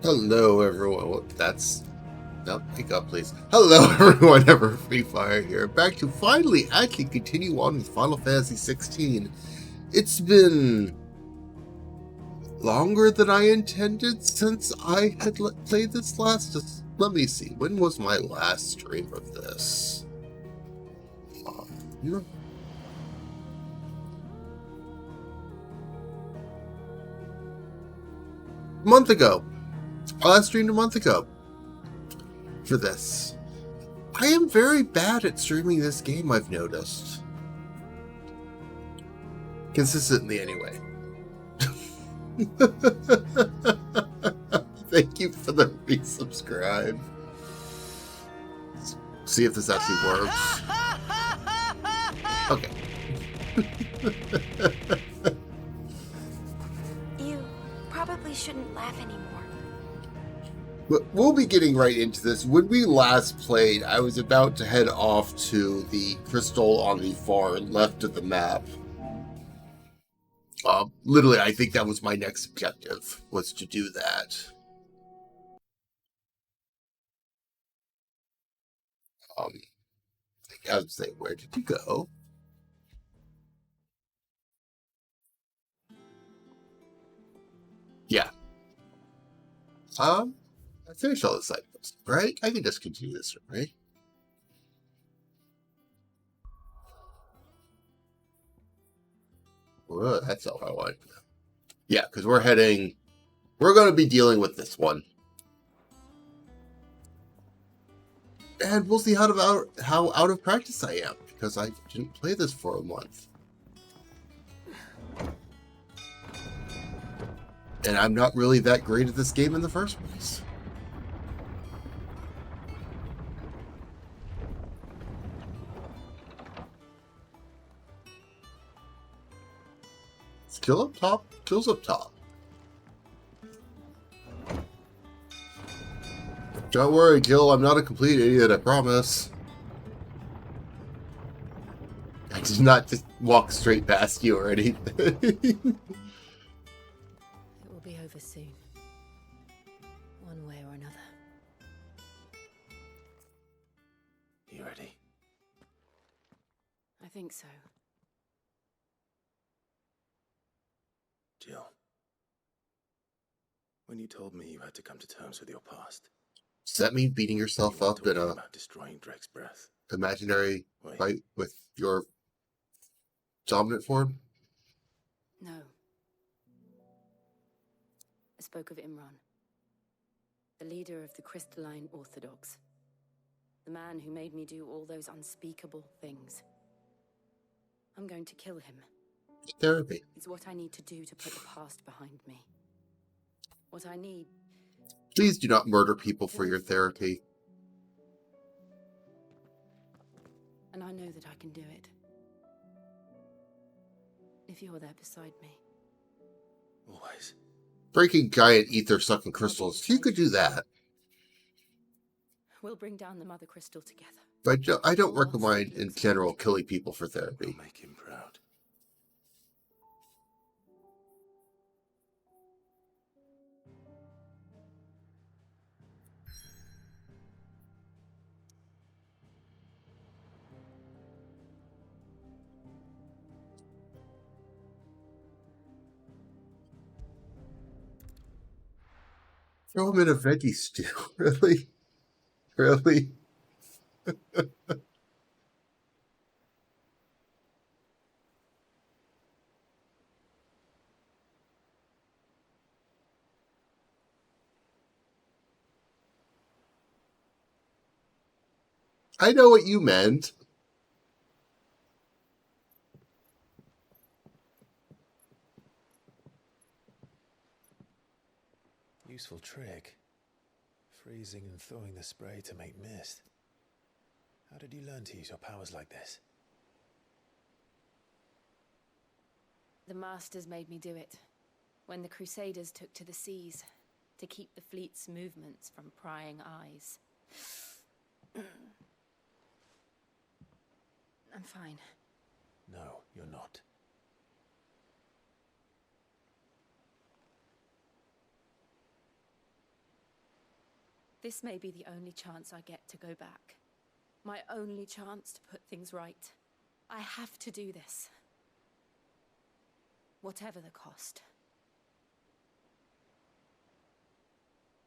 Hello, everyone. Well, that's no, pick up, please. Hello, everyone. Ever Free Fire here, back to finally actually continue on with Final Fantasy 16. It's been longer than I intended since I had played this last. Just let me see. When was my last stream of this? You know, a month ago. I last streamed a month ago for this. I am very bad at streaming this game, I've noticed. Consistently, anyway. Thank you for the resubscribe. See if this actually works. Okay. You probably shouldn't laugh anymore. But we'll be getting right into this. When we last played, I was about to head off to the crystal on the far left of the map. Literally, I think that was my next objective, was to do that. I would say, where did you go? Yeah. I finished all the side quests, right? I can just continue this, right? Well, that's all I want. Yeah, because we're going to be dealing with this one. And we'll see how out of practice I am, because I didn't play this for a month. And I'm not really that great at this game in the first place. Kill up top, kills up top. Don't worry, Jill, I'm not a complete idiot, I promise. I did not just walk straight past you or anything. It will be over soon. One way or another. You ready? I think so. Jill, when you told me you had to come to terms with your past, does that mean beating yourself up in a about destroying Drek's breath? Imaginary fight with your dominant form? No. I spoke of Imran, the leader of the Crystalline Orthodox. The man who made me do all those unspeakable things. I'm going to kill him. Therapy. It's what I need to do to put the past behind me. What I need... Please do not murder people for your therapy. And I know that I can do it. If you're there beside me. Always. Breaking giant ether-sucking crystals. You could do that. We'll bring down the Mother Crystal together. But I don't recommend, in general, killing people for therapy. I'll make him proud. Throw him in a veggie stew. Really? Really? I know what you meant. Useful trick. Freezing and thawing the spray to make mist. How did you learn to use your powers like this? The Masters made me do it. When the Crusaders took to the seas, to keep the fleet's movements from prying eyes. I'm fine. No, you're not. This may be the only chance I get to go back. My only chance to put things right. I have to do this. Whatever the cost.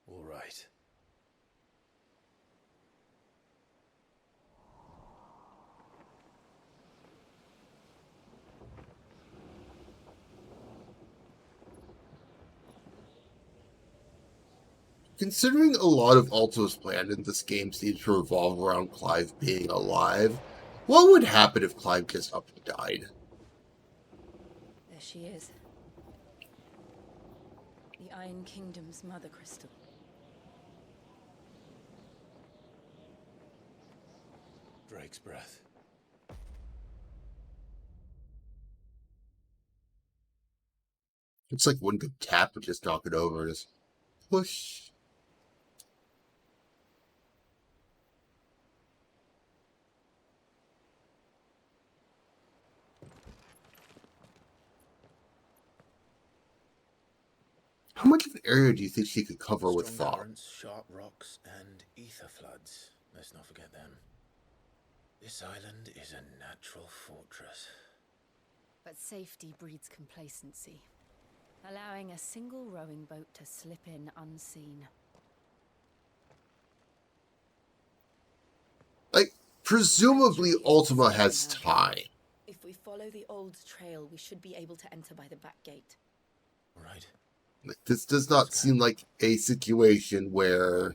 All right. Considering a lot of Ultima's plan in this game seems to revolve around Clive being alive, what would happen if Clive just up and died? There she is. The Iron Kingdom's Mother Crystal. Drake's breath. It's like one good tap would just knock it over. Just push. How much of an area do you think she could cover with Strong fog? currents, sharp rocks, and ether floods. Let's not forget them. This island is a natural fortress. But safety breeds complacency, allowing a single rowing boat to slip in unseen. Like, presumably Ultima has time. If we follow the old trail, we should be able to enter by the back gate. All right. Like, this does not seem like a situation where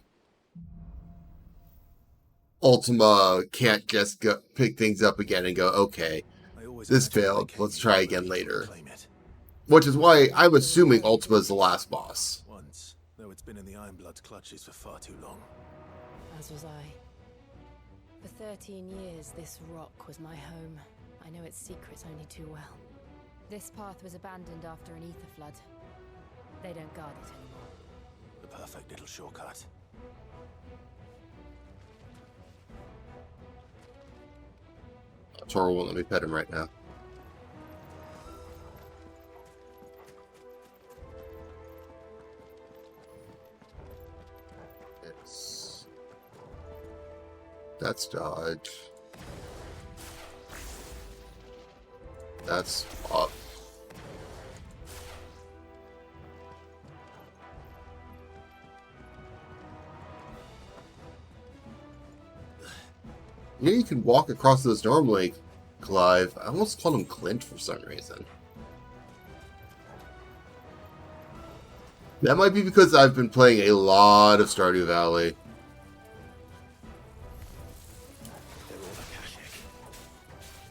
Ultima can't just go pick things up again and go, okay, this failed, let's try again later. Which is why I'm assuming Ultima is the last boss. Once, though it's been in the Ironblood's clutches for far too long. As was I. For 13 years, this rock was my home. I know its secrets only too well. This path was abandoned after an ether flood. They don't guard it anymore. The perfect little shortcut. Tora won't let me pet him right now. That's dodge. That's up. Yeah, you can walk across those normally, Clive. I almost called him Clint for some reason. That might be because I've been playing a lot of Stardew Valley.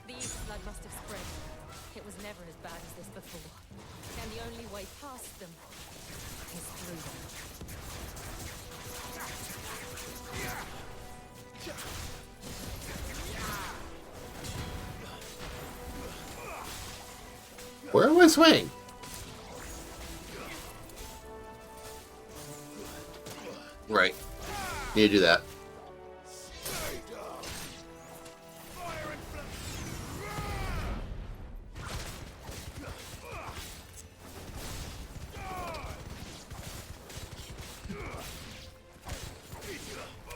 The ether flood must have spread. It was never as bad as this before. And the only way past them is through them. Where am I swinging? Right. Need to do that.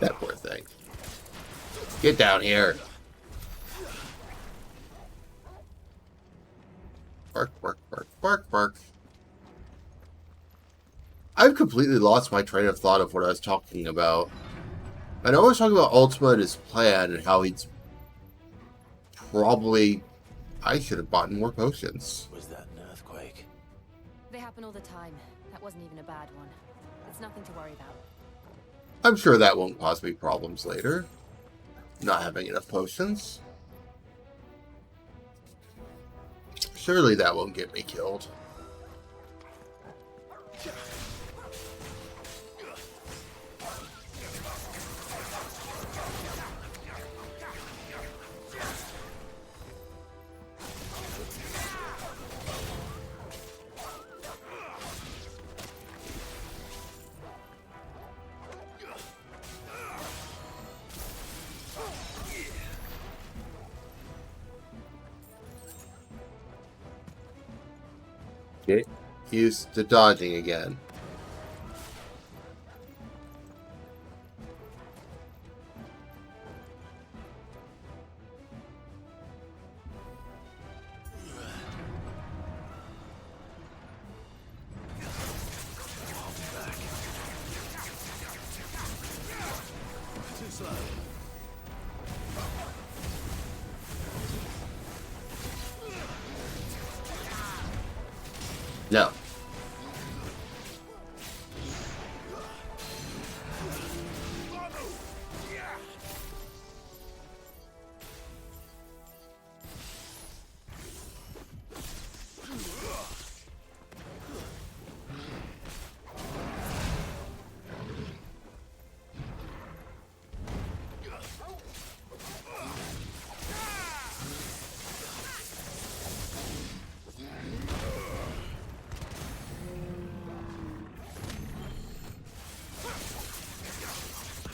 That poor thing. Get down here. Bark, bark, bark, bark, bark. I've completely lost my train of thought of what I was talking about. I know I was talking about Ultima and his plan and how he's probably... I should have bought more potions. Was that an earthquake? They happen all the time. That wasn't even a bad one. It's nothing to worry about. I'm sure that won't cause me problems later. Not having enough potions. Surely that won't get me killed. Get used to dodging again. No.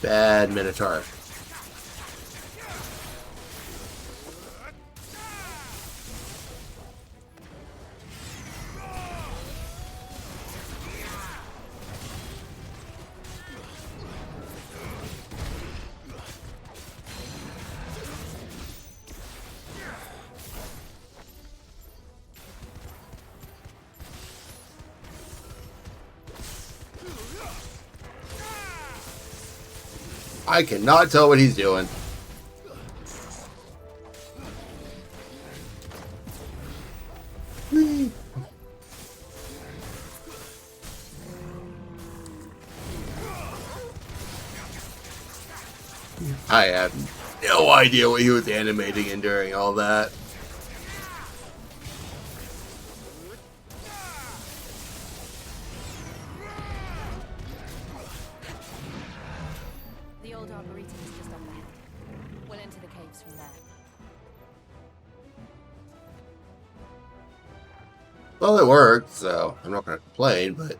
Bad Minotaur. I cannot tell what he's doing. I have no idea what he was animating and during all that. The old arboretum is just up ahead. We'll enter the caves from there. Well, it worked, so I'm not going to complain, but...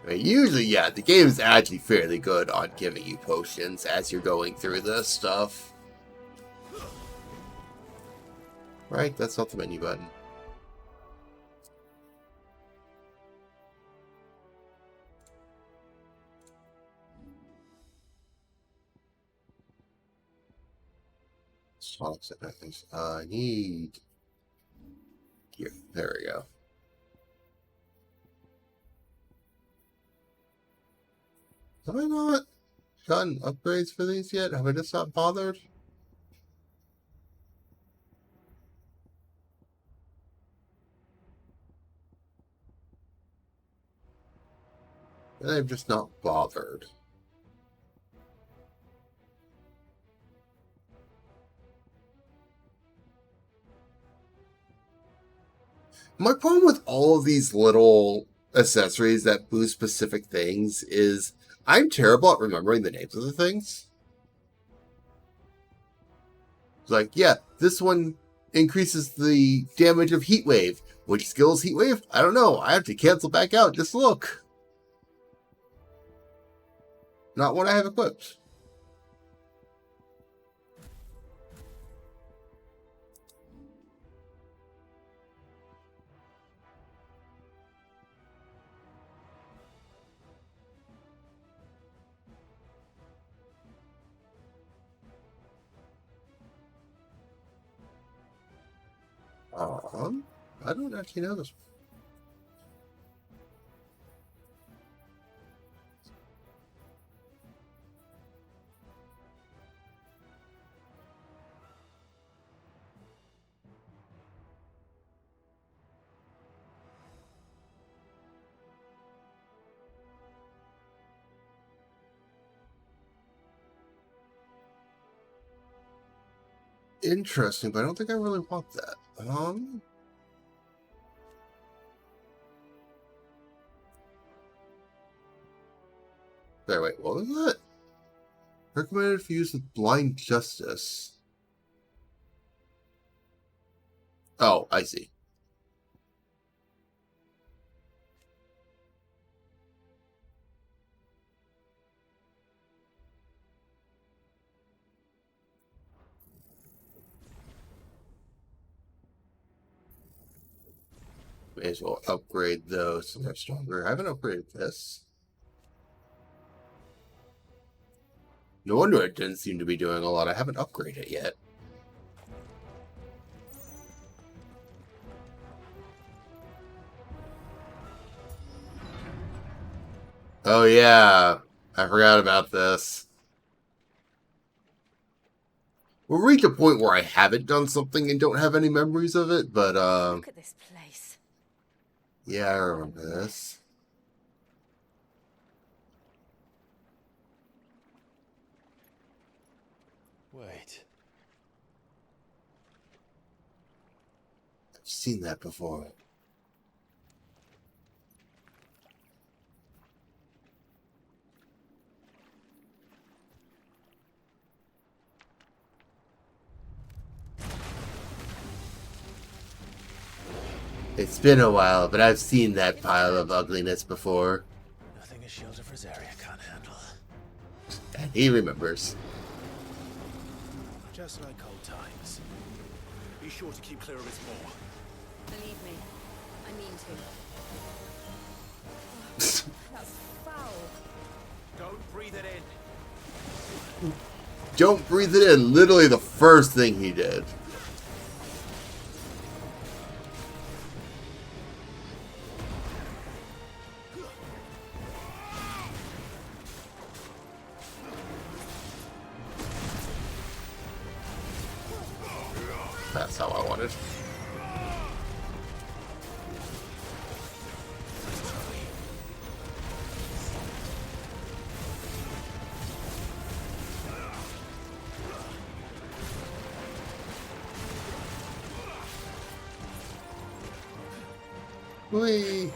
I mean, usually, yeah, the game is actually fairly good on giving you potions as you're going through this stuff. Right, that's not the menu button. I need gear. There we go. Have I not gotten upgrades for these yet? Have I just not bothered? I've just not bothered. My problem with all of these little accessories that boost specific things is I'm terrible at remembering the names of the things. It's like, yeah, this one increases the damage of Heat Wave. Which skill is Heat Wave? I don't know. I have to cancel back out. Just look. Not what I have equipped. I don't actually know this. Interesting, but I don't think I really want that. There, wait, what was that? Recommended for use with blind justice. Oh, I see. May as well upgrade those so they're stronger. I haven't upgraded this. No wonder it didn't seem to be doing a lot. I haven't upgraded it yet. Oh yeah, I forgot about this. We'll reach a point where I haven't done something and don't have any memories of it, but Look at this place. yeah, I remember this. Wait. I've seen that before. It's been a while, but I've seen that pile of ugliness before. Nothing a shield of Rosaria can't handle. And he remembers. Just like old times. Be sure to keep clear of its maw. Believe me, I mean to. That's foul. Don't breathe it in. Don't breathe it in. Literally the first thing he did. That's how I wanted. Whee!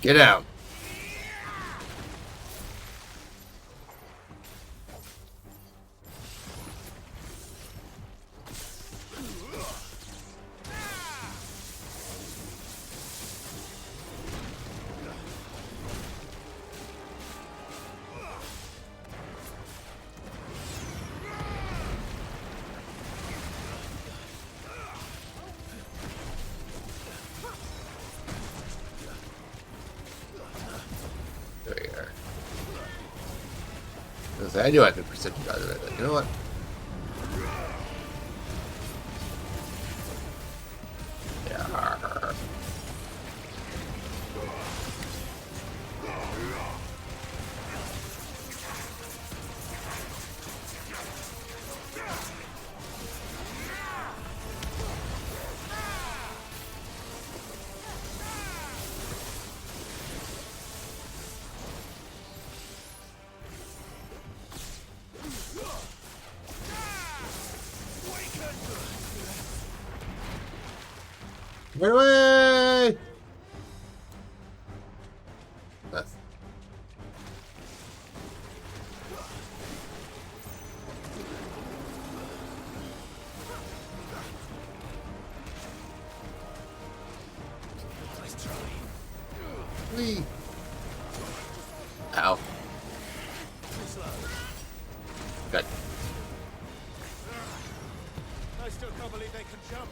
Get out. There you are. I knew I could present you either way, but you know what? Yeah. Get away! That's... Nice try. Whee! Ow. Too slow. Good. I still can't believe they can jump.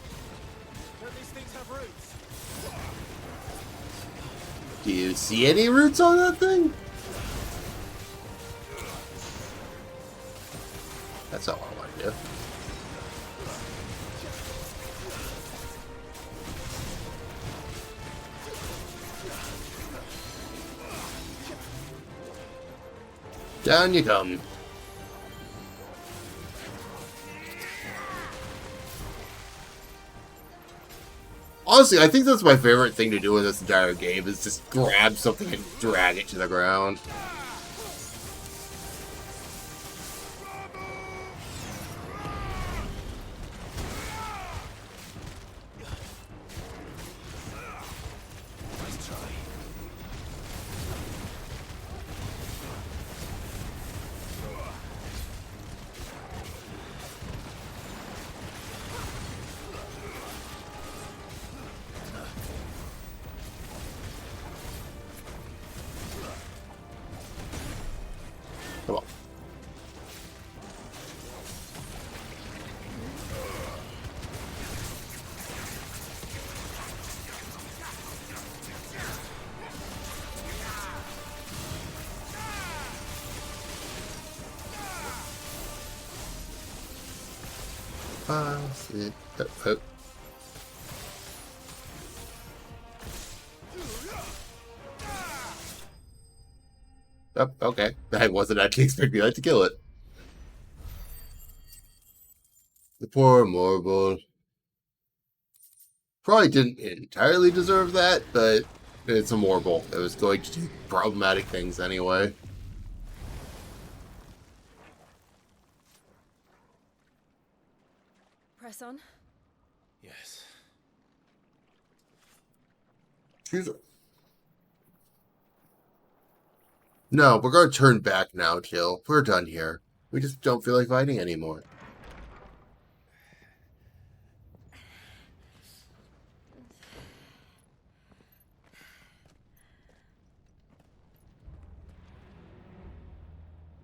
Don't these things have roots? Do you see any roots on that thing? That's all I want to do. Down you come. Honestly, I think that's my favorite thing to do in this entire game, is just grab something and drag it to the ground. Nice try. Come on. 5, 6. Oh, okay. I wasn't actually expecting that to kill it. The poor Morgul. Probably didn't entirely deserve that, but it's a Morgul. It was going to do problematic things anyway. Press on. Yes. No, we're going to turn back now, Jill. We're done here. We just don't feel like fighting anymore.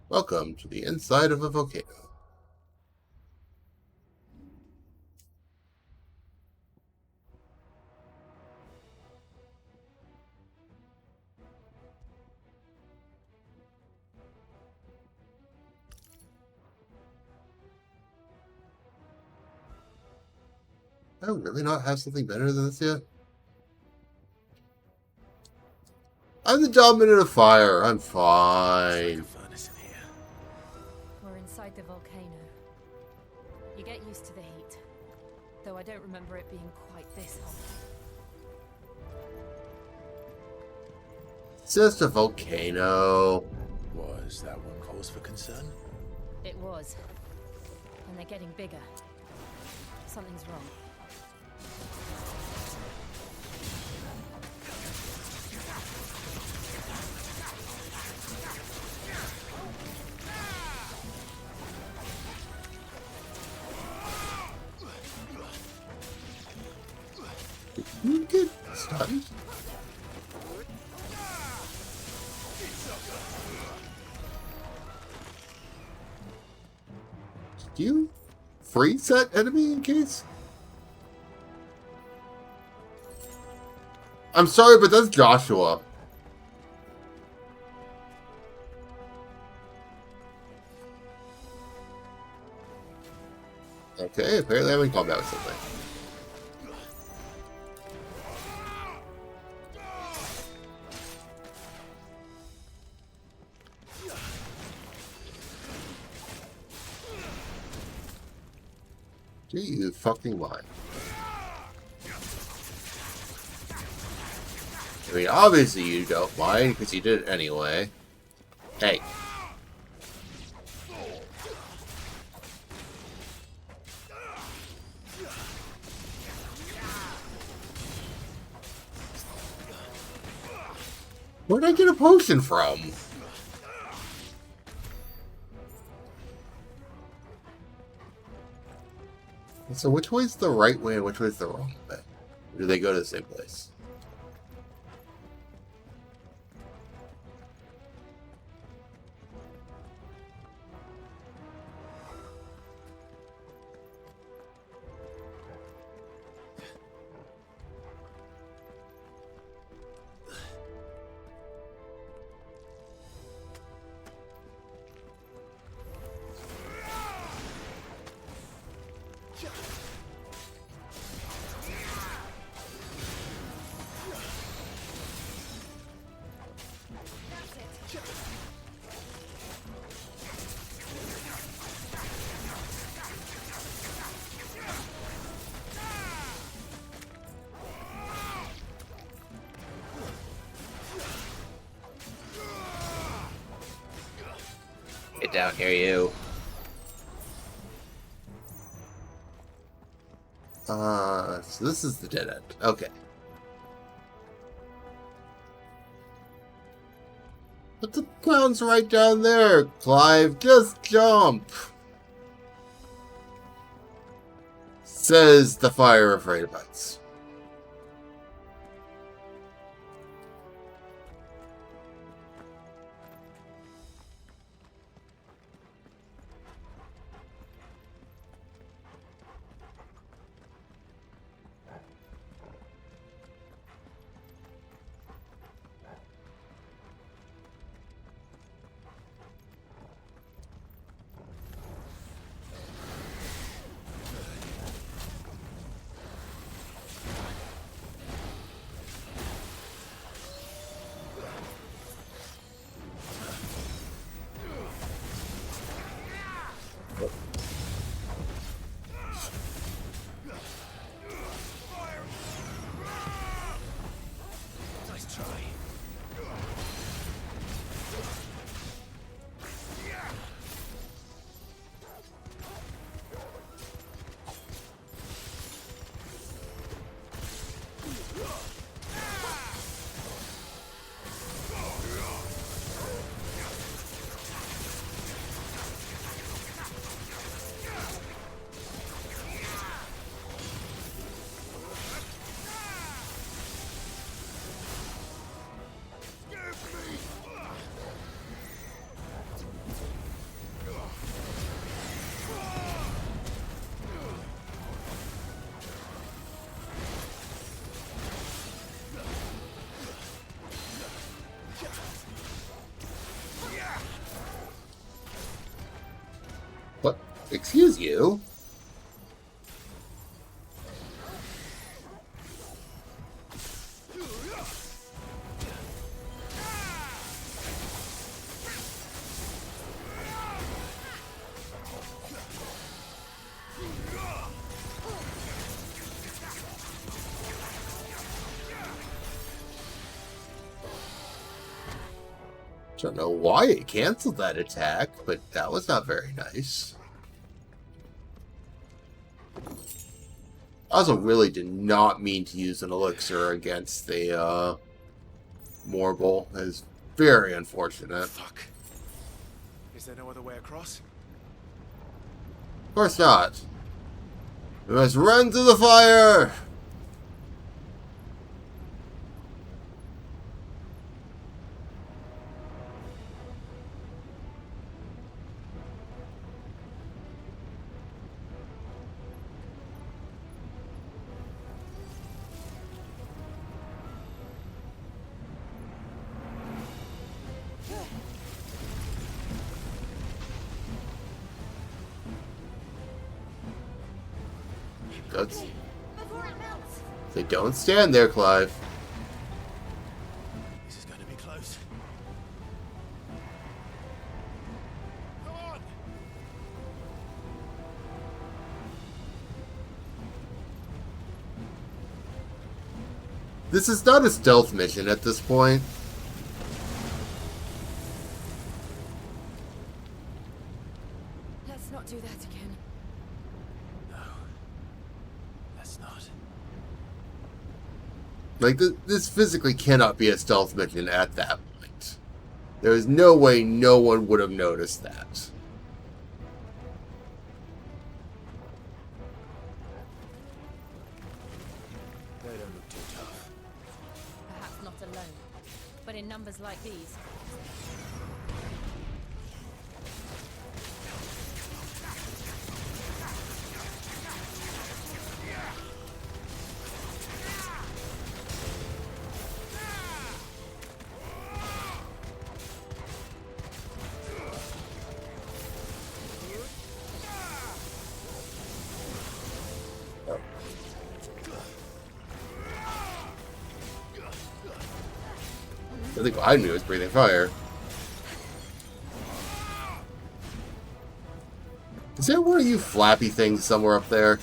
Welcome to the inside of a volcano. I really not have something better than this yet? I'm the dominant of fire. I'm fine. Furnace in here. We're inside the volcano. You get used to the heat, though I don't remember it being quite this hot. It's just a volcano. Was that one cause for concern? It was. And they're getting bigger. Something's wrong. You get stunned? Do you freeze that enemy in case? I'm sorry, but that's Joshua. Okay, apparently I'm in combat with something. Do you fucking mind? I mean, obviously you don't mind, because you did it anyway. Hey. Where'd I get a potion from? So which way's the right way and which way's the wrong way? Or do they go to the same place? Get down here, you. So this is the dead end. Okay. But the clown's right down there, Clive. Just jump. Says the fire afraid of heights. Excuse you? Don't know why it canceled that attack, but that was not very nice. I also really did not mean to use an elixir against the Morgul. That is very unfortunate. Fuck. Is there no other way across? Of course not. We must run to the fire! That's... They don't stand there, Clive. This is going to be close. Come on! This is not a stealth mission at this point. Let's not do that again. No. Let's not. Like, this physically cannot be a stealth mission at that point. There is no way no one would have noticed that. They don't look too tough. Perhaps not alone, but in numbers like these. I think behind me was breathing fire. Is there one of you flappy things somewhere up there?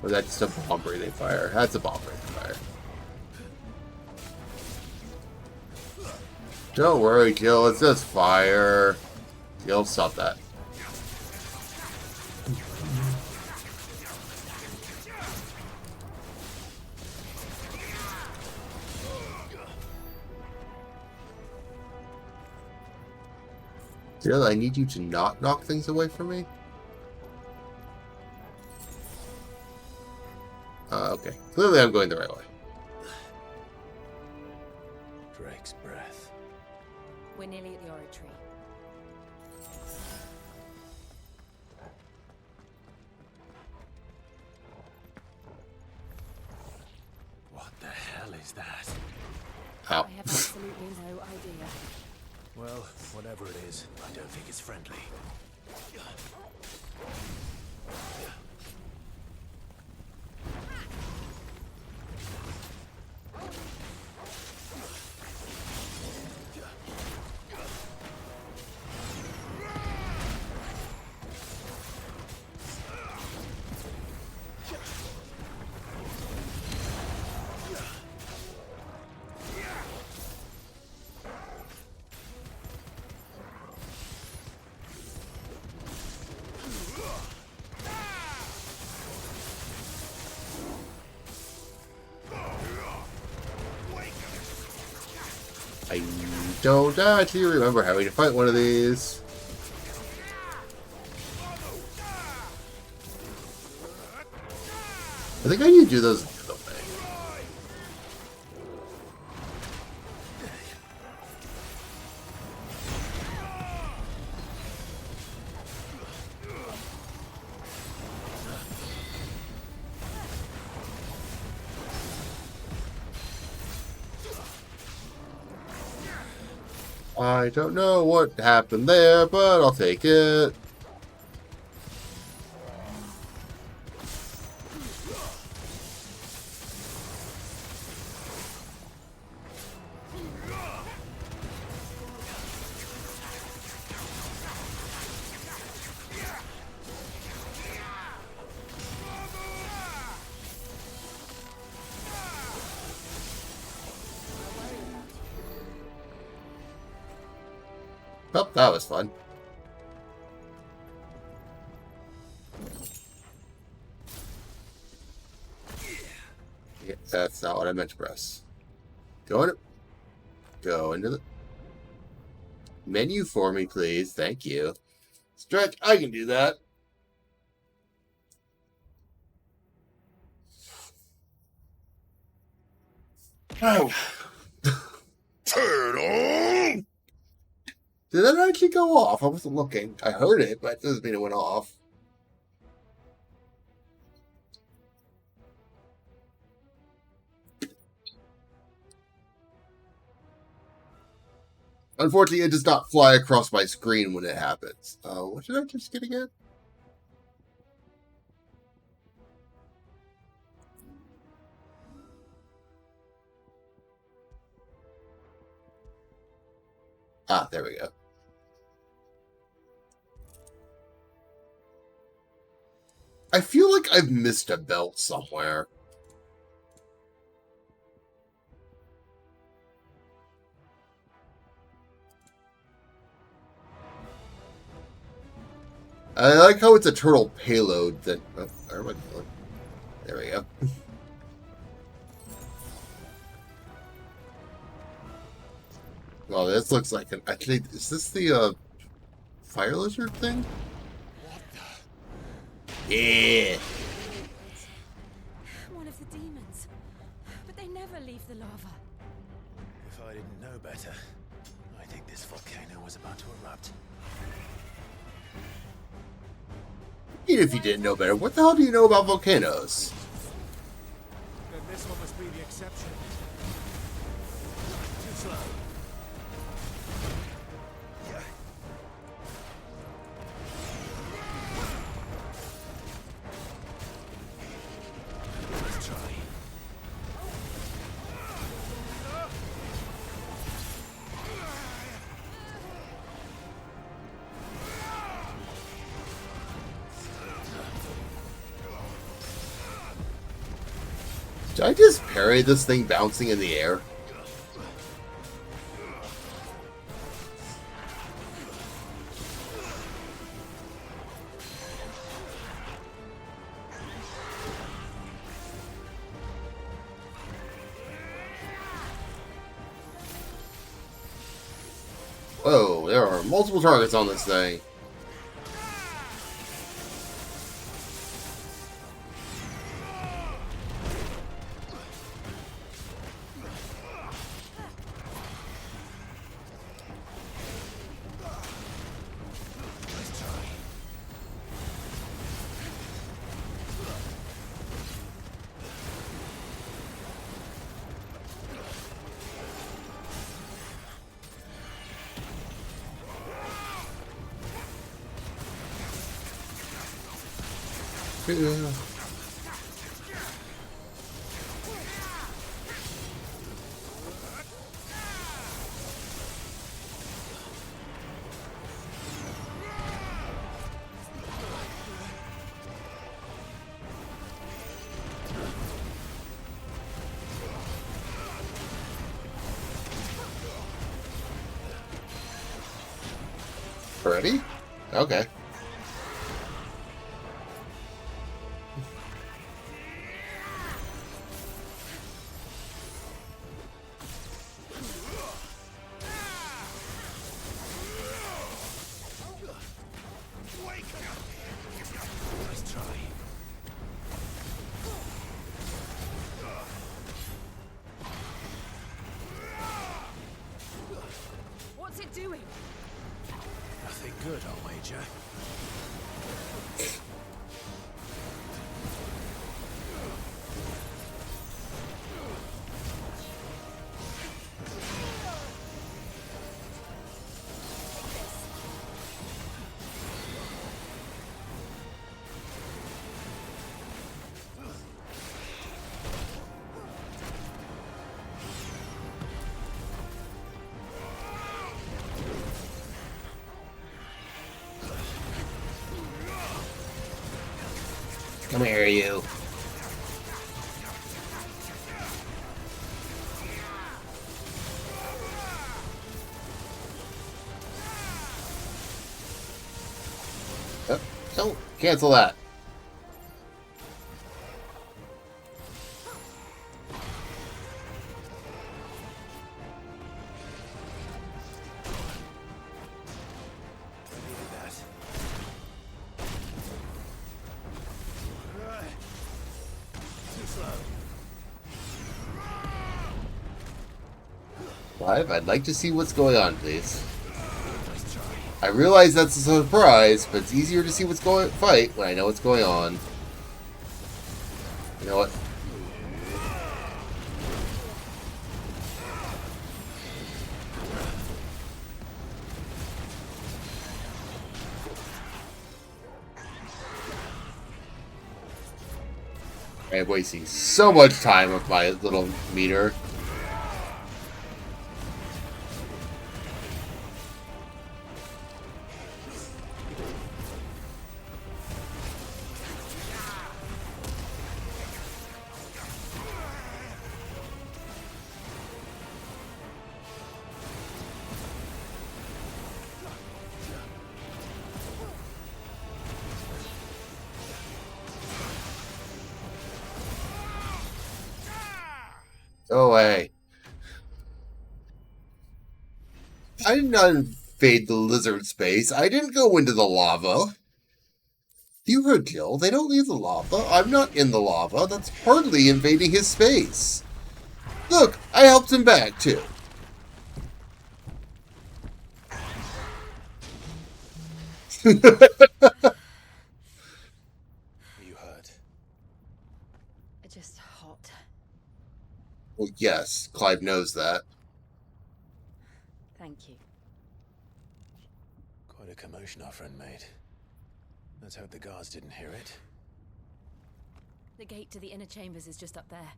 Or is that just a bomb breathing fire? That's a bomb breathing fire. Don't worry, Jill. It's just fire. Jill, stop that. Jill, I need you to not knock things away from me. Okay. Clearly I'm going the right way. Drake's breath. We're nearly at the oratory. What the hell is that? Ow. I have absolutely no idea. Well, whatever it is, I don't think it's friendly. I don't actually remember having to fight one of these. I think I need to do those the other way. I don't know what happened there, but I'll take it. Oh, that was fun. Yeah, that's not what I meant to press. Go into the menu for me, please. Thank you. Stretch, I can do that. Oh. Turtle! Did that actually go off? I wasn't looking. I heard it, but it doesn't mean it went off. Unfortunately, it does not fly across my screen when it happens. What did I just get again? Ah, there we go. I feel like I've missed a belt somewhere. I like how it's a turtle payload that... Oh, where am I going? There we go. Well, this looks like an... I think, is this the, fire lizard thing? Yeah! One of the demons. But they never leave the lava. If I didn't know better, I think this volcano was about to erupt. Even if you didn't know better, what the hell do you know about volcanoes? Then this one must be the exception. Too slow. Let's try. Did I just parry this thing bouncing in the air? Whoa, there are multiple targets on this thing. Yeah. Ready? Okay. Let's try. What's it doing? Nothing good, I'll wager. Come here, you. Don't cancel that. Clive, I'd like to see what's going on, please. I realize that's a surprise, but it's easier to see what's going fight when I know what's going on. You know what? I'm wasting so much time with my little meter. Go away. I did not invade the lizard space. I didn't go into the lava. You heard Jill. They don't leave the lava. I'm not in the lava. That's hardly invading his space. Look, I helped him back, too. Are you hurt? Just hot. Well, yes, Clive knows that. Thank you. Quite a commotion our friend made. Let's hope the guards didn't hear it. The gate to the inner chambers is just up there.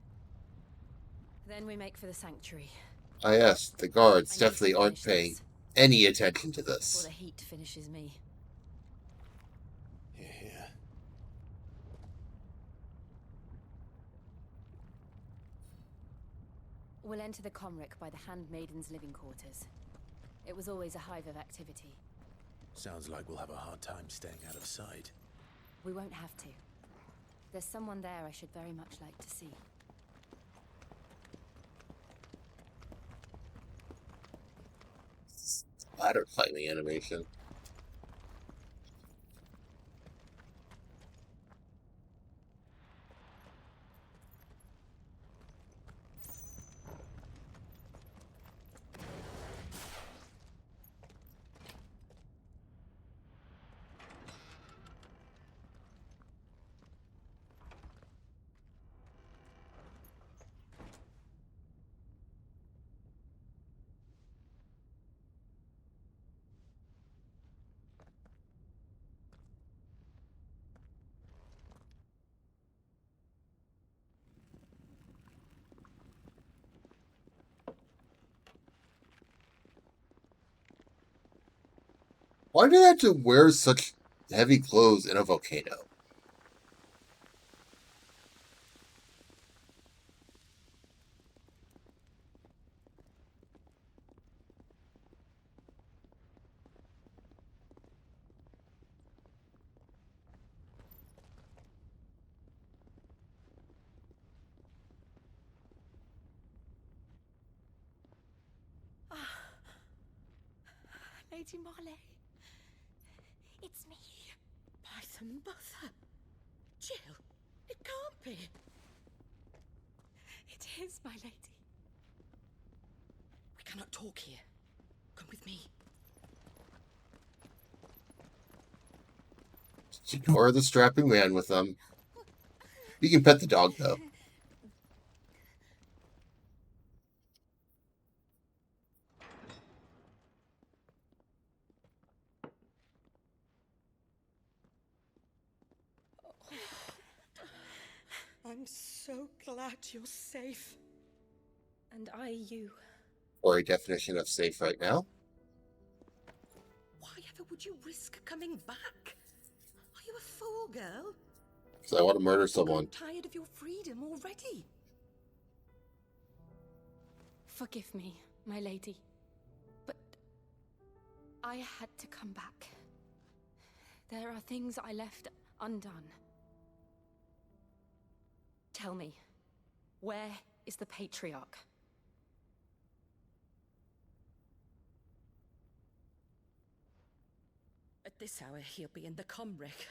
Then we make for the sanctuary. Ah, yes, the guards I need definitely to aren't finish paying this any attention to before this. the heat finishes me. Here, here. We'll enter the Comric by the Handmaiden's living quarters. It was always a hive of activity. Sounds like we'll have a hard time staying out of sight. We won't have to. There's someone there I should very much like to see. Ladder climbing animation. Why do they have to wear such heavy clothes in a volcano? Lady Marley. It's me. Python Buther. Jill, it can't be. It is, my lady. We cannot talk here. Come with me. Ignore the strapping man with them. You can pet the dog, though. I'm so glad you're safe. And I you. Or a definition of safe right now. Why ever would you risk coming back? Are you a fool, girl? Because I want to murder I'm someone. tired of your freedom already. Forgive me, my lady. But I had to come back. There are things I left undone. Tell me, where is the Patriarch? At this hour, he'll be in the Comric,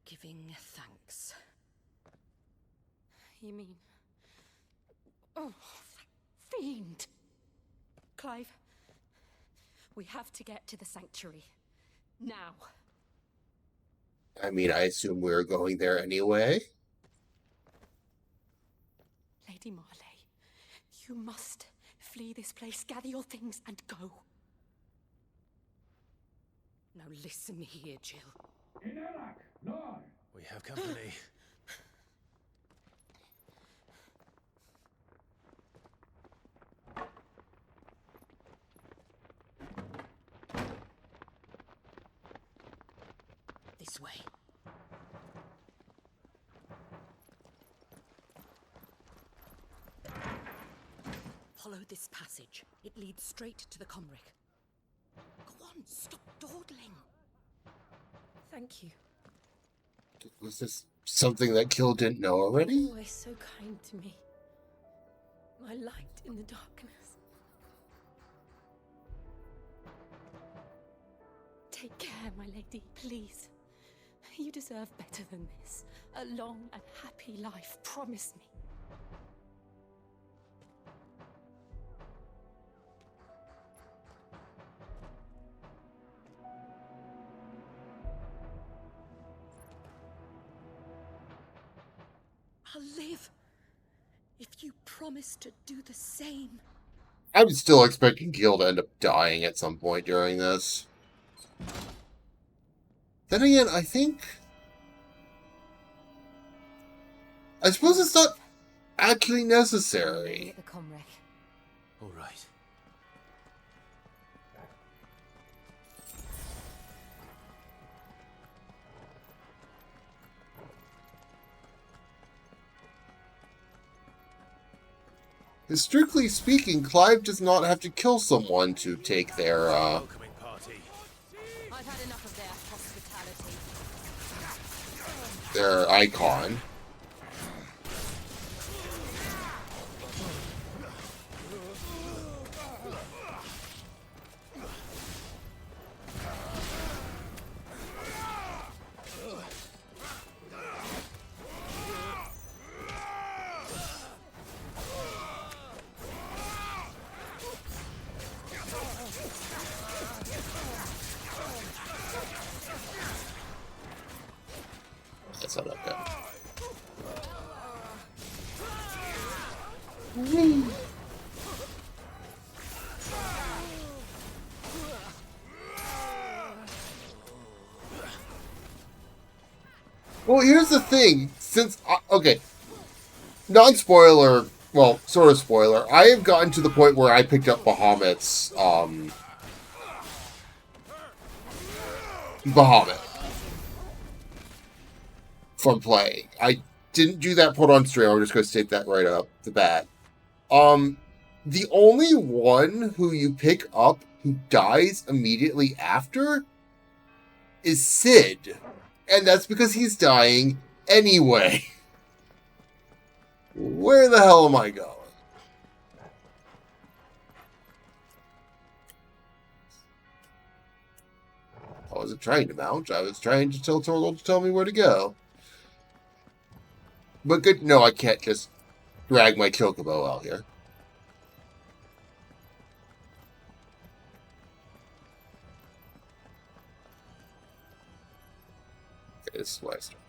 giving thanks. You mean... Oh, fiend! Clive, we have to get to the Sanctuary. Now. I mean, I assume we're going there anyway. Lady Marley, you must flee this place, gather your things, and go. Now listen here, Jill. We have company. This way. Follow this passage. It leads straight to the Comric. Go on, stop dawdling. Thank you. Was this something that Kill didn't know already? Always so kind to me. My light in the darkness. Take care, my lady, please. You deserve better than this. A long and happy life, promise me. I'll live if you promise to do the same. I'm still expecting Gil to end up dying at some point during this. Then again, I suppose it's not actually necessary. The Comric. All right. Strictly speaking, Clive does not have to kill someone to take their, Welcoming party. I've had enough of their hospitality. their icon. That's not okay. Well, here's the thing. Since, okay, non-spoiler, well, sort of spoiler, I have gotten to the point where I picked up Bahamut's, Bahamut from playing. I didn't do that put on stream. I'm just going to state that right up the bat. The only one who you pick up who dies immediately after is Sid. And that's because he's dying anyway. Where the hell am I going? I wasn't trying to mount. I was trying to tell Torgal to tell me where to go. But good, no, I can't just drag my Chocobo out here. Okay, this is why I started.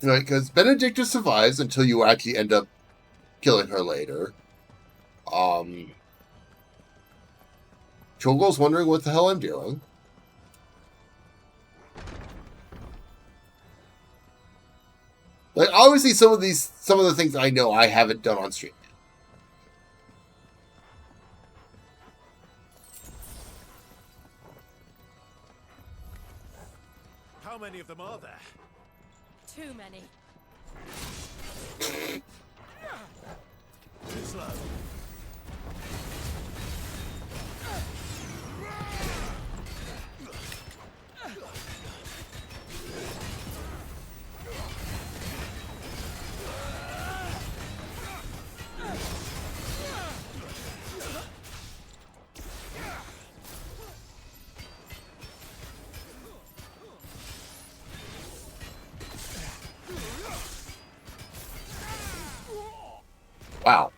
Right, because Benedicta survives until you actually end up killing her later. Cho'Gall's wondering what the hell I'm doing. Like, obviously some of the things I know I haven't done on stream. How many of them are there? Too many. Too slow. Wow.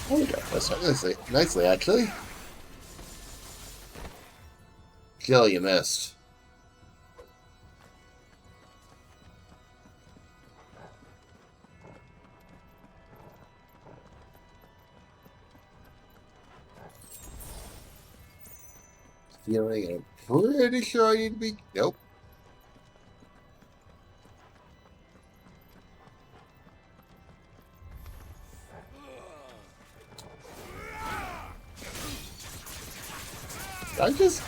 Oh, that's nicely, actually. Kill, you missed. Feeling, I'm pretty sure I need to be. Nope. I just.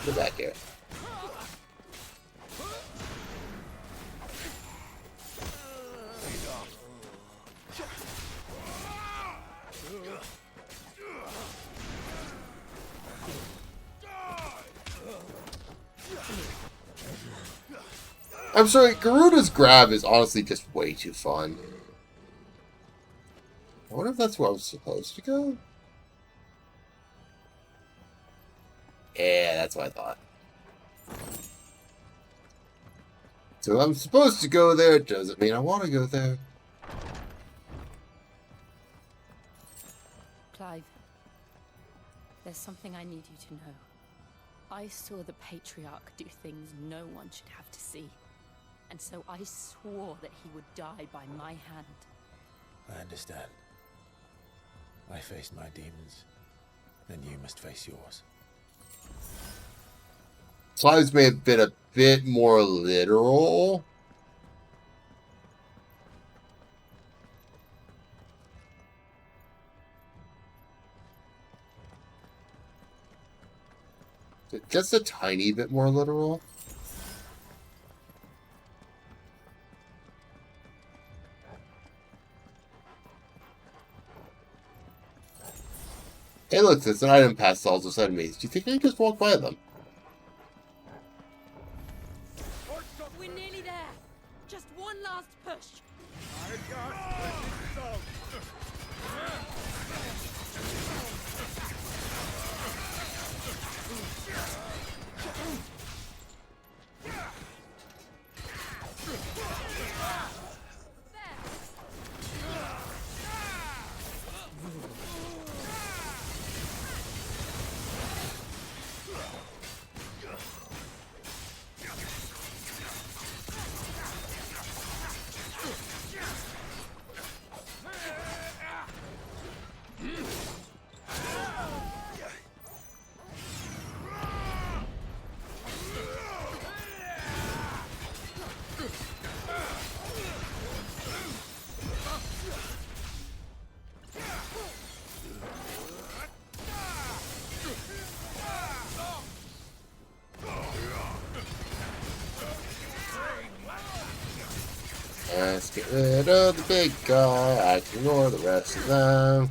Get back here. I'm sorry, Garuda's grab is honestly just way too fun. I wonder if that's where I was supposed to go? Yeah, that's what I thought. So I'm supposed to go there, it doesn't mean I want to go there. Clive, there's something I need you to know. I saw the Patriarch do things no one should have to see. And so I swore that he would die by my hand. I understand. I faced my demons. Then you must face yours. Clive's may have been a bit more literal. Just a tiny bit more literal. Hey look, there's an item past all those enemies. Do you think I can just walk by them? We're nearly there. Just one last push. Let's get rid of the big guy. I can ignore the rest of them.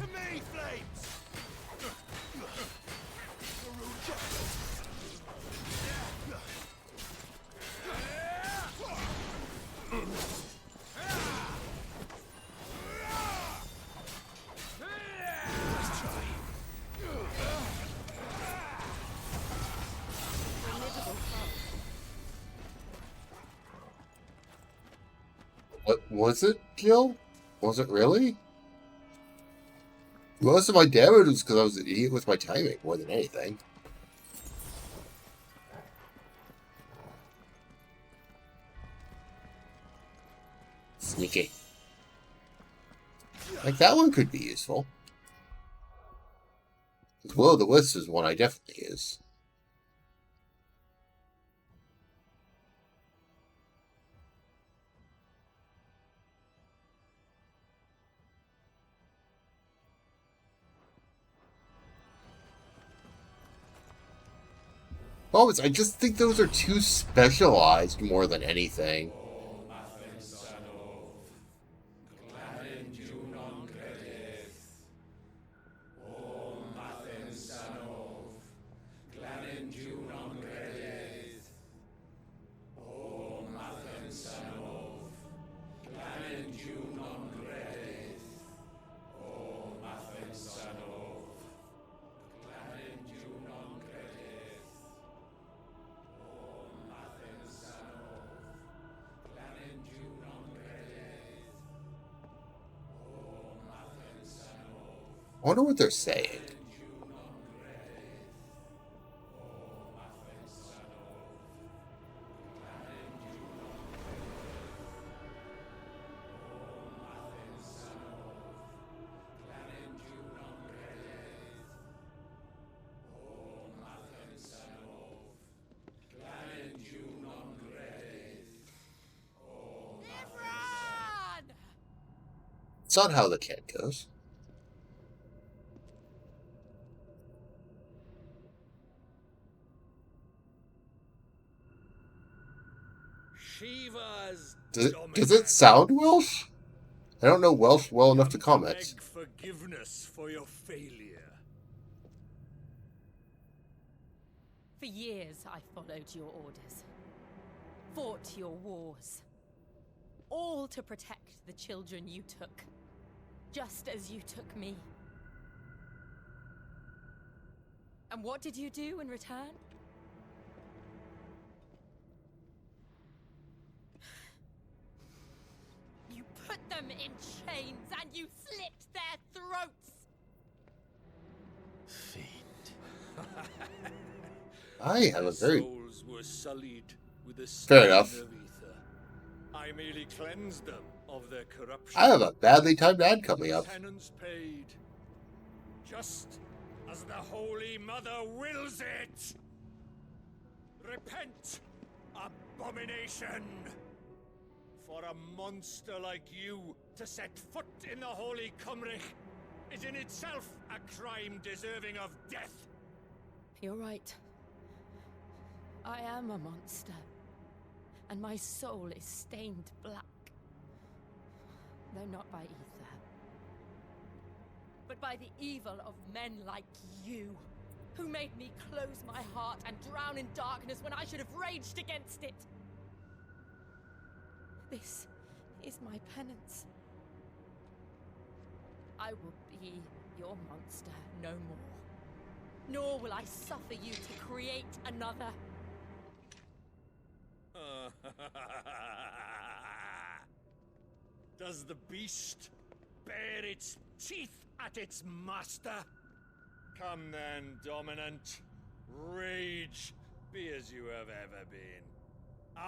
What was it, Jill? Was it really? Most of my damage was because I was an idiot with my timing more than anything. Sneaky. Like, that one could be useful. Will o' the Wisp is one I definitely use. Oh, I just think those are too specialized more than anything. I wonder what they're saying. It's not how the cat goes. Shiva's Does it sound Welsh? I don't know Welsh well enough to comment. Beg forgiveness for your failure. For years, I followed your orders, fought your wars, all to protect the children you took, just as you took me. And what did you do in return? You put them in chains and you slit their throats! Fiend. I have a very... Souls were sullied with the Fair stain enough. of ether. I merely cleansed them of their corruption. I have a badly timed ad coming up. Penance paid, just as the Holy Mother wills it. Repent, abomination! For a monster like you to set foot in the Holy Cymric is in itself a crime deserving of death. You're right. I am a monster. And my soul is stained black. Though not by ether. But by the evil of men like you, who made me close my heart and drown in darkness when I should have raged against it. This is my penance. I will be your monster no more. Nor will I suffer you to create another. Does the beast bare its teeth at its master? Come then, Dominant. Rage, be as you have ever been.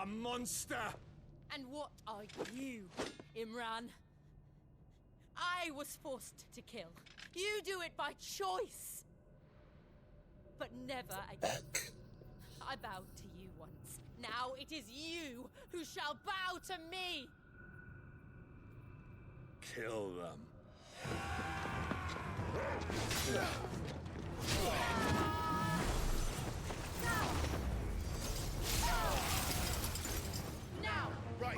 A monster! And what are you, Imran? I was forced to kill. You do it by choice. But never again. I bowed to you once. Now it is you who shall bow to me. Kill them. Now! Right.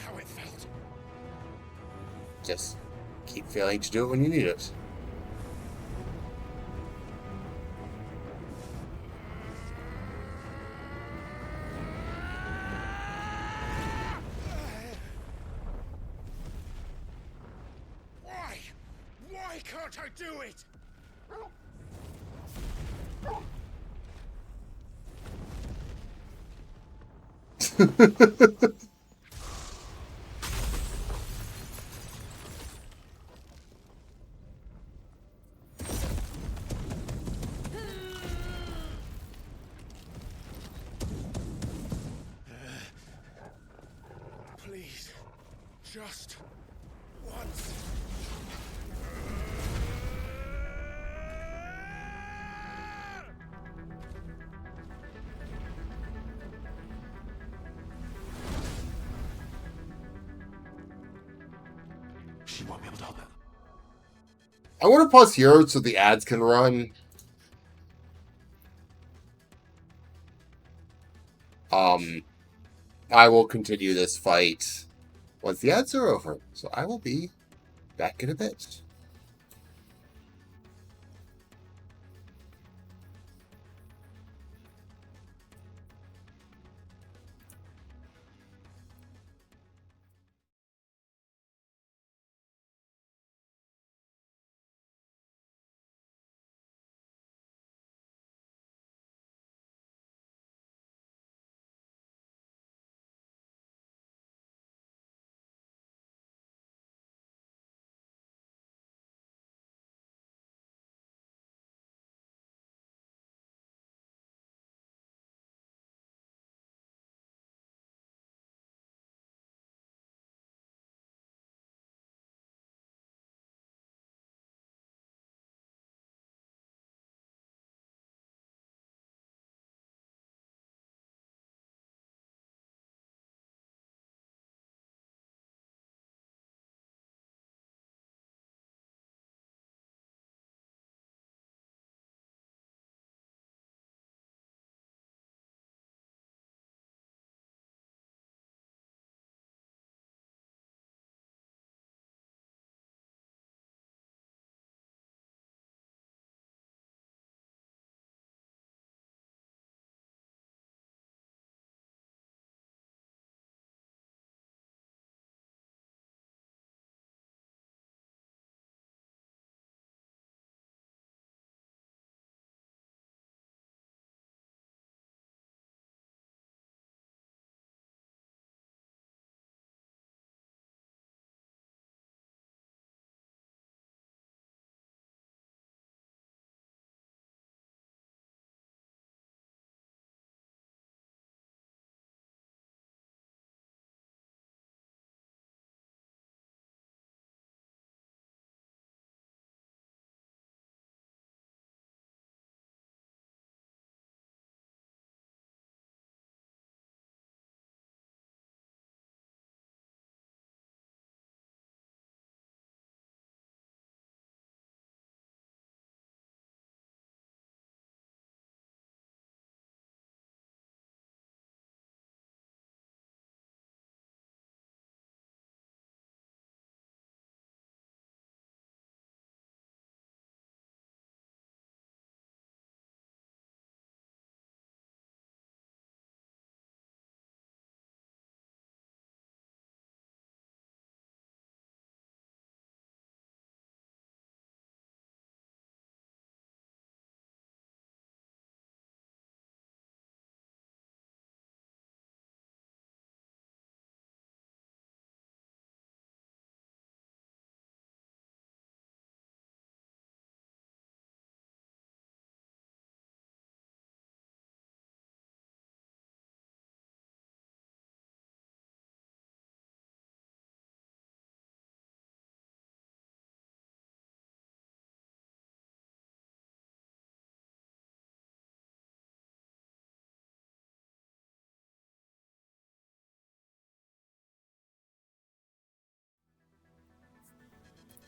how it felt. Just keep failing to do it when you need it. Why? Why can't I do it? Please, just once. She won't be able to hold it. I want to pause here so the ads can run. I will continue this fight once the ads are over. So I will be back in a bit.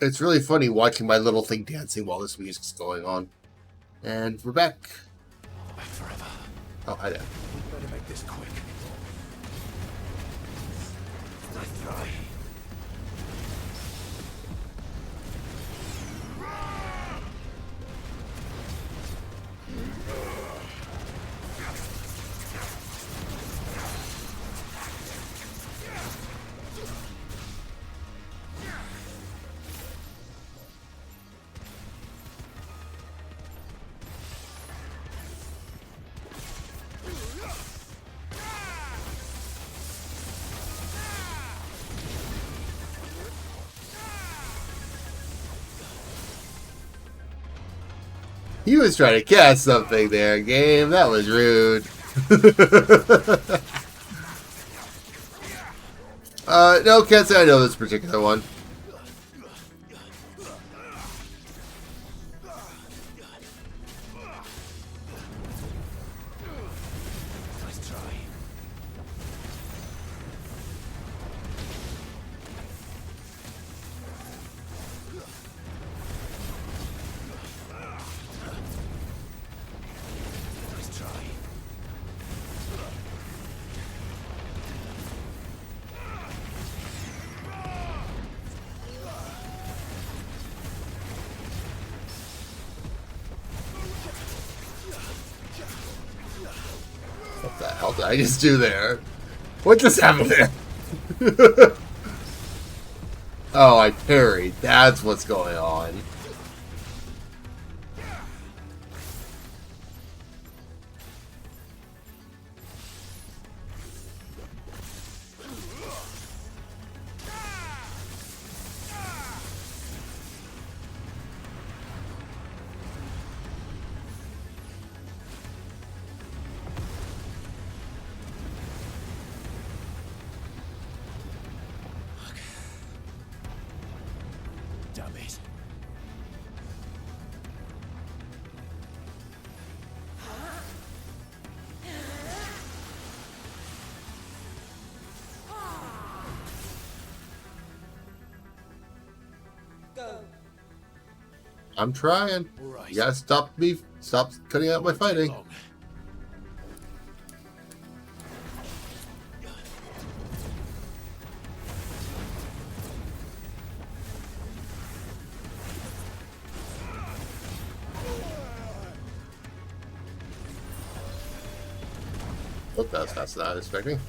It's really funny watching my little thing dancing while this music's going on. And we're back. Back forever. Oh, hi there. Better make this quick. He was trying to catch something there, game. That was rude. No, can't say I know this particular one. What the hell did I just do there? What just happened there? Oh, I parried. That's what's going on. Damn it. I'm trying. All right. You gotta stop me. Stop cutting out my fighting. Long. Oh, that was faster than I was expecting.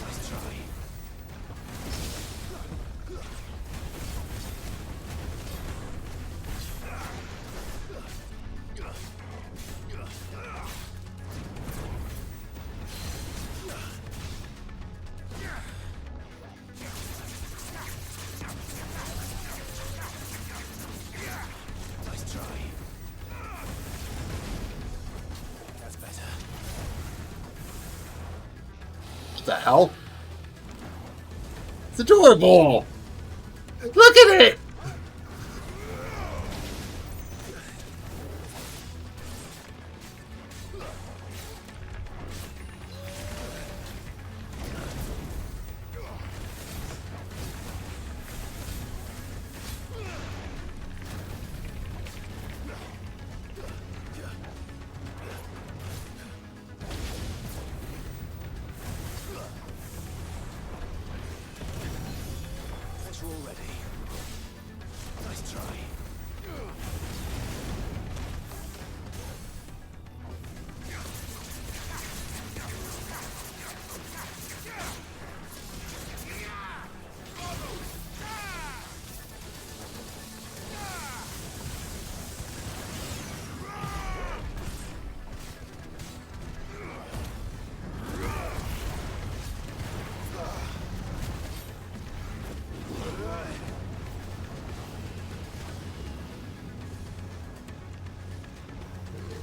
Nice try. Nice try. That's better. What the hell? It's adorable! Look at it! Thanks, we're all ready. Nice try.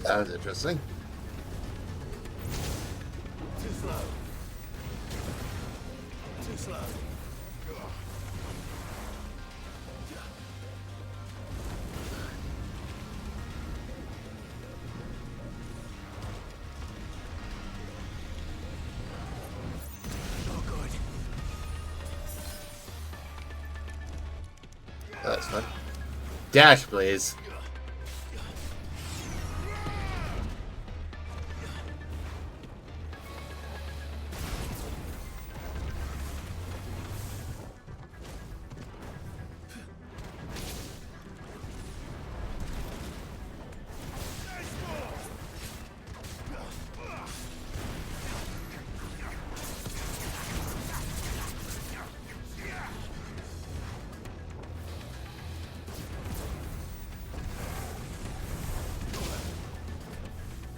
That was interesting. Too slow. Too slow. Dash, please.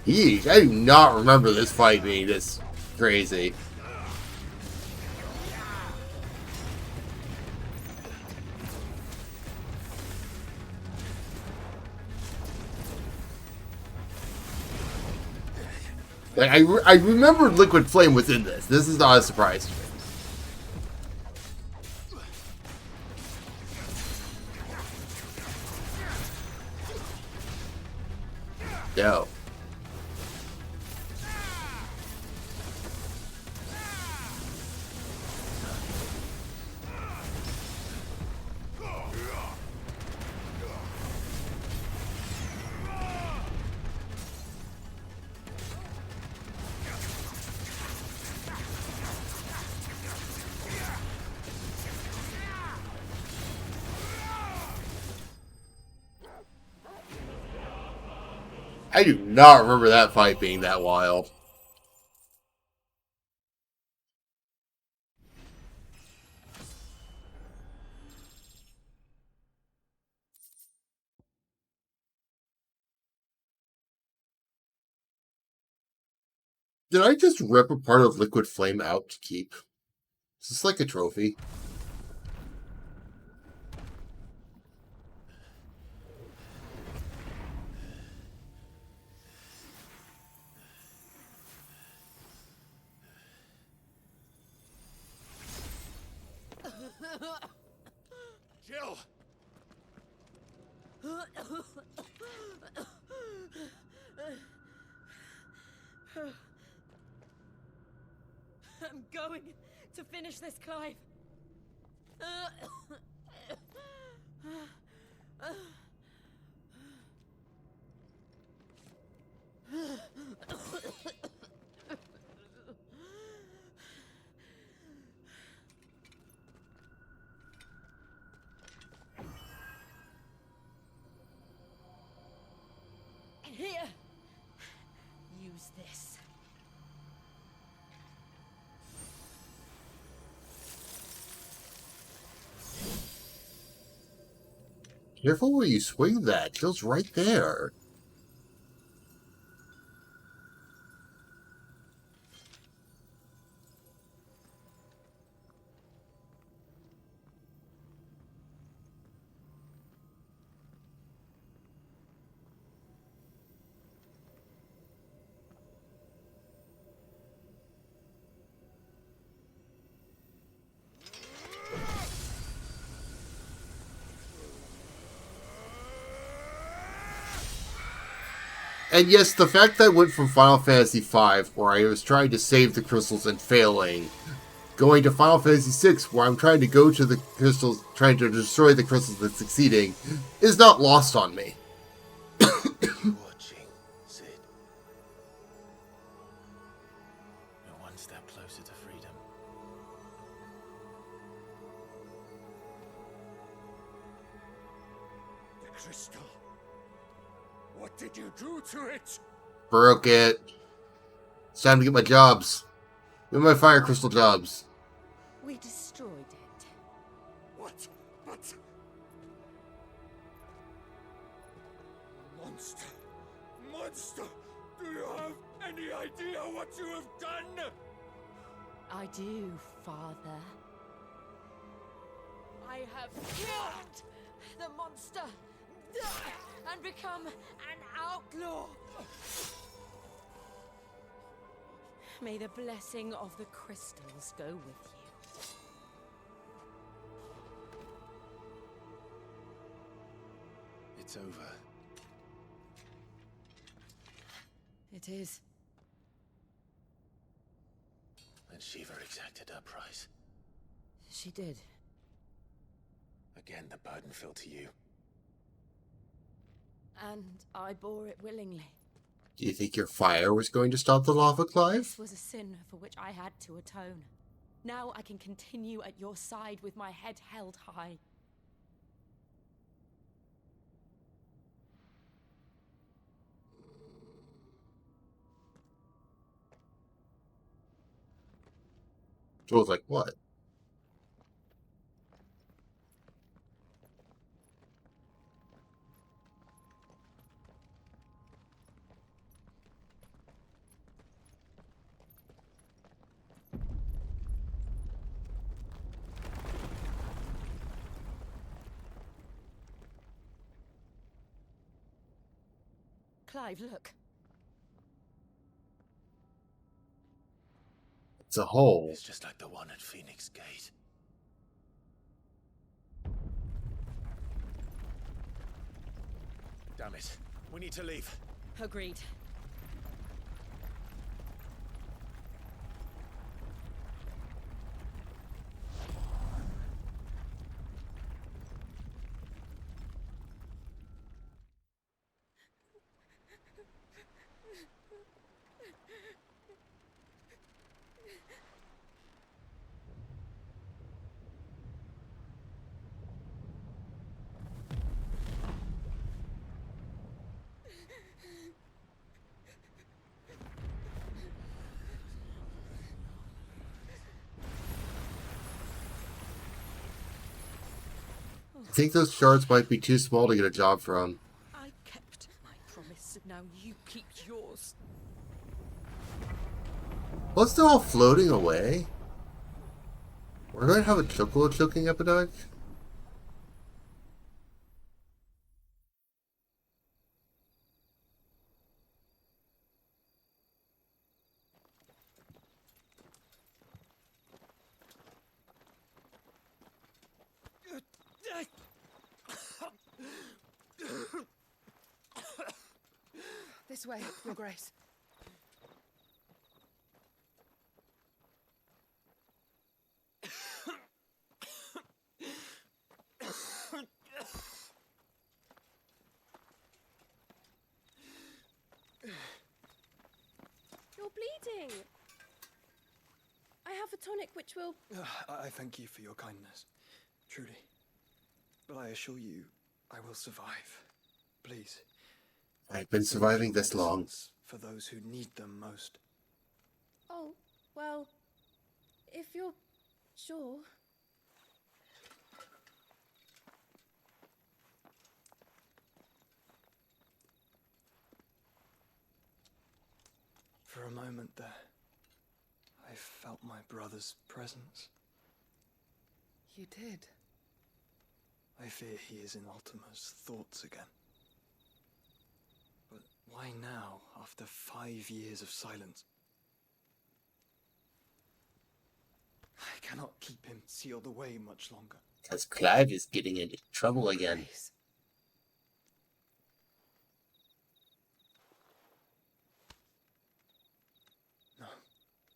Yeesh, I do not remember this fight being this crazy. Like, I remembered Liquid Flame was in this. This is not a surprise to me. Yo. I do not remember that fight being that wild. Did I just rip a part of Liquid Flame out to keep? Is this like a trophy? Jill! I'm going to finish this, Clive. Here. Use this. Careful where you swing that. Jill's right there. And yes, the fact that I went from Final Fantasy V, where I was trying to save the crystals and failing, going to Final Fantasy VI, where I'm trying to go to the crystals, trying to destroy the crystals and succeeding, is not lost on me. Watching, Sid. You're one step closer to freedom. The crystal. What did you do to it? Broke it. It's time to get my jobs. Get my fire crystal jobs. We destroyed it. What? But... Monster! Monster! Do you have any idea what you have done? I do, Father. I have killed the monster and become an outlaw. May the blessing of the crystals go with you. It's over. It is. And Shiva exacted her price. She did. Again, the burden fell to you. And I bore it willingly. Do you think your fire was going to stop the lava, Clive? This was a sin for which I had to atone. Now I can continue at your side with my head held high. Joel's like, what? Clive, look. It's a hole. It's just like the one at Phoenix Gate. Damn it. We need to leave. Agreed. I think those shards might be too small to get a job from. I kept my promise, and now you keep yours. Plus, they're all floating away. We're going to have a choking epidemic. This way, Your Grace. You're bleeding. I have a tonic which will... I thank you for your kindness, truly. But I assure you, I will survive. Please. I've been surviving this long. For those who need them most. Oh, well, if you're sure... For a moment there, I felt my brother's presence. You did. I fear he is in Ultima's thoughts again. But why now, after 5 years of silence? I cannot keep him sealed away much longer. Because Clive is getting into trouble again. Grace. No,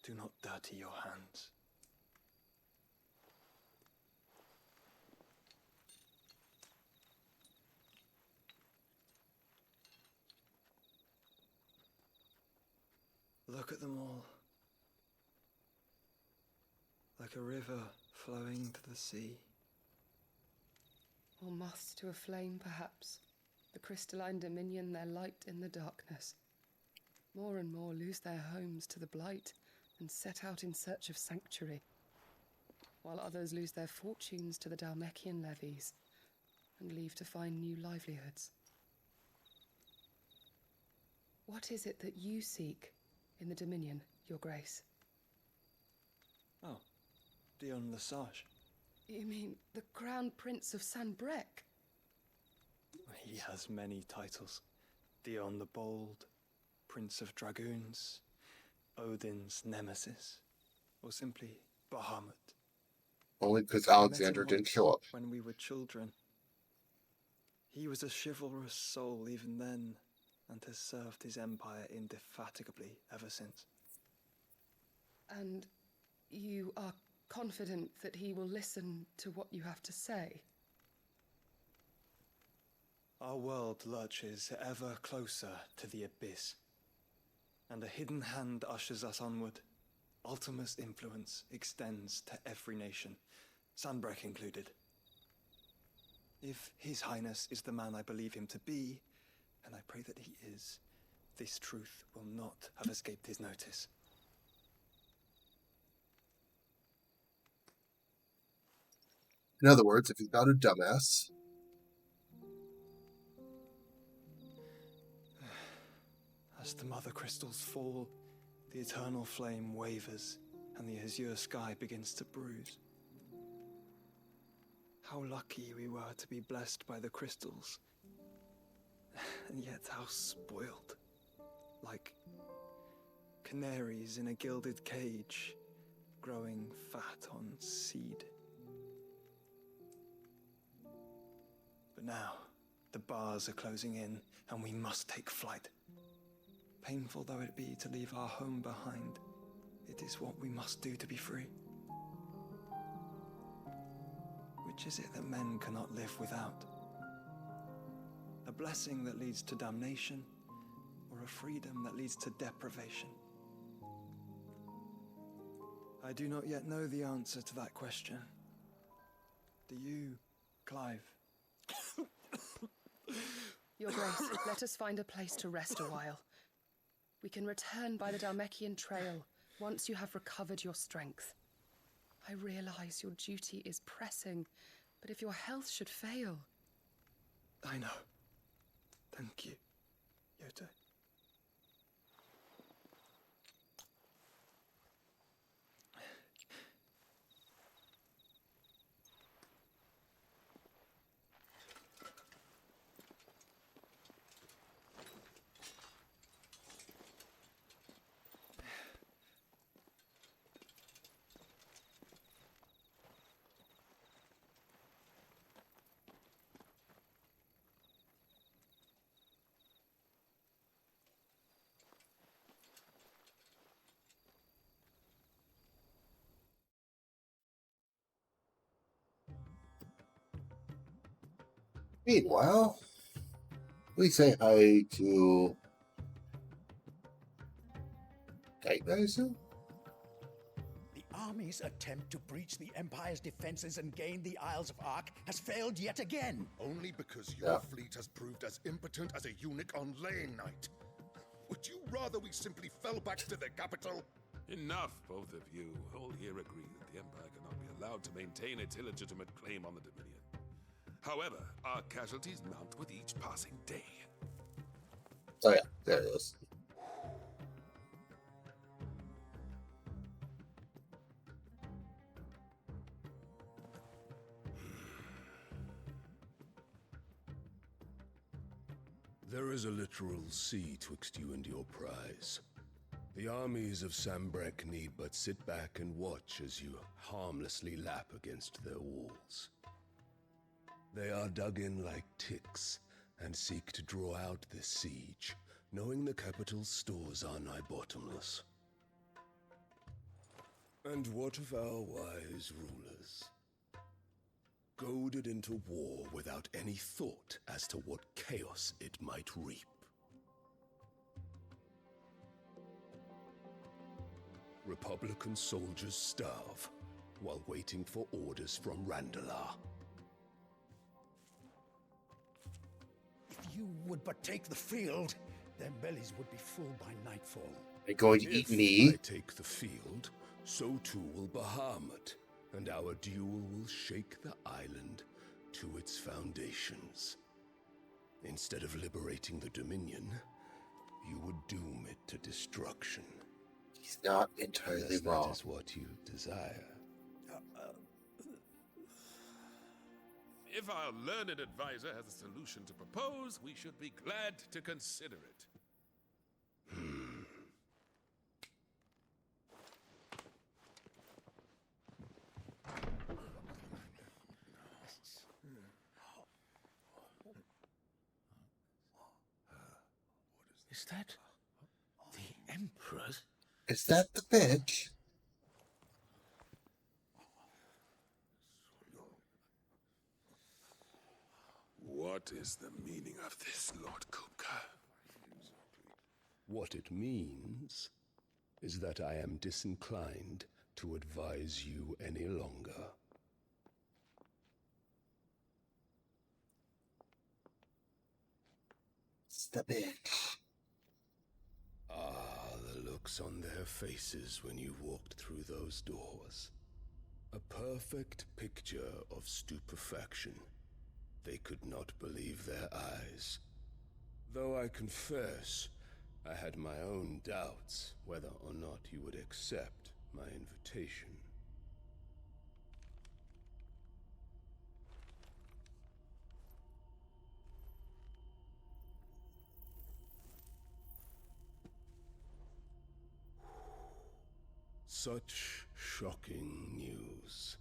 do not dirty your hands. Look at them all. Like a river flowing to the sea. Or moths to a flame, perhaps. The crystalline dominion their light in the darkness. More and more lose their homes to the blight and set out in search of sanctuary, while others lose their fortunes to the Dhalmekian levies and leave to find new livelihoods. What is it that you seek in the Dominion, Your Grace? Oh, Dion Lesage. You mean the Crown Prince of Sanbreque? He has many titles. Dion the Bold, Prince of Dragoons, Odin's Nemesis, or simply Bahamut. Only because I met him Alexander didn't once show up. when we were children. He was a chivalrous soul even then, and has served his empire indefatigably ever since. And you are confident that he will listen to what you have to say? Our world lurches ever closer to the abyss, and a hidden hand ushers us onward. Ultima's influence extends to every nation, Sanbreque included. If His Highness is the man I believe him to be, and I pray that he is, this truth will not have escaped his notice. In other words, if he's not a dumbass. As the mother crystals fall, the eternal flame wavers, and the azure sky begins to bruise. How lucky we were to be blessed by the crystals, and yet how spoiled. Like canaries in a gilded cage, growing fat on seed. But now, the bars are closing in, and we must take flight. Painful though it be to leave our home behind, it is what we must do to be free. Which is it that men cannot live without? A blessing that leads to damnation, or a freedom that leads to deprivation? I do not yet know the answer to that question. Do you, Clive? Your Grace, let us find a place to rest a while. We can return by the Dhalmekian trail once you have recovered your strength. I realize your duty is pressing, but if your health should fail... I know. Thank you, Yoto. Meanwhile, we say hi to Geitmeister. The army's attempt to breach the Empire's defenses and gain the Isles of Ark has failed yet again. Only because your fleet has proved as impotent as a eunuch on Lane Night. Would you rather we simply fell back to the capital? Enough, both of you. All here agree that the Empire cannot be allowed to maintain its illegitimate claim on the Dominion. However, our casualties mount with each passing day. Oh yeah, there it is. There is a literal sea twixt you and your prize. The armies of Sanbreque need but sit back and watch as you harmlessly lap against their walls. They are dug in like ticks and seek to draw out this siege, knowing the capital's stores are nigh bottomless. And what of our wise rulers? Goaded into war without any thought as to what chaos it might reap. Republican soldiers starve while waiting for orders from Randalar. If you would but take the field, their bellies would be full by nightfall. They're going to eat If me. I take the field, so too will Bahamut, and our duel will shake the island to its foundations. Instead of liberating the Dominion, you would doom it to destruction. He's not entirely wrong. That is what you desire. If our learned advisor has a solution to propose, we should be glad to consider it. Is that the Emperor's? Is that the bitch? What What is the meaning of this, Lord Kupka? What it means is that I am disinclined to advise you any longer. Stop it. Ah, the looks on their faces when you walked through those doors. A perfect picture of stupefaction. They could not believe their eyes. Though I confess, I had my own doubts whether or not you would accept my invitation. Such shocking news.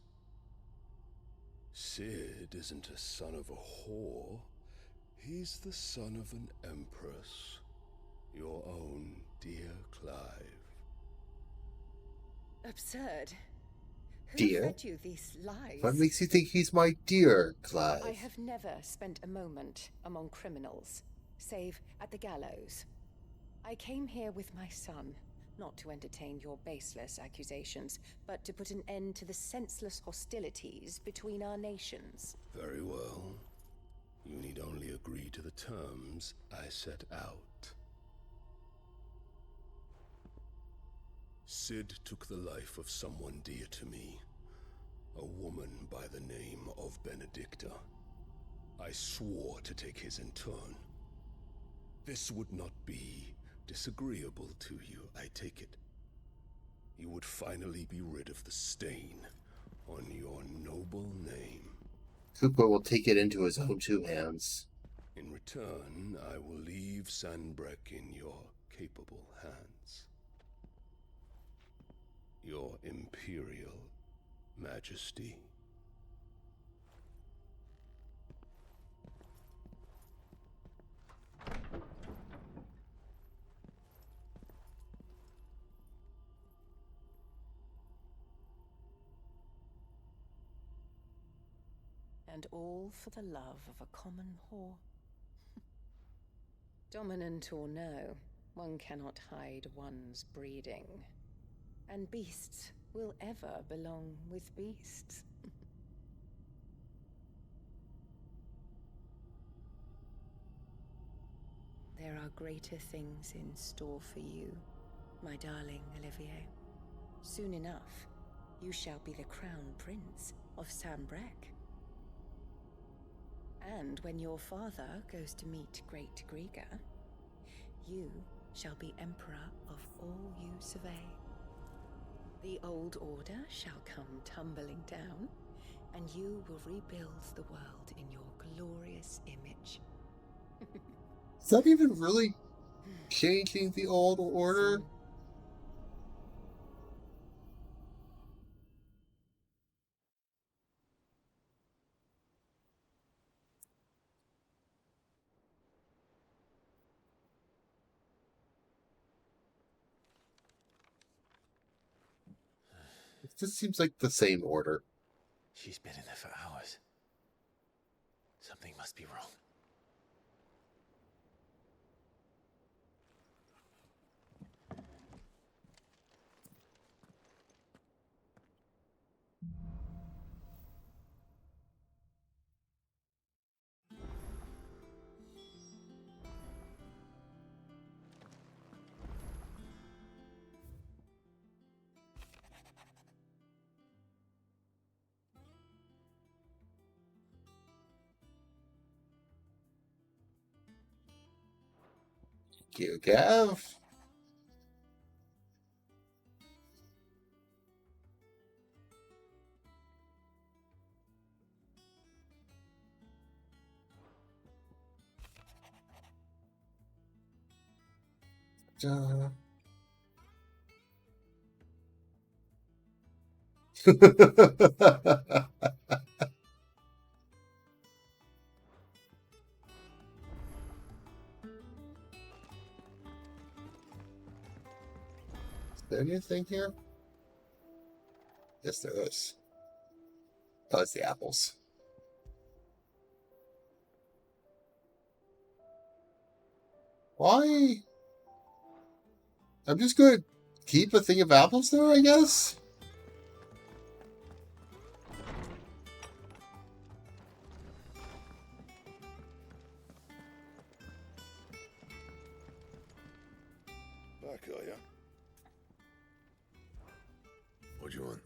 Cid isn't a son of a whore. He's the son of an empress. Your own dear Clive. Absurd. Who Dear? fed you these lies? What makes you think he's my dear, Clive? I have never spent a moment among criminals, save at the gallows. I came here with my son, not to entertain your baseless accusations, but to put an end to the senseless hostilities between our nations. Very well. You need only agree to the terms I set out. Cid took the life of someone dear to me, a woman by the name of Benedicta. I swore to take his in turn. This would not be disagreeable to you, I take it. You would finally be rid of the stain on your noble name. Cooper will take it into his own two hands. In return, I will leave Sanbreque in your capable hands. Your Imperial Majesty. And all for the love of a common whore. Dominant or no, one cannot hide one's breeding. And beasts will ever belong with beasts. There are greater things in store for you, my darling Olivier. Soon enough, you shall be the crown prince of Sanbreque. And when your father goes to meet Great Griga, you shall be emperor of all you survey. The old order shall come tumbling down, and you will rebuild the world in your glorious image. Is that even really changing the old order? It just seems like the same order. She's been in there for hours. Something must be wrong. You Gav. Is there anything here? Yes, there is. Oh, it's the apples. Why? I'm just going to keep a thing of apples there, I guess? Back, are ya? What do you want?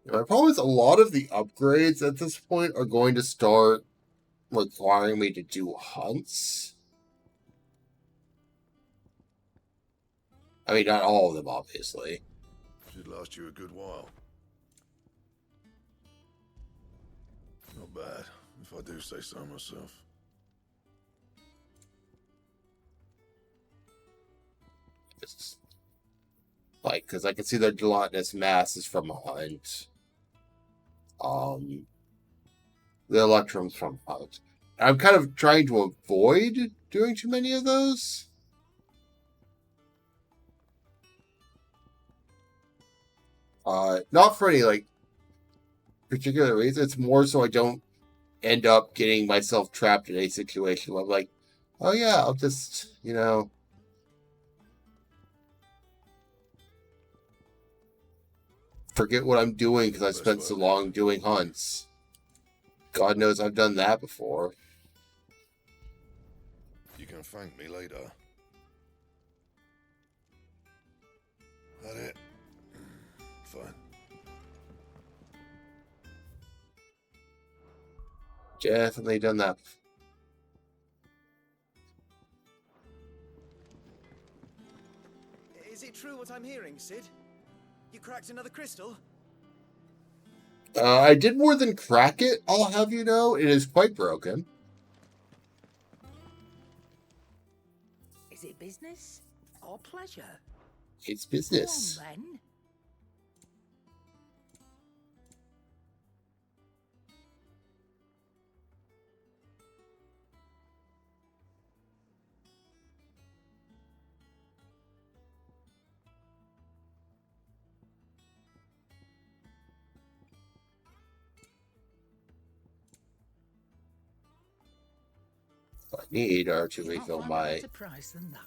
My problem is a lot of the upgrades at this point are going to start requiring me to do hunts. I mean, not all of them, obviously. Should last you a good while. Not bad, if I do say so myself. It's like, because I can see their gelatinous mass is from a hunt. The Electrum's from hunt. I'm kind of trying to avoid doing too many of those. Not for any, like, particular reason. It's more so I don't end up getting myself trapped in a situation where I'm like, oh yeah, I'll just, you know... forget what I'm doing because I spent so long doing hunts. God knows I've done that before. You can thank me later. That it? Fine. Definitely done that. Is it true what I'm hearing, Cid? You cracked another crystal? I did more than crack it, I'll have you know. It is quite broken. Is it business or pleasure? It's business. Go on, then. I need are to refill my price than that.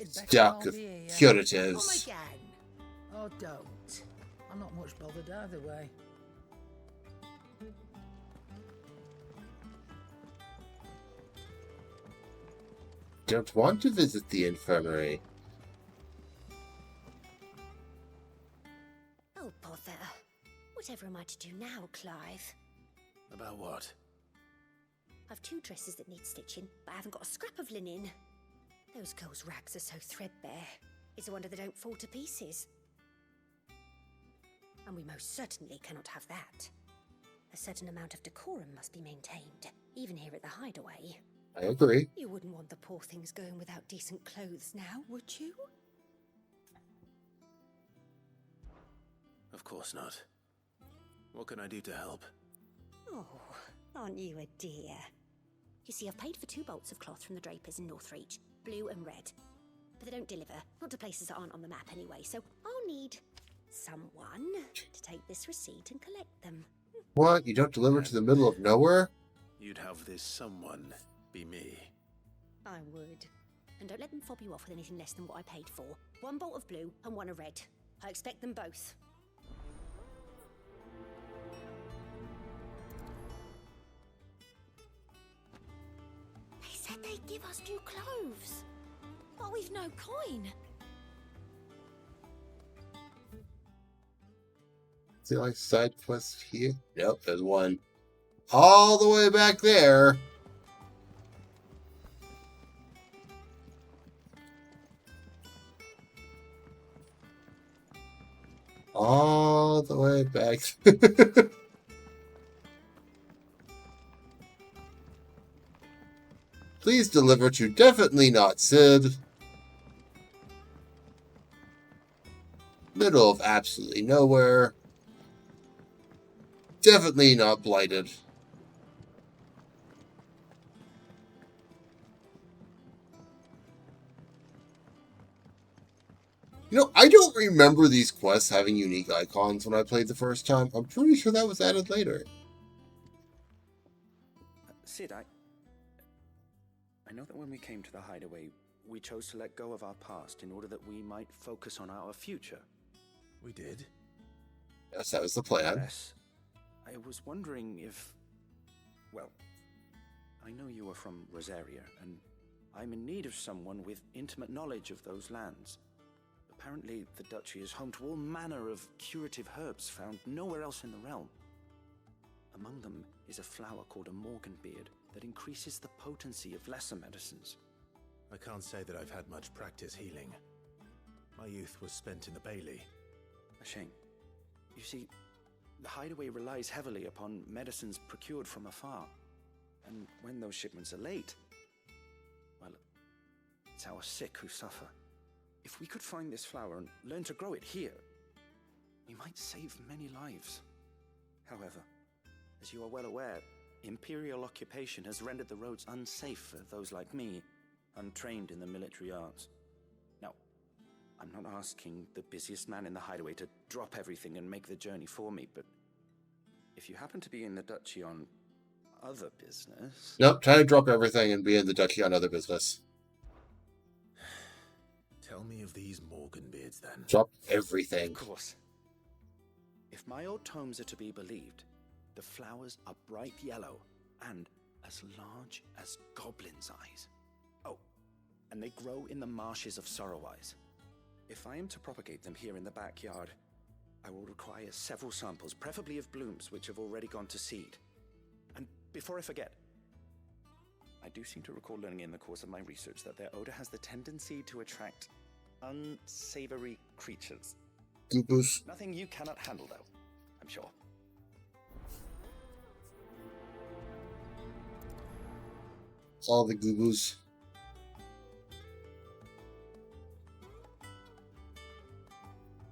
stock of curatives. Come again. Oh, don't. I'm not much bothered either way. Don't want to visit the infirmary. Oh, bother. Whatever am I to do now, Clive? About what? I've 2 dresses that need stitching, but I haven't got a scrap of linen. Those girls' rags are so threadbare. It's a wonder they don't fall to pieces. And we most certainly cannot have that. A certain amount of decorum must be maintained, even here at the Hideaway. I agree. You wouldn't want the poor things going without decent clothes now, would you? Of course not. What can I do to help? Oh, aren't you a dear? You see, I've paid for 2 bolts of cloth from the drapers in Northreach, blue and red. But they don't deliver, not to places that aren't on the map anyway, so I'll need someone to take this receipt and collect them. What? You don't deliver to the middle of nowhere? You'd have this someone be me. I would. And don't let them fob you off with anything less than what I paid for. 1 bolt of blue and 1 of red. I expect them both. They said they'd give us new clothes. But we've no coin. Is there like side quest here? Nope, there's one all the way back there. All the way back. Please deliver to definitely not Cid. Middle of absolutely nowhere. Definitely not blighted. You know, I don't remember these quests having unique icons when I played the first time. I'm pretty sure that was added later. Cid, I know that when we came to the hideaway, we chose to let go of our past in order that we might focus on our future. We did? Yes, that was the plan. Yes. I was wondering if... Well, I know you are from Rosaria, and I'm in need of someone with intimate knowledge of those lands. Apparently, the Duchy is home to all manner of curative herbs found nowhere else in the realm. Among them is a flower called a Morganbeard that increases the potency of lesser medicines. I can't say that I've had much practice healing. My youth was spent in the Bailey. A shame. You see, the hideaway relies heavily upon medicines procured from afar. And when those shipments are late, well, it's our sick who suffer. If we could find this flower and learn to grow it here, we might save many lives. However, as you are well aware, Imperial occupation has rendered the roads unsafe for those like me, untrained in the military arts. Now, I'm not asking the busiest man in the hideaway to drop everything and make the journey for me, but if you happen to be in the Duchy on other business... Nope, try to drop everything and be in the Duchy on other business. Tell me of these Morganbeards, then. Drop everything. Of course. If my old tomes are to be believed, the flowers are bright yellow and as large as goblins' eyes. Oh, and they grow in the marshes of Sorrowwise. If I am to propagate them here in the backyard, I will require several samples, preferably of blooms which have already gone to seed. And before I forget, I do seem to recall learning in the course of my research that their odor has the tendency to attract unsavory creatures. Goobus. Nothing you cannot handle, though, I'm sure. All the goobus.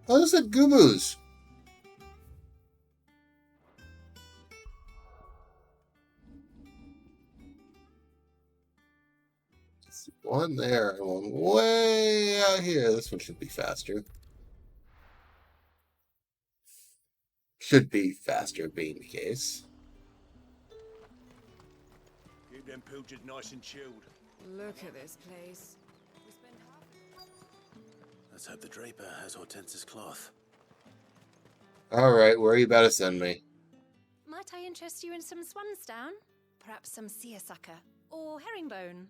Oh, those are goobus. One there and one way out here. This one should be faster. Should be faster, being the case. Keep them pilchards nice and chilled. Look at this place. Let's hope the Draper has Hortense's cloth. Alright, where are you about to send me? Might I interest you in some swansdown? Perhaps some seersucker or herringbone?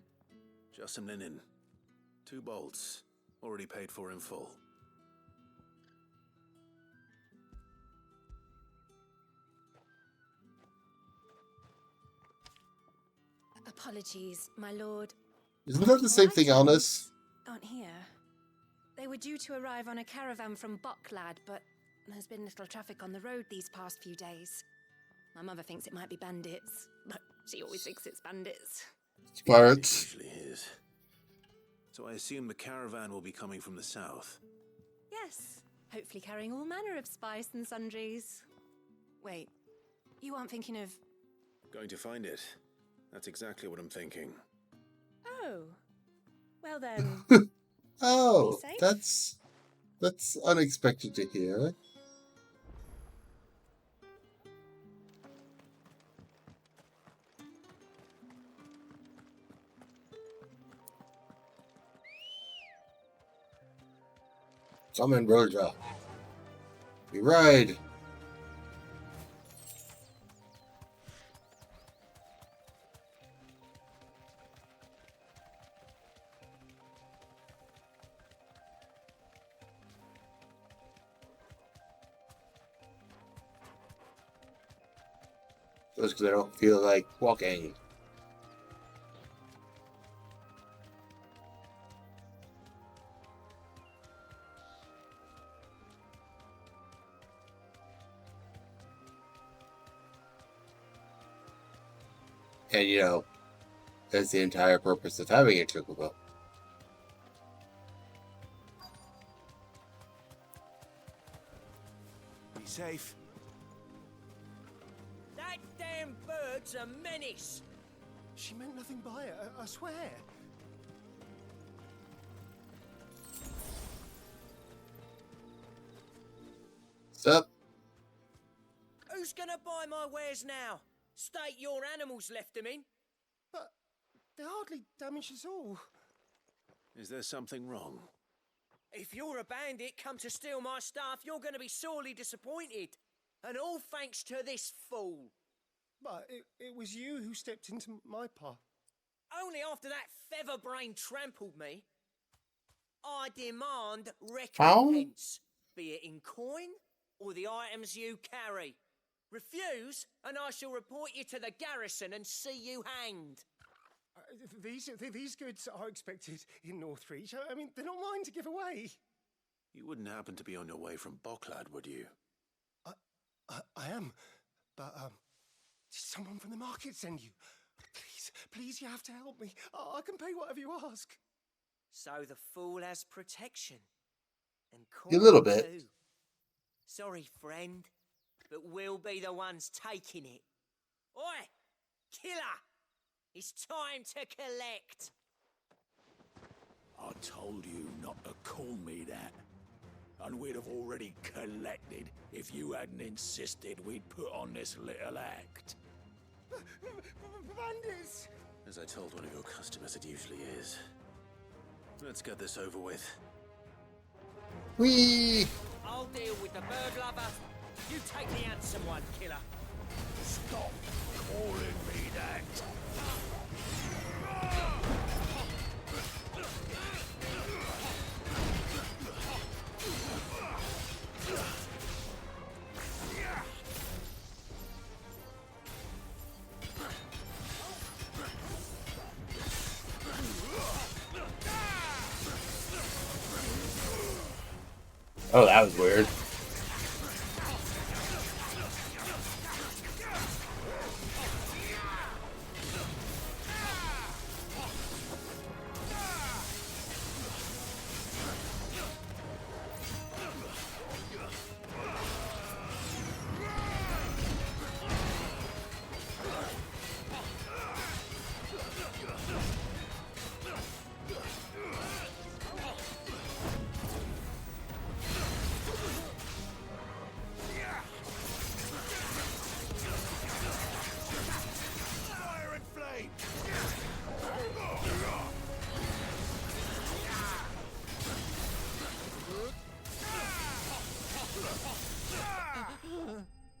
Just some linen. 2 bolts. Already paid for in full. Apologies, my lord. Isn't that the same thing on us? Aren't here. They were due to arrive on a caravan from Bucklad, but there's been little traffic on the road these past few days. My mother thinks it might be bandits, but she always thinks it's bandits. Pirates. It usually is. So I assume the caravan will be coming from the south. Yes, hopefully carrying all manner of spice and sundries. Wait, you aren't thinking of... Going to find it. That's exactly what I'm thinking. Oh, well then... Oh, that's unexpected to hear. Come in, Roja. We ride. Just because I don't feel like walking. And you know, that's the entire purpose of having a chocobo. Be safe. That damn bird's a menace. She meant nothing by it, I swear. What's up? Who's gonna buy my wares now? State your animals left them in. But they hardly damage us all. Is there something wrong? If you're a bandit come to steal my stuff, you're gonna be sorely disappointed. And all thanks to this fool. But it was you who stepped into my path. Only after that feather-brain trampled me. I demand How? recompense, be it in coin or the items you carry. Refuse, and I shall report you to the garrison and see you hanged. These goods are expected in Northreach. I mean, they're not mine to give away. You wouldn't happen to be on your way from Boklad, would you? I am, but did someone from the market send you? Please, you have to help me. I can pay whatever you ask. So the fool has protection. And A little coin bit. too. Sorry, friend, but we'll be the ones taking it. Oi, killer! It's time to collect. I told you not to call me that. And we'd have already collected if you hadn't insisted we'd put on this little act. Bandits! As I told one of your customers, it usually is. Let's get this over with. Whee! I'll deal with the bird lover. You take the handsome one, killer. Stop calling me that. Oh, that was weird.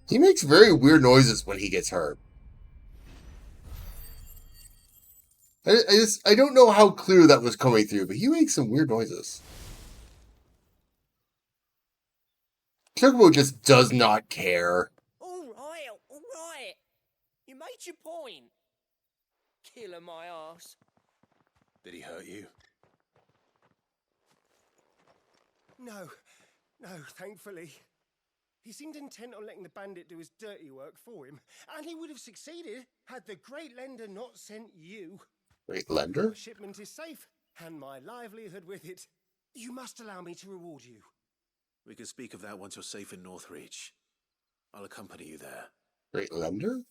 He makes very weird noises when he gets hurt. I don't know how clear that was coming through, but he makes some weird noises. Chocobo just does not care. All right. You made your point. Killer my ass. Did he hurt you? No, thankfully. He seemed intent on letting the bandit do his dirty work for him, and he would have succeeded had the Great Lender not sent you. Great Lender? The shipment is safe, and my livelihood with it. You must allow me to reward you. We can speak of that once you're safe in Northreach. I'll accompany you there. Great Lender?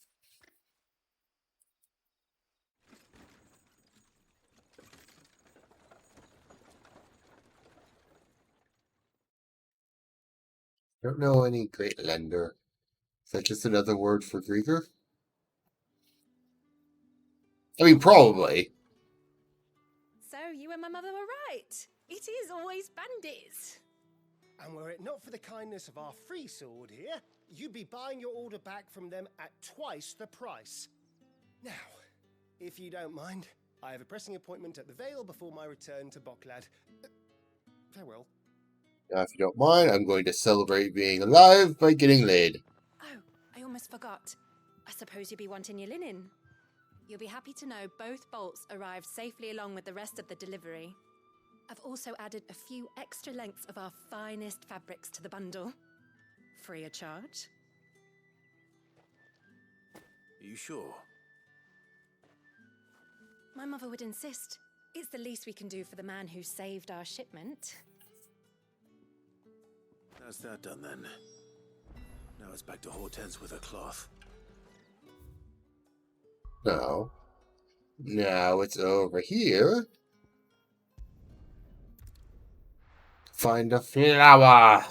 Don't know any Great Lender. Is that just another word for Grieger? I mean, probably. So you and my mother were right. It is always bandits. And were it not for the kindness of our free sword here, you'd be buying your order back from them at twice the price. Now, if you don't mind, I have a pressing appointment at the Vale before my return to Boklad. Farewell. Now, if you don't mind, I'm going to celebrate being alive by getting laid. Oh, I almost forgot. I suppose you'll be wanting your linen. You'll be happy to know both bolts arrived safely along with the rest of the delivery. I've also added a few extra lengths of our finest fabrics to the bundle. Free of charge. Are you sure? My mother would insist. It's the least we can do for the man who saved our shipment. That's that done then. Now it's back to Hortense with her cloth. No. Now it's over here. Find a flower.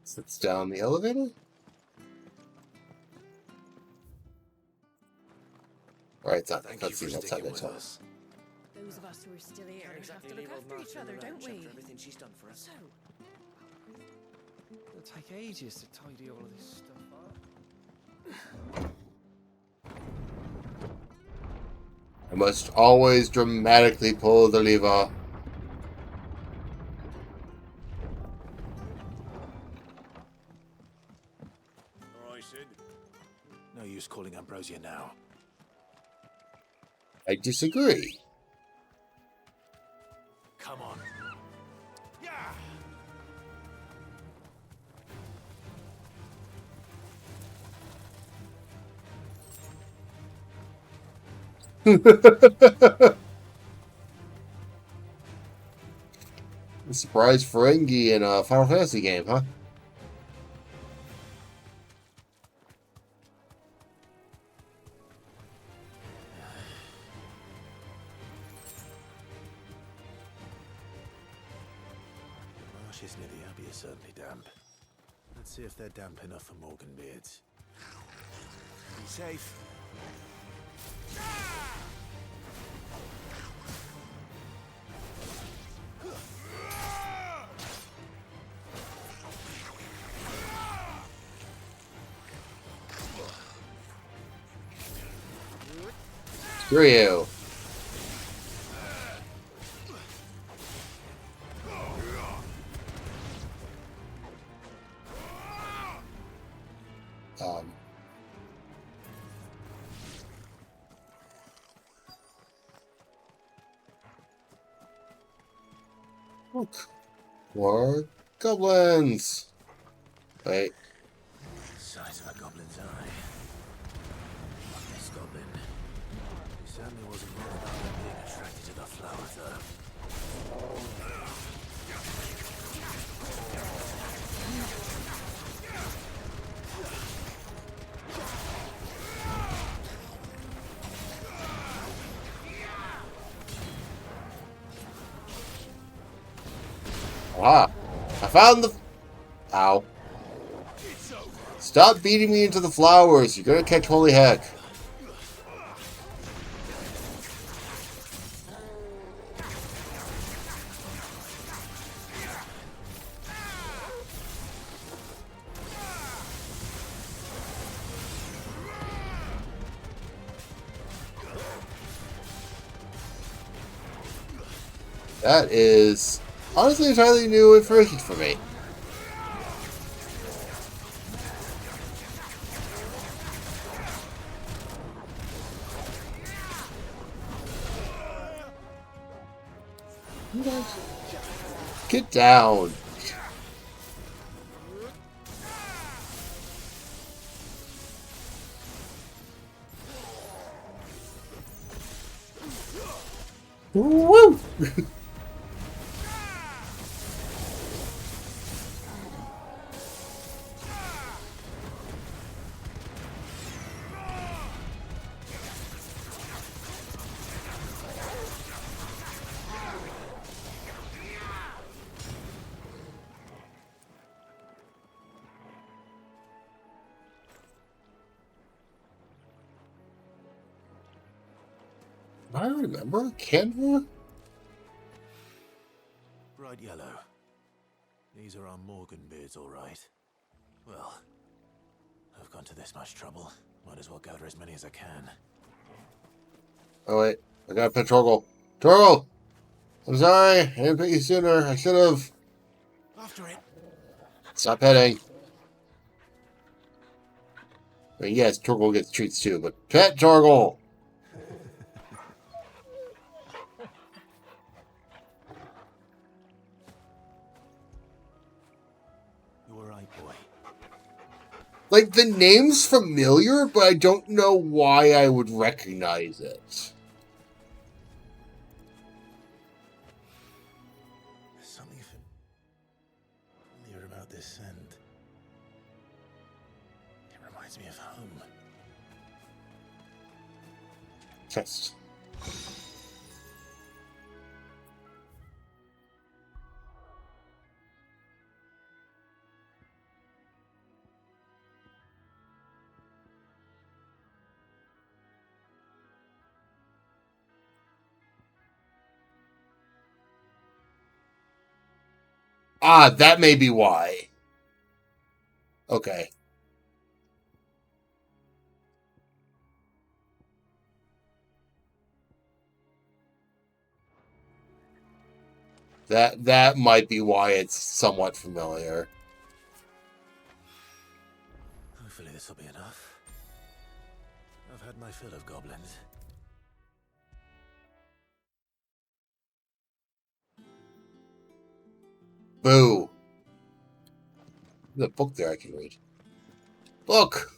Sits down the elevator? Right, it's not the cutscene outside the top. Those of us who are still here Can't exactly have to leave look old after each Martha other, in the don't lurch we? after everything she's done for us. So, It'll take ages to tidy all of this stuff up. I must always dramatically pull the lever. Alright, Sid. No use calling Ambrosia now. I disagree. Come on. Surprise Ferengi in a Final Fantasy game, huh? The marshes near the Abbey are certainly damp. Let's see if they're damp enough for Morganbeards. Be safe. Screw you. Look. More goblins. Wait. Size of a goblin's eye. This goblin. He certainly wasn't wrong about him being attracted to the flower though. Ah, I found the... Ow. Stop beating me into the flowers. You're gonna catch holy heck. That is honestly entirely new information for me. Get down. Woo! I remember Canva? Bright yellow. These are our Morganbeards, all right. Well, I've gone to this much trouble. Might as well gather as many as I can. Oh wait, I got a pet Torgal. Torgal! I'm sorry, I didn't pick you sooner. I should have. After it. Stop petting. I mean, yes, Torgal gets treats too, but pet Torgal! Like, the name's familiar, but I don't know why I would recognize it. There's something familiar about this scent. It reminds me of home. Test. Ah, that may be why. Okay. That might be why it's somewhat familiar. Hopefully this will be enough. I've had my fill of goblins. Boo. There's a book there I can read. Look!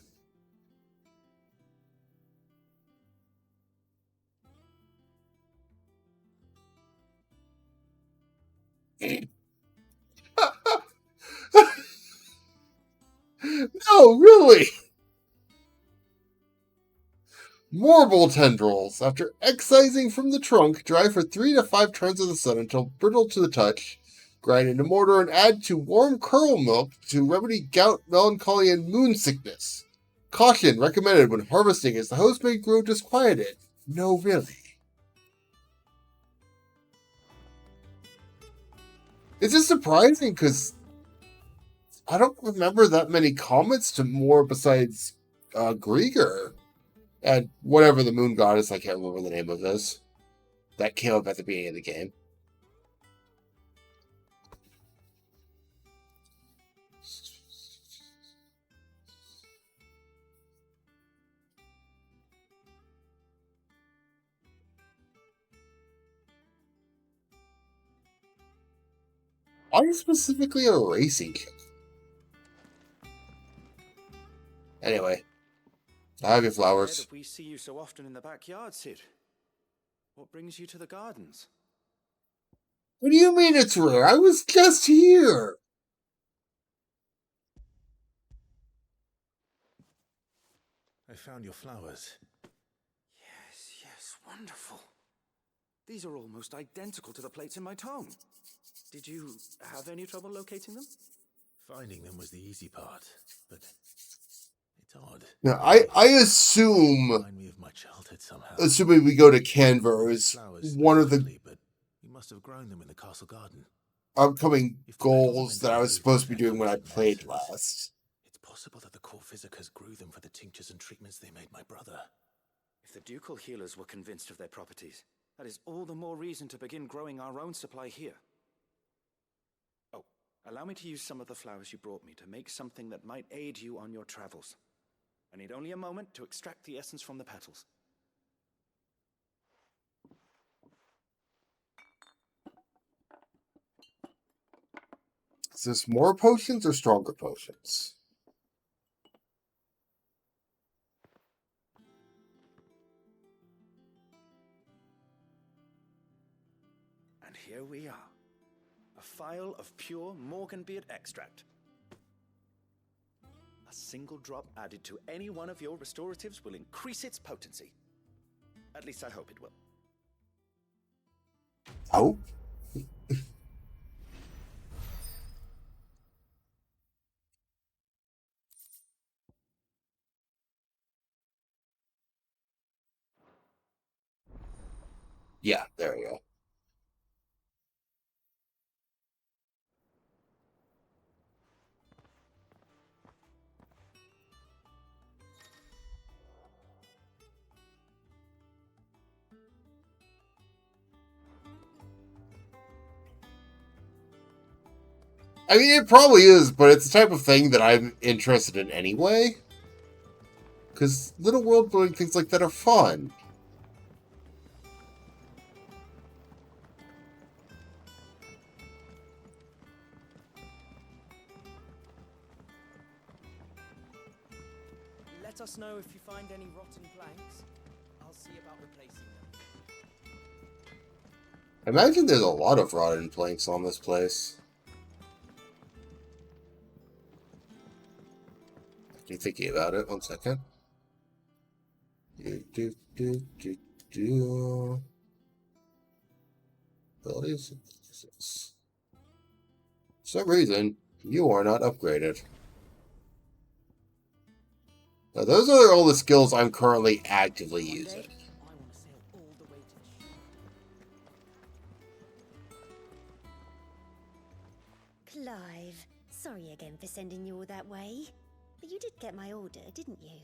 No, really! Marble tendrils. After excising from the trunk, dry for 3 to 5 turns of the sun until brittle to the touch. Grind into mortar and add to warm curl milk to remedy gout, melancholy, and moon sickness. Caution recommended when harvesting as the host may grow disquieted. No, really. It's just surprising because I don't remember that many comments to more besides Grieger and whatever the moon goddess, I can't remember the name of this, that came up at the beginning of the game. Why specifically a racing kit? Anyway, I have your flowers. Why do we see you so often in the backyard, Cid? What brings you to the gardens? What do you mean it's rare? I was just here. I found your flowers. Yes, wonderful. These are almost identical to the plates in my tome. Did you have any trouble locating them? Finding them was the easy part, but it's odd. Now, I assume, Remind me of my childhood somehow. assuming we go to Canvers, one of the But you must have grown them in the castle garden. upcoming goals that I was supposed to be doing when I played last. It's possible that the court physicers grew them for the tinctures and treatments they made my brother. If the ducal healers were convinced of their properties, that is all the more reason to begin growing our own supply here. Oh, allow me to use some of the flowers you brought me to make something that might aid you on your travels. I need only a moment to extract the essence from the petals. Is this more potions or stronger potions? And here we are. A phial of pure Morganbeard extract. A single drop added to any one of your restoratives will increase its potency. At least I hope it will. Oh? Yeah, there we go. I mean, it probably is, but it's the type of thing that I'm interested in anyway. Because little world building things like that are fun. Let us know if you find any rotten planks. I'll see about replacing them. I imagine there's a lot of rotten planks on this place. After thinking about it, 1 second. Abilities. For some reason, you are not upgraded. Now, those are all the skills I'm currently actively using. alive. Sorry again for sending you all that way. But you did get my order, didn't you?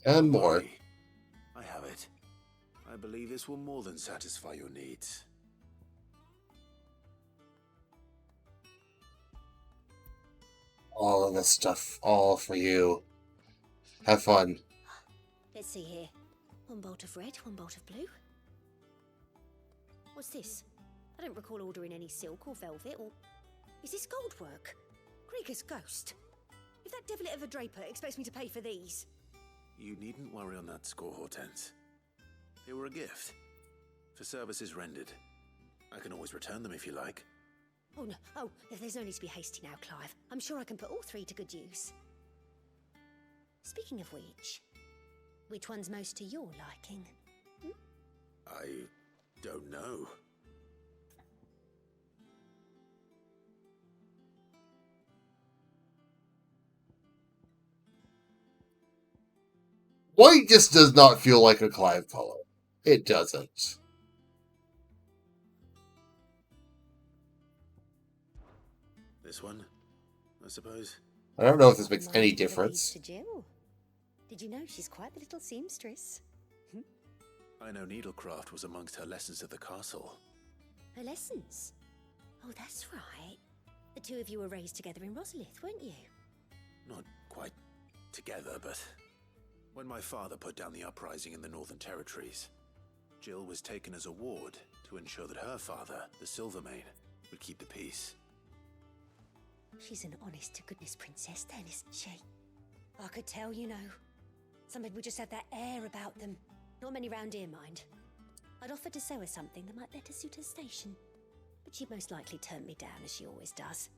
And more. I have it. I believe this will more than satisfy your needs. All of this stuff, all for you. Have fun. Let's see here. One bolt of red, one bolt of blue. What's this? I don't recall ordering any silk or velvet or... Is this gold work? Krieger's ghost. If that devil ever Draper expects me to pay for these... You needn't worry on that score, Hortense. They were a gift. For services rendered. I can always return them if you like. Oh no, oh, there's no need to be hasty now, Clive. I'm sure I can put all three to good use. Speaking of which one's most to your liking? I don't know. White just does not feel like a Clive color. It doesn't. This one, I suppose. I don't know if this makes any difference. To Jill. Did you know she's quite the little seamstress? I know needlecraft was amongst her lessons at the castle. Her lessons? Oh, that's right. The two of you were raised together in Rosalith, weren't you? Not quite together, but when my father put down the uprising in the Northern Territories, Jill was taken as a ward to ensure that her father, the Silvermane, would keep the peace. She's an honest-to-goodness princess then, isn't she? I could tell, you know. Some people just have that air about them. Not many round here, mind. I'd offered to sew her something that might better suit her station. But she'd most likely turn me down, as she always does.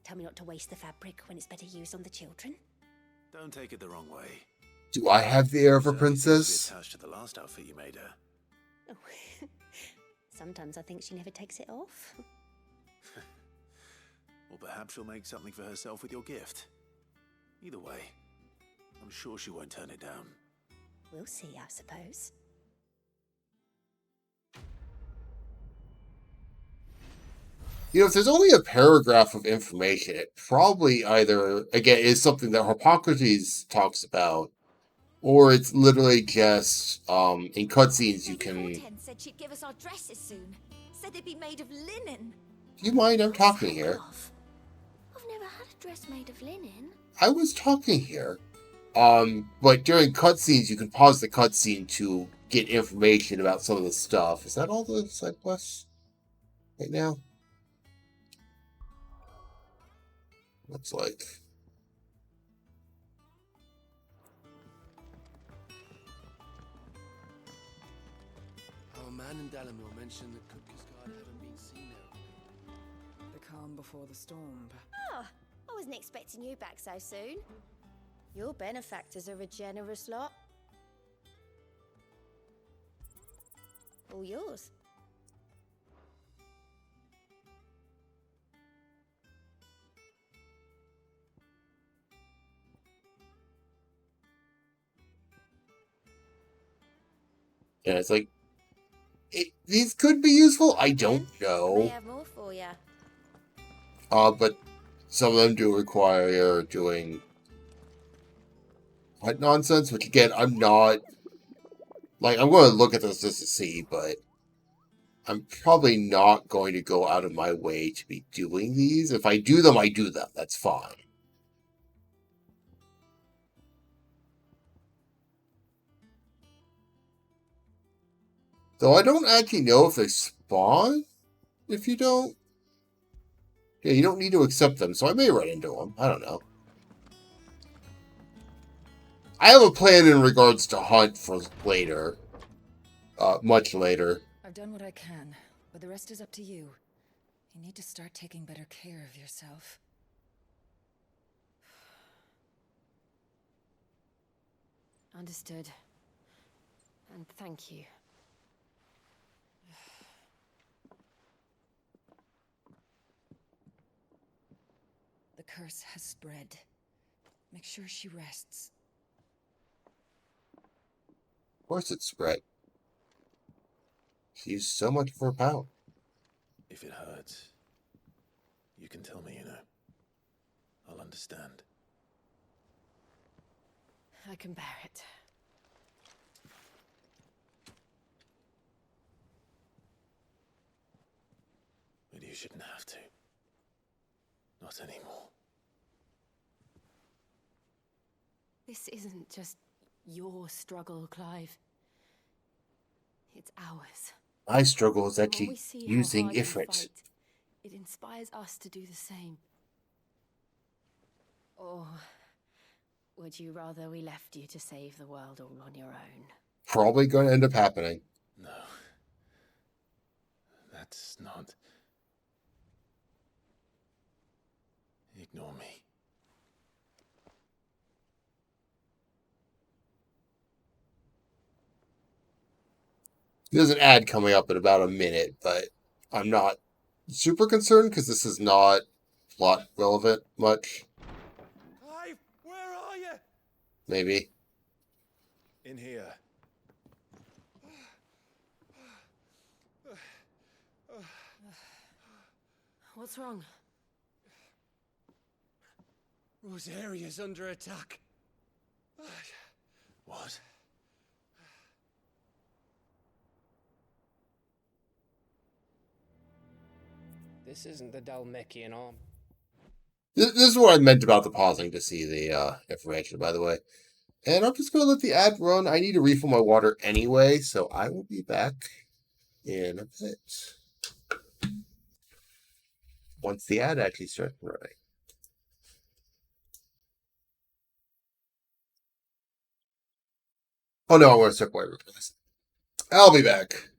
Tell me not to waste the fabric when it's better used on the children. Don't take it the wrong way. Do I have the air of a Certainly princess? seems to be attached to the last outfit you made her. Oh, sometimes I think she never takes it off. Or perhaps she'll make something for herself with your gift. Either way, I'm sure she won't turn it down. We'll see, I suppose. You know, if there's only a paragraph of information, it probably either, again, is something that Hippocrates talks about, or it's literally just, in cutscenes you can... Hortense said she'd give us our dresses soon. Said they'd be made of linen. Do you mind? I'm talking here. I've never had a dress made of linen. I was talking here. But during cutscenes, you can pause the cutscene to get information about some of the stuff. Is that all the side quests right now? Looks like. Our man in Dalamore mentioned that Kupka's guard haven't been seen there. The calm before the storm. Oh, I wasn't expecting you back so soon. Your benefactors are a generous lot. All yours. And it's like, these could be useful. I don't May know. have more for you. But some of them do require doing what nonsense, which again, I'm not, like, I'm going to look at this just to see, but I'm probably not going to go out of my way to be doing these. If I do them, I do them. That's fine. Though I don't actually know if they spawn if you don't. Yeah, you don't need to accept them, so I may run into them. I don't know. I have a plan in regards to hunt for later. Much later. I've done what I can, but the rest is up to you. You need to start taking better care of yourself. Understood. And thank you. The curse has spread. Make sure she rests. Of course it's spread. She's so much for a pound. If it hurts, you can tell me, you know. understand. I can bear it. But you shouldn't have to. Not anymore. This isn't just your struggle, Clive. It's ours. My struggle is And when actually we see how using hard you Ifrit. fight, it inspires us to do the same. Or would you rather we left you to save the world all on your own? Probably going to end up happening. No. That's not... Ignore me. There's an ad coming up in about a minute, but I'm not super concerned because this is not plot relevant much. Clive, where are you? Maybe. In here. What's wrong? Rosaria's under attack. What? This isn't the Dalmekian arm. This is what I meant about the pausing to see the information, by the way. And I'm just going to let the ad run. I need to refill my water anyway, so I will be back in a bit. Once the ad actually starts running. Oh no, I'm going to step away real fast. I'll be back.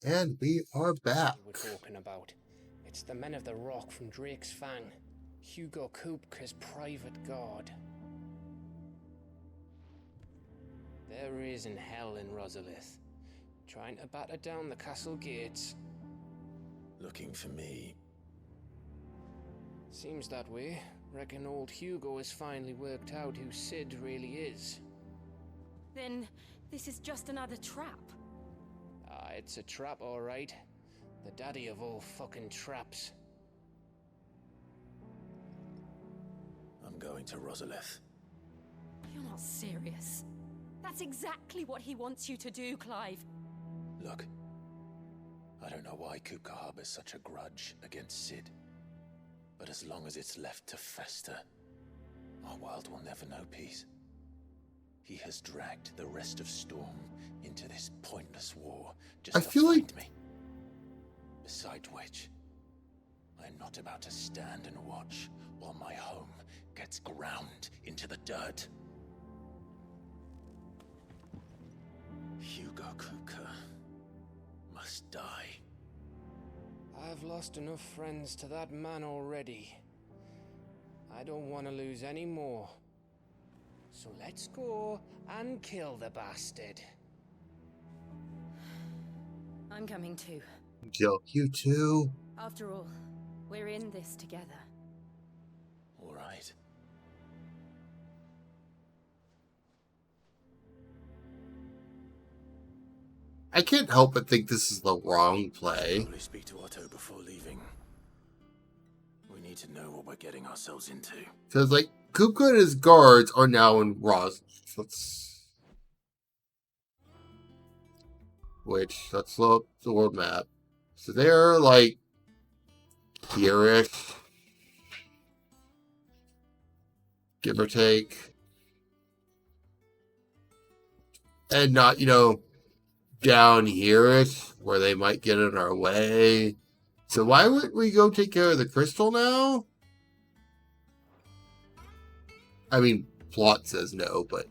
And we are back. We're talking about. It's the men of the Rock from Drake's Fang. Hugo Kupka's private guard. There is in hell in Rosalith, trying to batter down the castle gates. Looking for me. Seems that way. Reckon old Hugo has finally worked out who Sid really is. Then this is just another trap. Ah, it's a trap, all right. The daddy of all fucking traps. I'm going to Rosalith. You're not serious. That's exactly what he wants you to do, Clive. Look, I don't know why Kupka harbors such a grudge against Sid. But as long as it's left to fester, our world will never know peace. He has dragged the rest of Storm into this pointless war just I to feel fight like me. Besides which, I'm not about to stand and watch while my home gets ground into the dirt. Hugo Kupka must die. I've lost enough friends to that man already. I don't want to lose any more. So let's go and kill the bastard. I'm coming too. Kill you too. After all, we're in this together. All right. I can't help but think this is the wrong play. Probably speak to Otto before leaving. We need to know what we're getting ourselves into. Because, like, Kupka and his guards are now in let's look at the world map. So they're, like, here-ish. Give or take. And not, down here-ish, where they might get in our way. So why would we go take care of the crystal now? I mean, plot says no, but,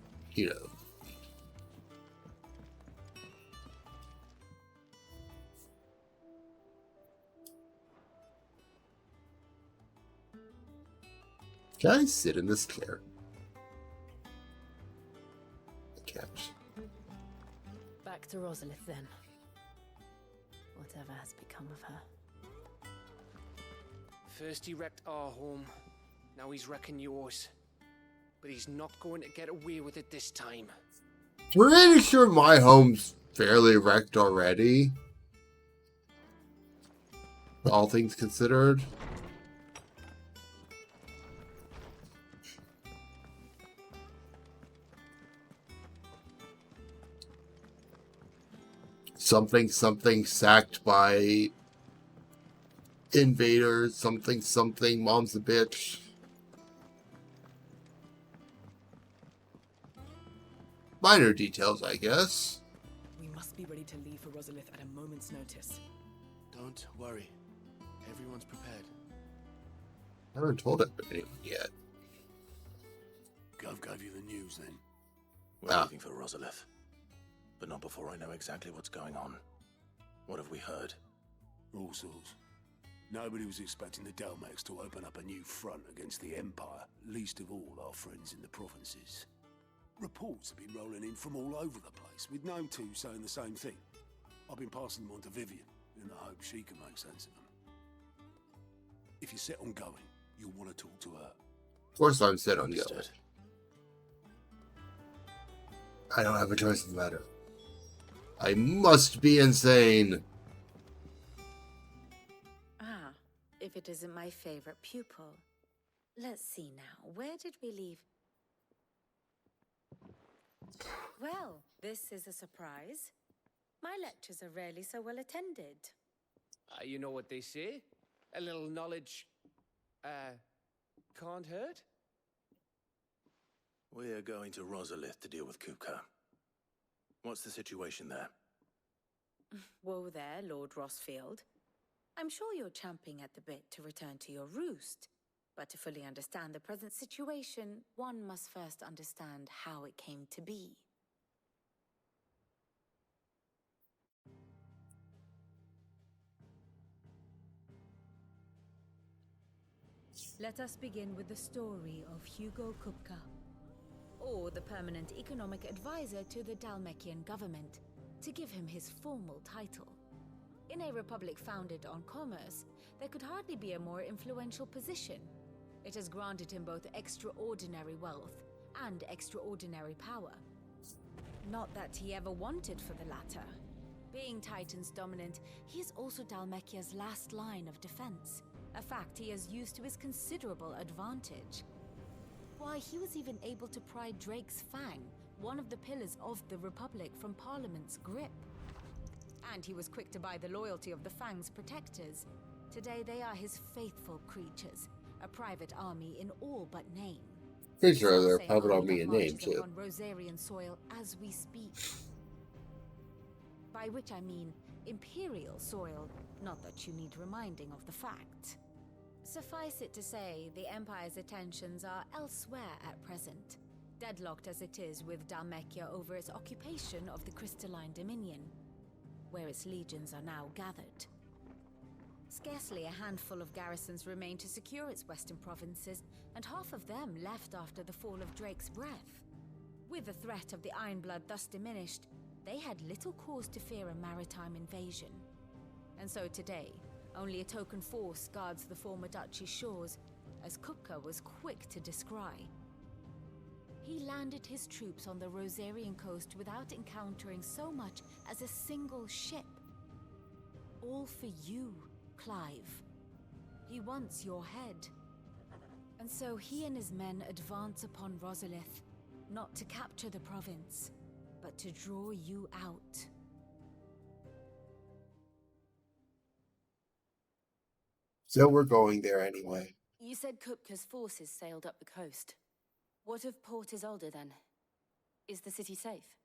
Can I sit in this chair? I can't. Back to Rosalith then. Whatever has become of her. First he wrecked our home, now he's wrecking yours. But he's not going to get away with it this time. Pretty sure my home's fairly wrecked already. All things considered. Something sacked by invaders. Something mom's a bitch. Minor details, I guess. We must be ready to leave for Rosalith at a moment's notice. Don't worry. Everyone's prepared. I haven't told anyone yet. Gov gave you the news then? We're leaving for Rosalith. But not before I know exactly what's going on. What have we heard? All sorts. Nobody was expecting the Delmex to open up a new front against the Empire, least of all our friends in the provinces. Reports have been rolling in from all over the place, with Gnome 2 saying the same thing. I've been passing them on to Vivian, in the hope she can make sense of them. If you're set on going, you'll want to talk to her. Of course I'm set on going. I don't have a choice in the matter. I must be insane. Ah, if it isn't my favorite pupil. Let's see now, where did we leave? Well, this is a surprise. My lectures are rarely so well attended. You know what they say? A little knowledge, can't hurt? We're going to Rosalith to deal with Kupka. What's the situation there? Whoa there, Lord Rossfield. I'm sure you're champing at the bit to return to your roost. But to fully understand the present situation, one must first understand how it came to be. Let us begin with the story of Hugo Kupka, or the permanent economic advisor to the Dhalmekian government, to give him his formal title. In a republic founded on commerce, there could hardly be a more influential position. It has granted him both extraordinary wealth and extraordinary power. Not that he ever wanted for the latter. Being Titan's dominant, he is also Dhalmekia's last line of defense, a fact he has used to his considerable advantage. Why, he was even able to pry Drake's Fang, one of the pillars of the Republic, from Parliament's grip. And he was quick to buy the loyalty of the Fang's protectors. Today they are his faithful creatures, a private army in all but name. Pretty sure they're a Some say private army army in that name, marches too. upon Rosarian soil as we speak. By which I mean Imperial soil, not that you need reminding of the fact. Suffice it to say, the Empire's attentions are elsewhere at present, deadlocked as it is with Dhalmekia over its occupation of the Crystalline Dominion, where its legions are now gathered. Scarcely a handful of garrisons remain to secure its western provinces, and half of them left after the fall of Drake's Breath. With the threat of the Ironblood thus diminished, they had little cause to fear a maritime invasion. And so today, only a token force guards the former duchy's shores, as Kupka was quick to descry. He landed his troops on the Rosarian coast without encountering so much as a single ship. All for you, Clive. He wants your head. And so he and his men advance upon Rosalith, not to capture the province, but to draw you out. So we're going there anyway. You said Kupka's forces sailed up the coast. What of Port Isolde then? Is the city safe?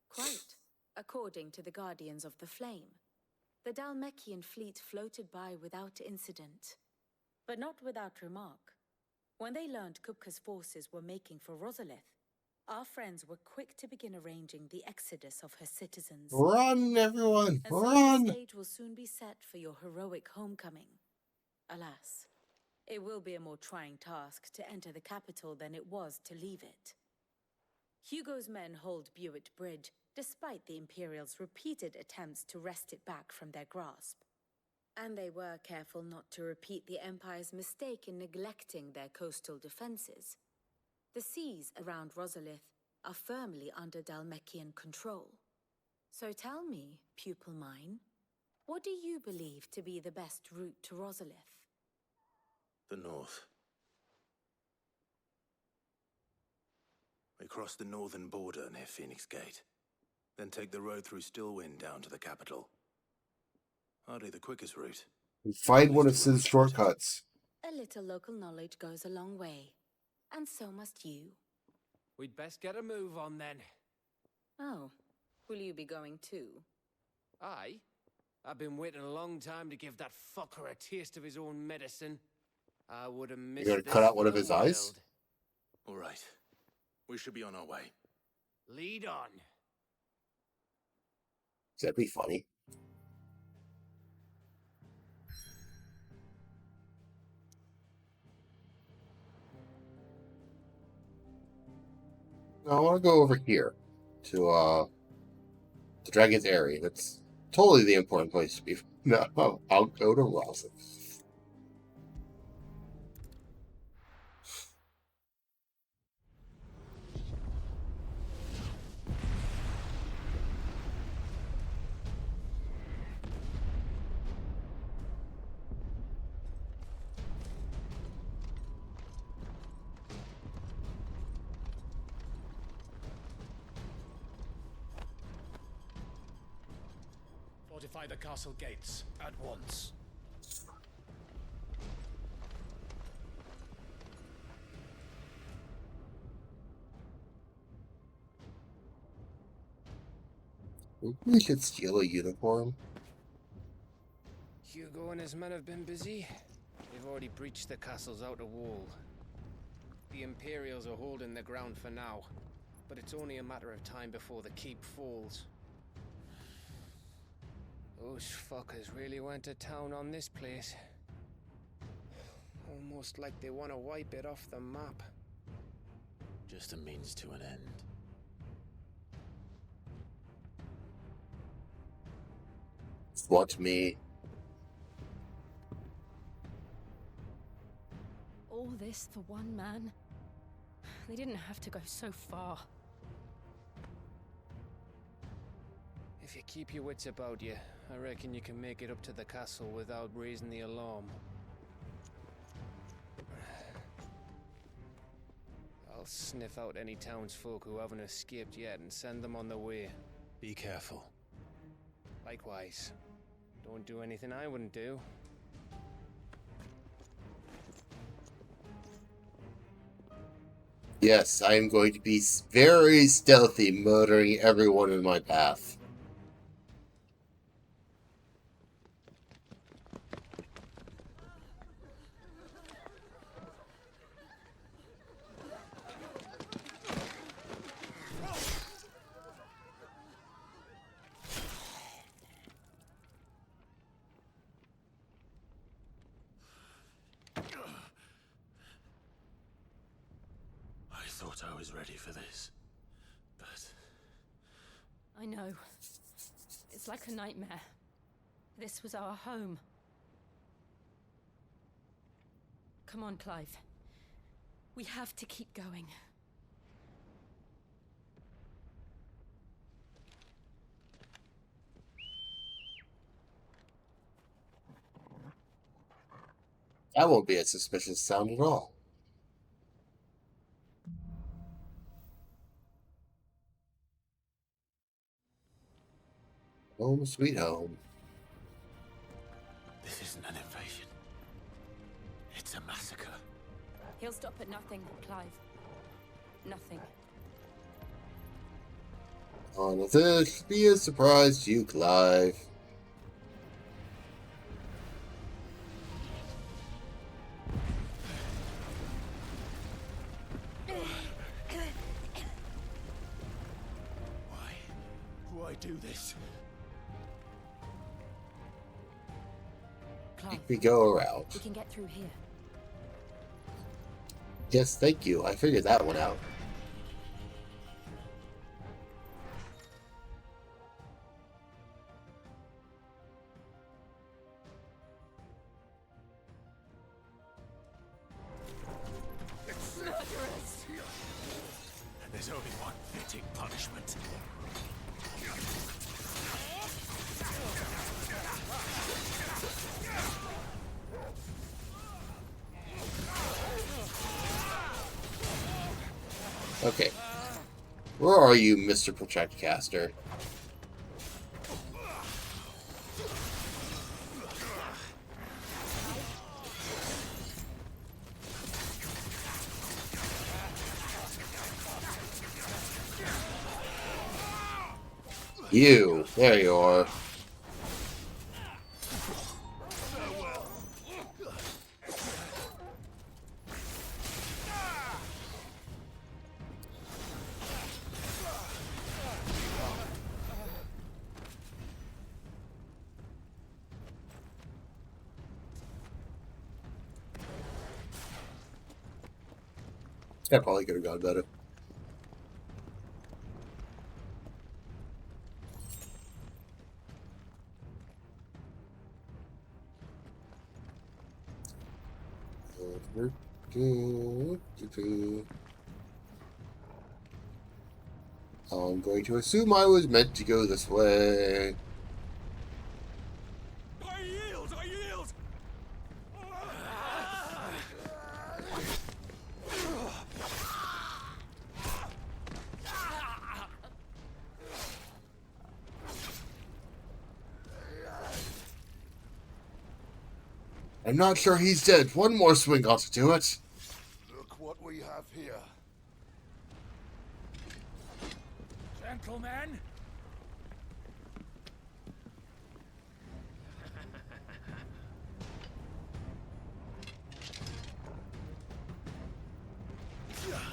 Quite, according to the Guardians of the Flame. The Dhalmekian fleet floated by without incident, but not without remark. When they learned Kupka's forces were making for Rosalith, our friends were quick to begin arranging the exodus of her citizens. Run, everyone! And so Run! the stage will soon be set for your heroic homecoming. Alas, it will be a more trying task to enter the capital than it was to leave it. Hugo's men hold Buet Bridge, despite the Imperials' repeated attempts to wrest it back from their grasp. And they were careful not to repeat the Empire's mistake in neglecting their coastal defenses. The seas around Rosalith are firmly under Dhalmekian control. So tell me, pupil mine, what do you believe to be the best route to Rosalith? The north. We cross the northern border near Phoenix Gate, then take the road through Stillwind down to the capital. Hardly the quickest route. We find one of Sid's shortcuts. A little local knowledge goes a long way, and so must you. We'd best get a move on then. Oh, will you be going too? Aye. I've been waiting a long time to give that fucker a taste of his own medicine. I would have missed You're gonna this cut out one of for his the eyes? All right. We should be on our way. Lead on. That'd be funny. Now, I want to go over here to the Dragon's Area. That's totally the important place to be. No, I'll go to Rosalith. Fortify the castle gates at once. We should steal a uniform. Hugo and his men have been busy. They've already breached the castle's outer wall. The Imperials are holding the ground for now, but it's only a matter of time before the keep falls. Those fuckers really went to town on this place. Almost like they want to wipe it off the map. Just a means to an end. What me? All this for one man? They didn't have to go so far. If you keep your wits about you, I reckon you can make it up to the castle without raising the alarm. I'll sniff out any townsfolk who haven't escaped yet and send them on their way. Be careful. Likewise. Don't do anything I wouldn't do. Yes, I am going to be very stealthy, murdering everyone in my path. I thought I was ready for this, but... I know. It's like a nightmare. This was our home. Come on, Clive. We have to keep going. That won't be a suspicious sound at all. Home sweet home. This isn't an invasion. It's a massacre. He'll stop at nothing, Clive. Nothing. None of this should be a surprise to you, Clive. Why do I do this? Clive, We go around. we can get through here. Yes, thank you. I figured that one out. Murderers! There's only one fitting punishment. Okay. Where are you, Mr. Projectcaster? You. There you are. That probably could have gone better. I'm going to assume I was meant to go this way. I yield! I yield! I'm not sure he's dead. One more swing ought to do it. Look what we have here. Gentlemen!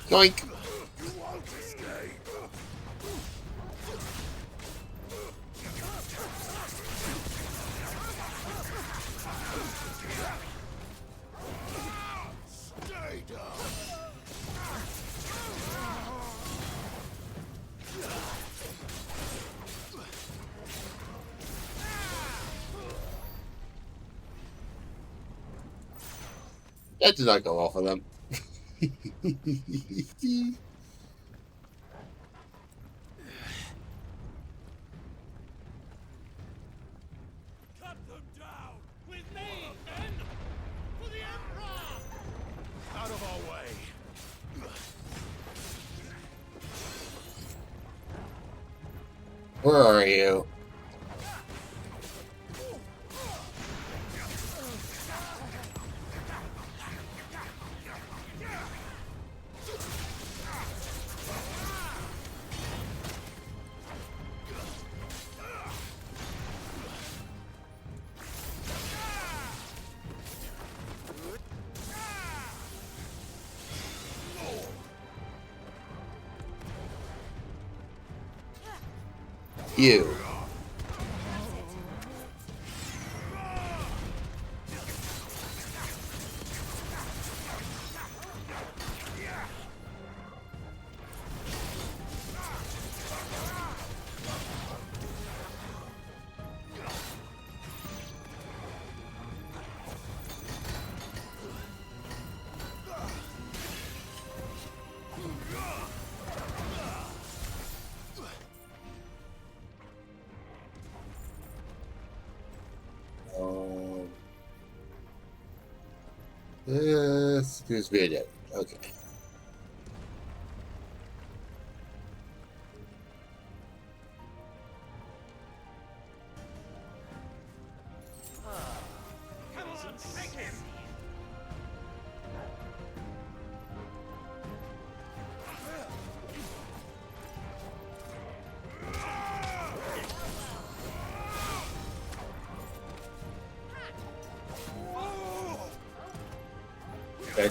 Yoink! You won't escape. That did not go well for them. Cut them down! With me, men! For the Emperor! Out of our way! Where are you? You. This appears to be a dead. Okay. Okay.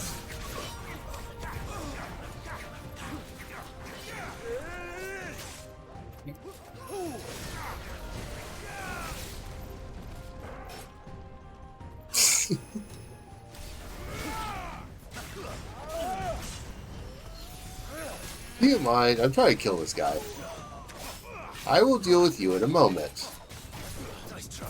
Do you mind? I'm trying to kill this guy. I will deal with you in a moment. Nice try.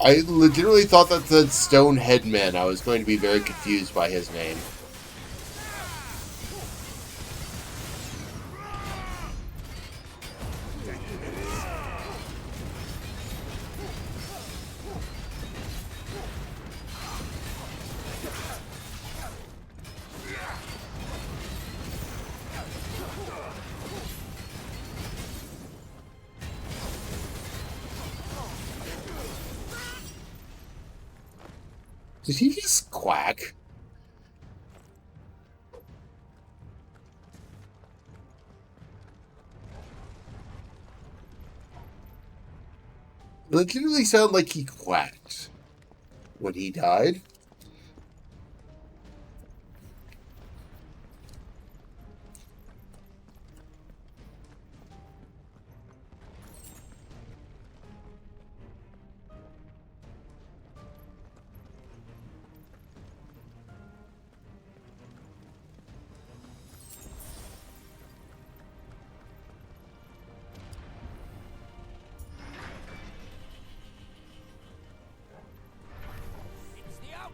I legitimately thought that the Stone Headman. I was going to be very confused by his name. Did he just quack? It legitimately sounded like he quacked when he died.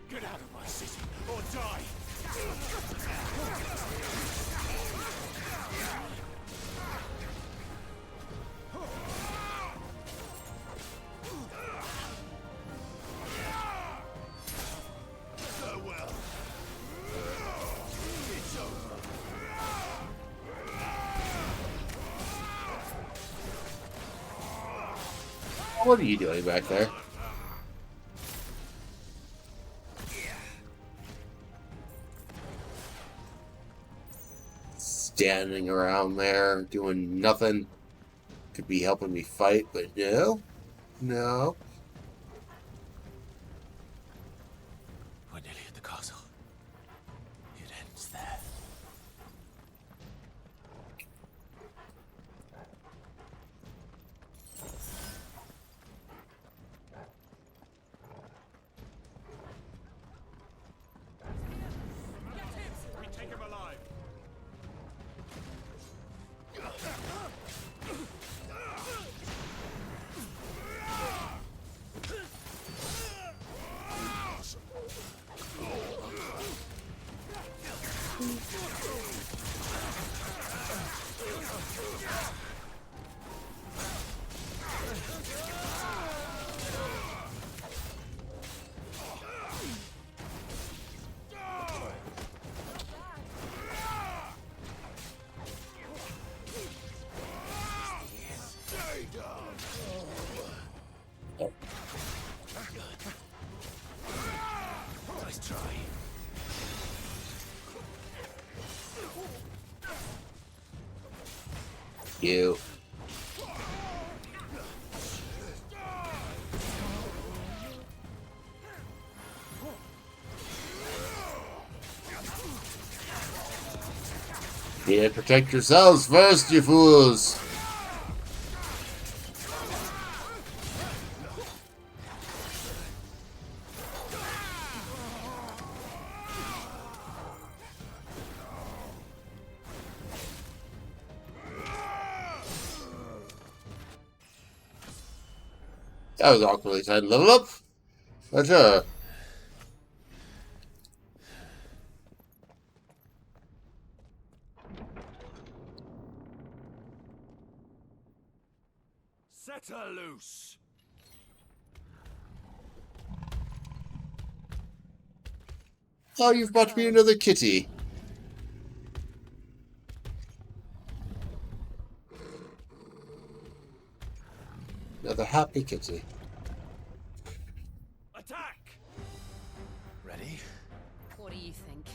Get out of my city, or die! Farewell. It's over. What are you doing back there? Standing around there doing nothing. Could be helping me fight, but no. No. You. Yeah, protect yourselves first, you fools! That was awkwardly said. Level up? Gotcha. Set her loose. Oh, you've brought me another kitty. Another happy kitty. Attack! Ready? What do you think?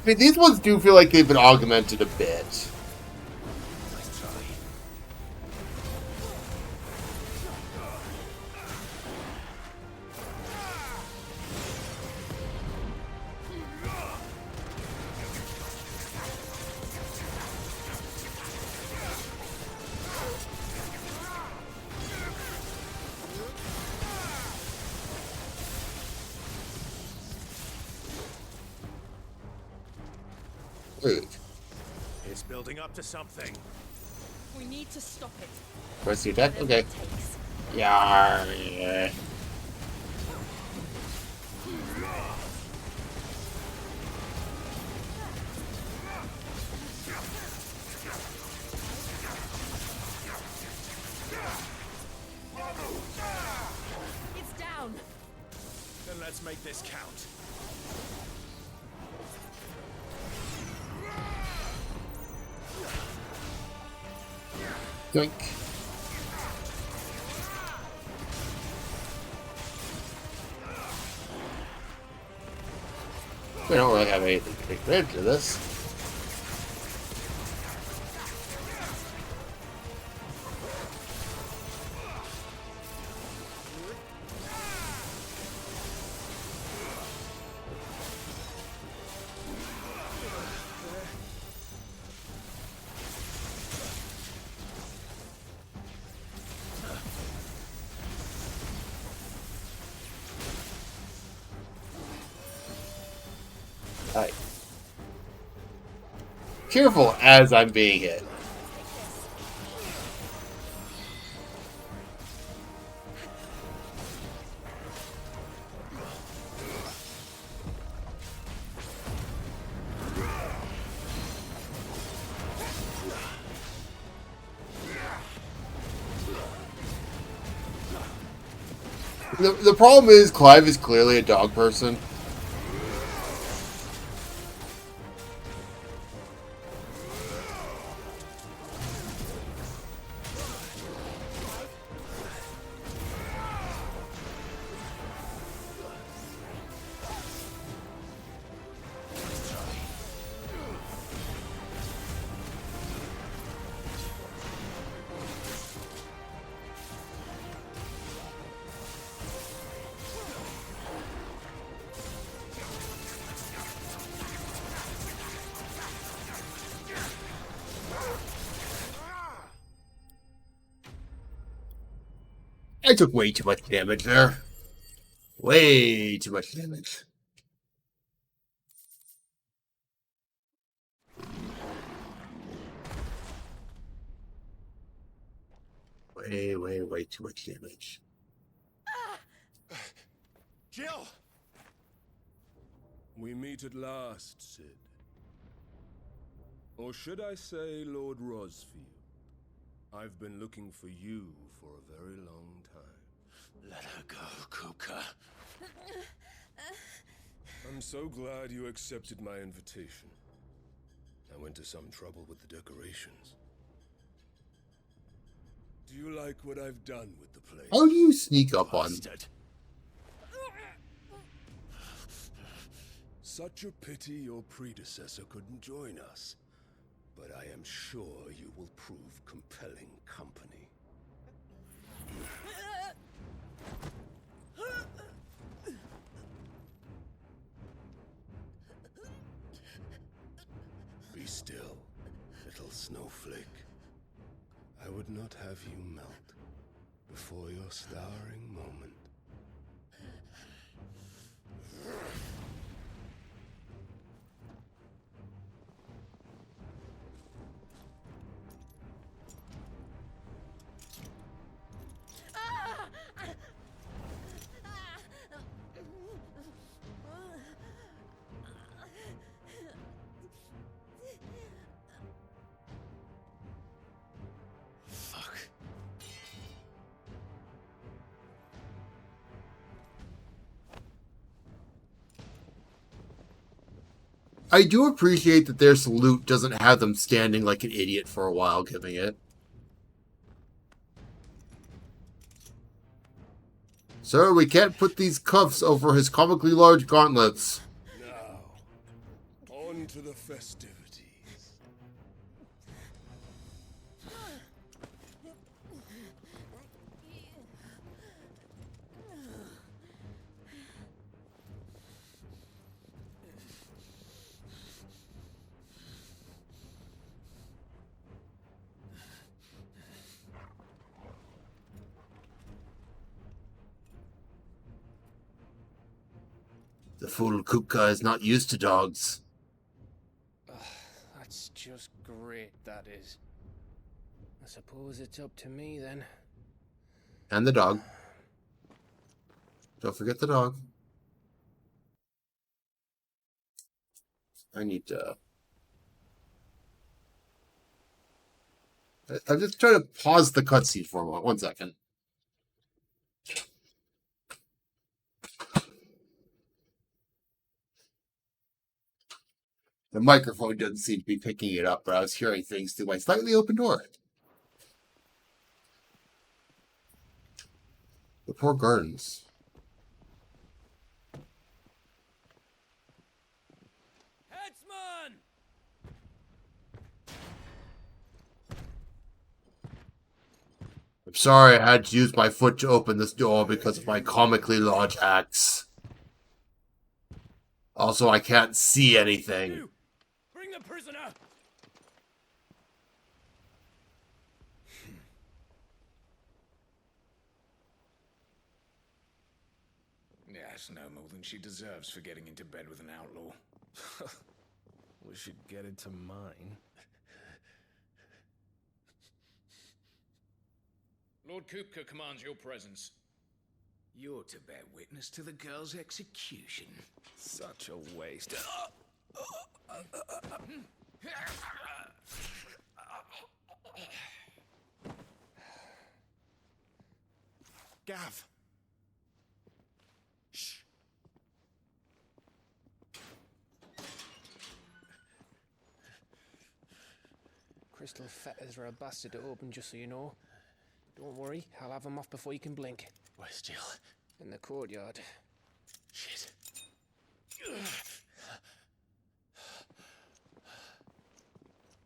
I mean, these ones do feel like they've been augmented a bit. It's building up to something. We need to stop it. Press the attack? Okay. Yeah. It's down. Then let's make this count. Yoink. We don't really have anything to take advantage of this. Alright. Careful as I'm being hit. The problem is Clive is clearly a dog person. I took way too much damage there. Way too much damage. way too much damage. Jill! We meet at last, Cid. Or should I say Lord Rosfield? I've been looking for you for a very long time. Let her go, Kupka. I'm so glad you accepted my invitation. I went to some trouble with the decorations. Do you like what I've done with the place? How do you sneak up on? Such a pity your predecessor couldn't join us. But I am sure you will prove compelling company. Be still, little snowflake. I would not have you melt before your starring moment. I do appreciate that their salute doesn't have them standing like an idiot for a while giving it. Sir, we can't put these cuffs over his comically large gauntlets. Now, on to the festivities. The fool Kupka is not used to dogs. That's just great, that is. I suppose it's up to me then. And the dog. Don't forget the dog. I need to... I'm just trying to pause the cutscene for a moment. 1 second. The microphone doesn't seem to be picking it up, but I was hearing things through my slightly open door. The poor gardens. Headsman! I'm sorry I had to use my foot to open this door because of my comically large axe. Also, I can't see anything. Bring the prisoner! Yes, no more than she deserves for getting into bed with an outlaw. We should get into mine. Lord Kupka commands your presence. You're to bear witness to the girl's execution. Such a waste. Gav! Shh! Crystal fetters are a bastard to open, just so you know. Don't worry, I'll have them off before you can blink. Where's Jill? In the courtyard. Shit.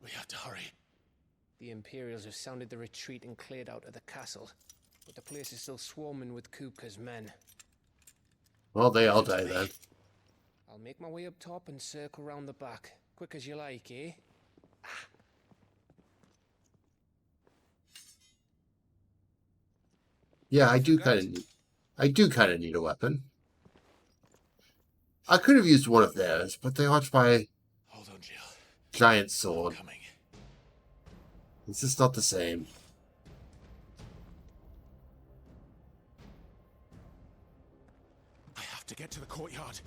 We have to hurry. The Imperials have sounded the retreat and cleared out of the castle, but the place is still swarming with Kupka's men. Well, they all die then. I'll make my way up top and circle round the back. Quick as you like, eh? Yeah, I do kind of need a weapon. I could have used one of theirs, but they watched my giant sword. It's just not the same. the courtyard.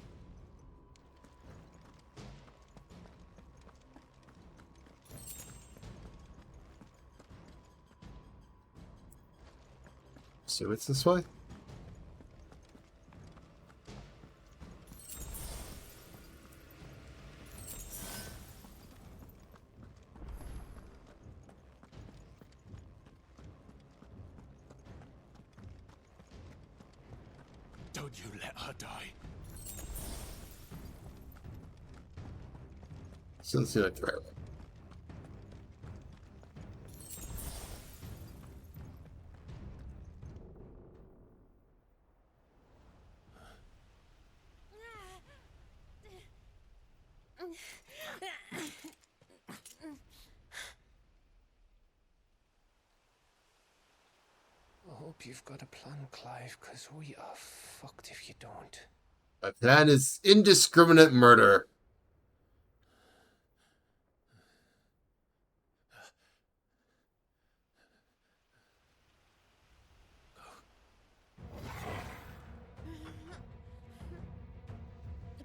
So it's this way? Don't you let her die. Still see like forever. I hope you've got a plan, Clive, because we are fucked if you don't. My plan is indiscriminate murder.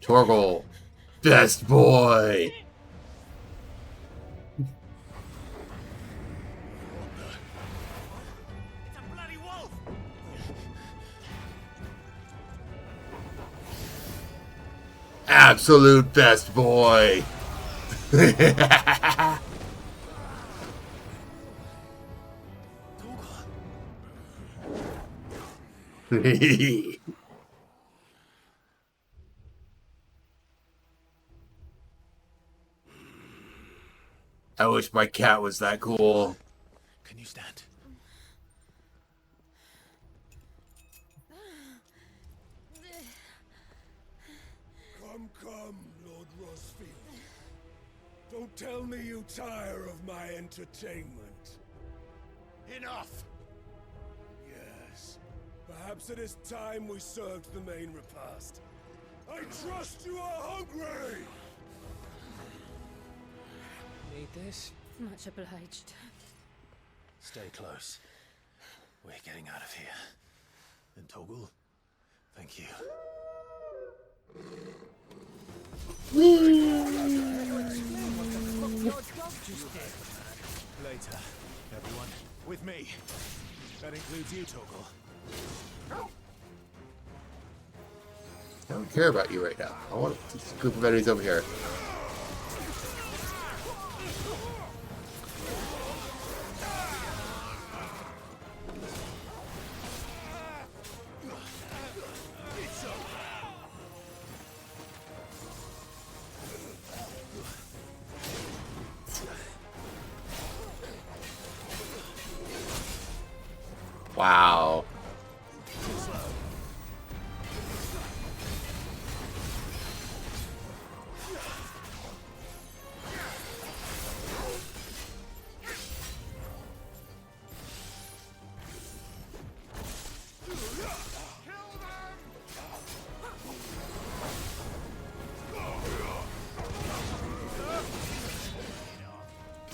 Torgal, best boy. Absolute best boy. I wish my cat was that cool. Can you stand? Come, Lord Rosfield. Don't tell me you tire of my entertainment. Enough! Yes. Perhaps it is time we served the main repast. I trust you are hungry! Need this? Much obliged. Stay close. We're getting out of here. And Torgal, thank you. Later, everyone. With me. That includes you, Torgal. I don't care about you right now. I want this group of enemies over here. Wow.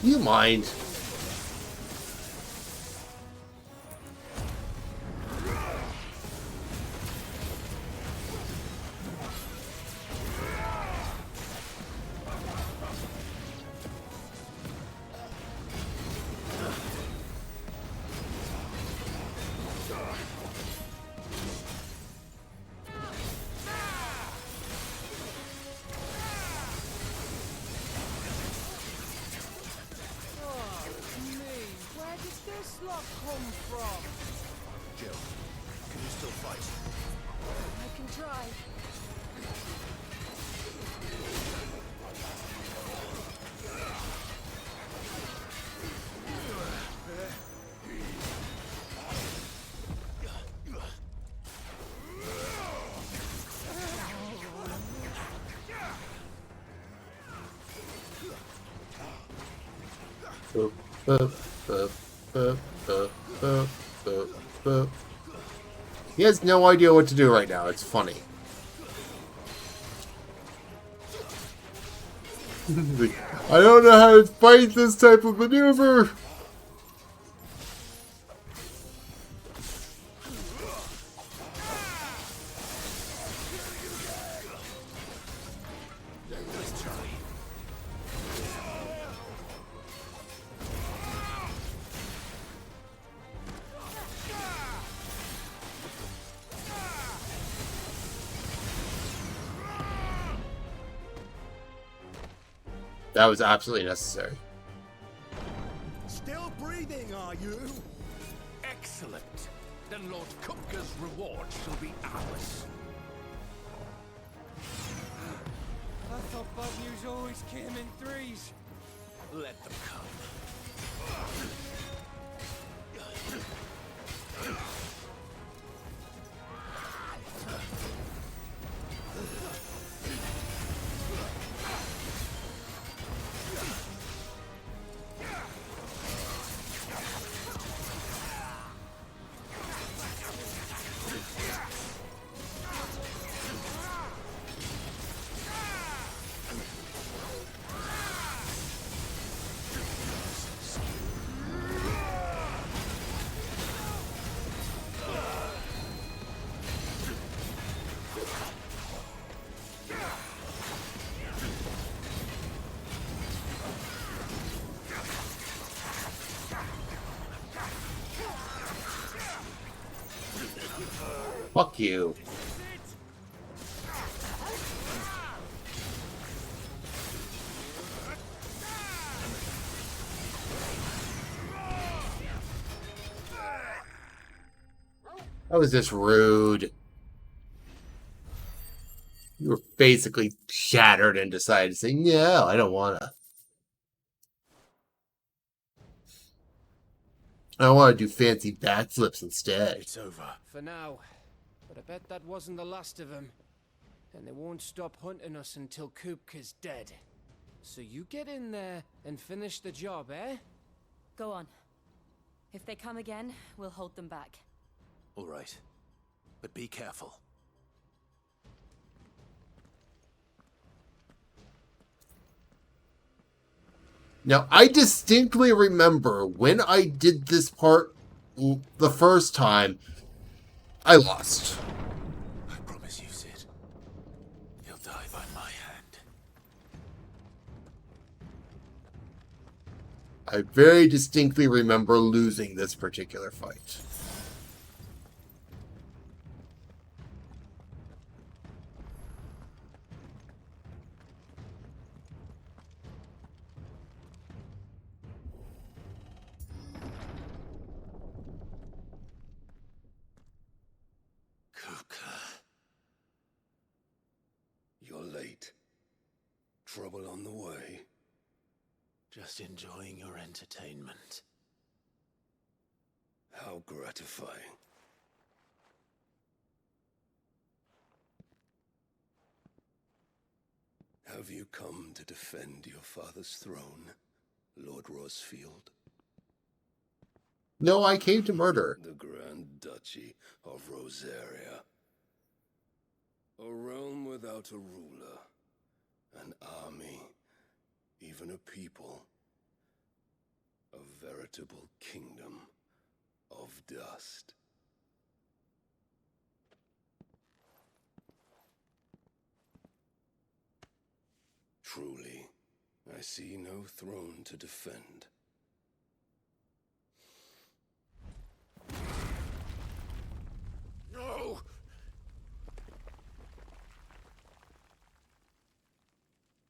You mind? Jill, can you still fight? I can try. He has no idea what to do right now. It's funny. I don't know how to fight this type of maneuver. That was absolutely necessary. Still breathing, are you? Excellent. Then Lord Kupka's reward shall be ours. I thought bad news always came in threes. Let them come. Fuck you. That was just rude. You were basically shattered and decided to say, no, I don't wanna. I want to do fancy backflips instead. It's over. For now. But I bet that wasn't the last of them. And they won't stop hunting us until Kupka's dead. So you get in there and finish the job, eh? Go on. If they come again, we'll hold them back. All right. But be careful. Now, I distinctly remember when I did this part the first time, I lost. I promise you, Sid. He'll die by my hand. I very distinctly remember losing this particular fight. You're late. Trouble on the way. Just enjoying your entertainment. How gratifying. Have you come to defend your father's throne, Lord Rosfield? No, I came to murder. The Grand Duchy of Rosaria. A realm without a ruler, an army, even a people. A veritable kingdom of dust. Truly, I see no throne to defend. No!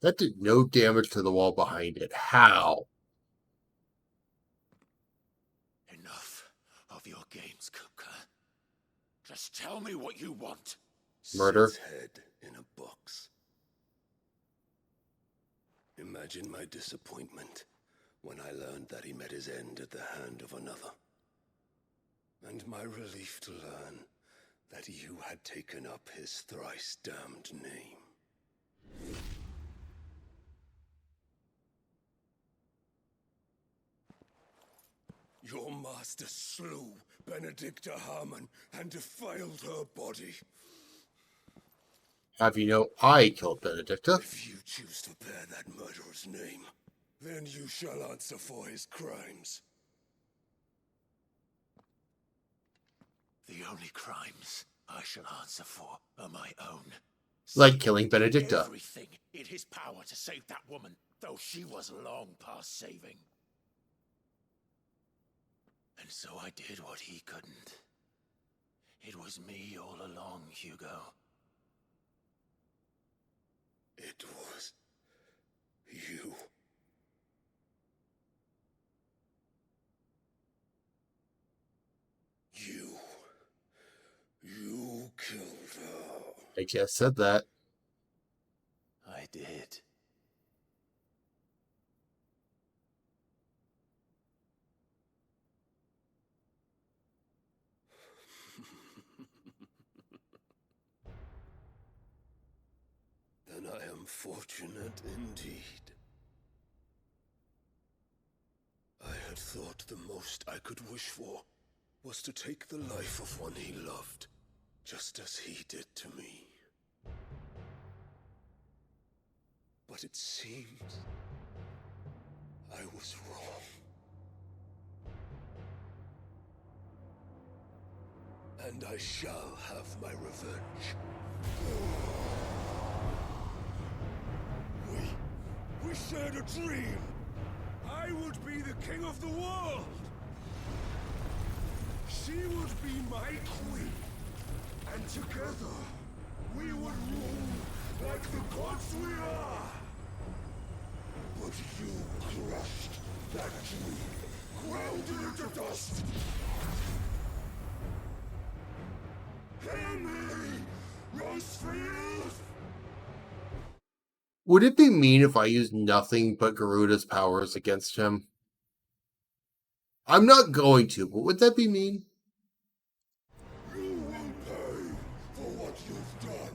That did no damage to the wall behind it. How? Enough of your games, Kupka. Just tell me what you want. Murder. Sid's head in a box. Imagine my disappointment when I learned that he met his end at the hand of another. And my relief to learn that you had taken up his thrice damned name. Your master slew Benedicta Harmon and defiled her body. Have you know I killed Benedicta? If you choose to bear that murderer's name, then you shall answer for his crimes. The only crimes I shall answer for are my own. Like killing Benedicta. Everything in his power to save that woman, though she was long past saving. And so I did what he couldn't. It was me all along, Hugo. It was you. I just said that. I did. Then I am fortunate indeed. I had thought the most I could wish for was to take the life of one he loved, just as he did to me. But it seems I was wrong. And I shall have my revenge. We shared a dream. I would be the king of the world. She would be my queen. And together, we would rule like the gods we are. But you crushed that dream, ground it into dust. Hear me, Rosefield! Would it be mean if I used nothing but Garuda's powers against him? I'm not going to, but would that be mean? You will pay for what you've done.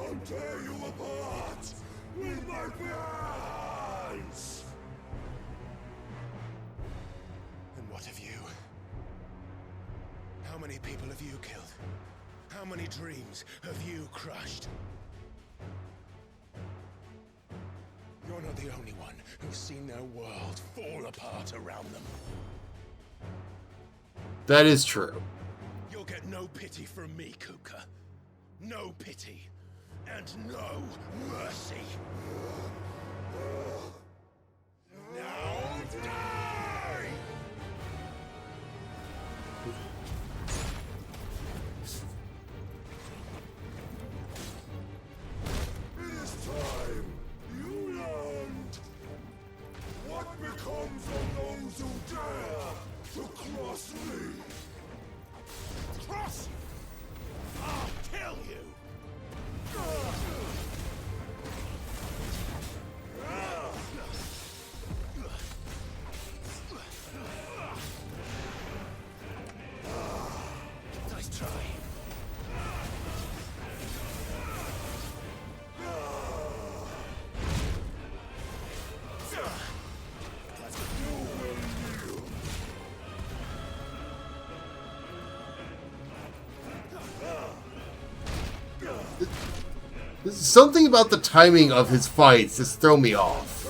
I'll tear you apart with my hands. And what of you? How many people have you killed? How many dreams have you crushed? You're not the only one who's seen their world fall apart around them. That is true. You'll get no pity from me, Kuka. No pity. And no mercy. Now die! It is time you learned what becomes of those who dare to cross me. Cross! I'll kill you! Nice try. Something about the timing of his fights just throw me off.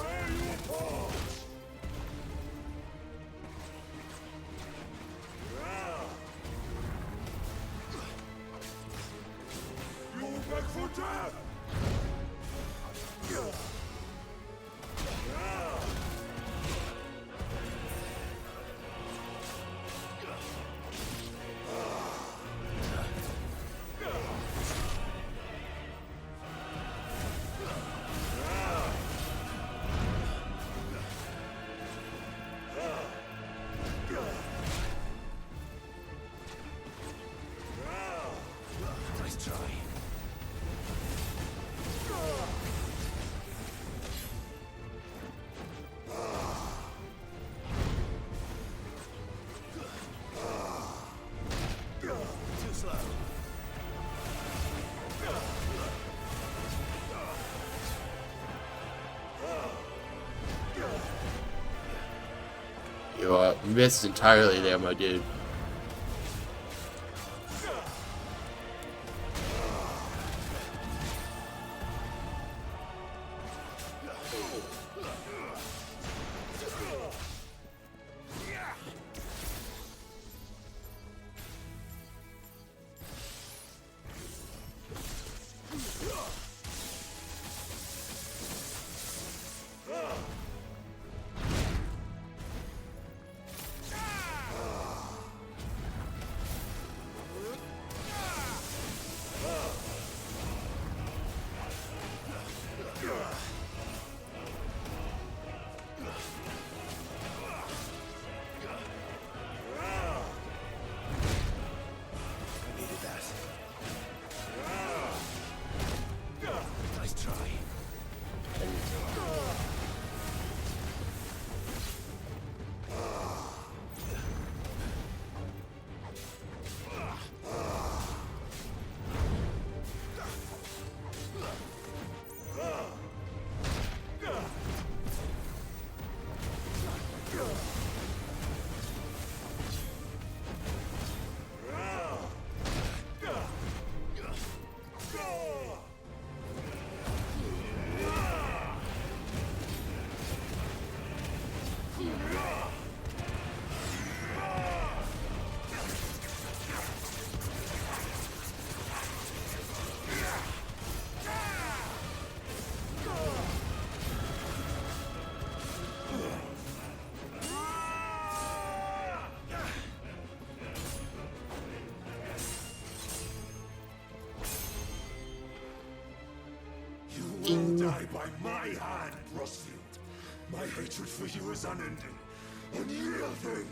You beg for death! Nice try. Too slow. You missed entirely there, my dude. by my hand, Frostfield. My hatred for you is unending, unyielding.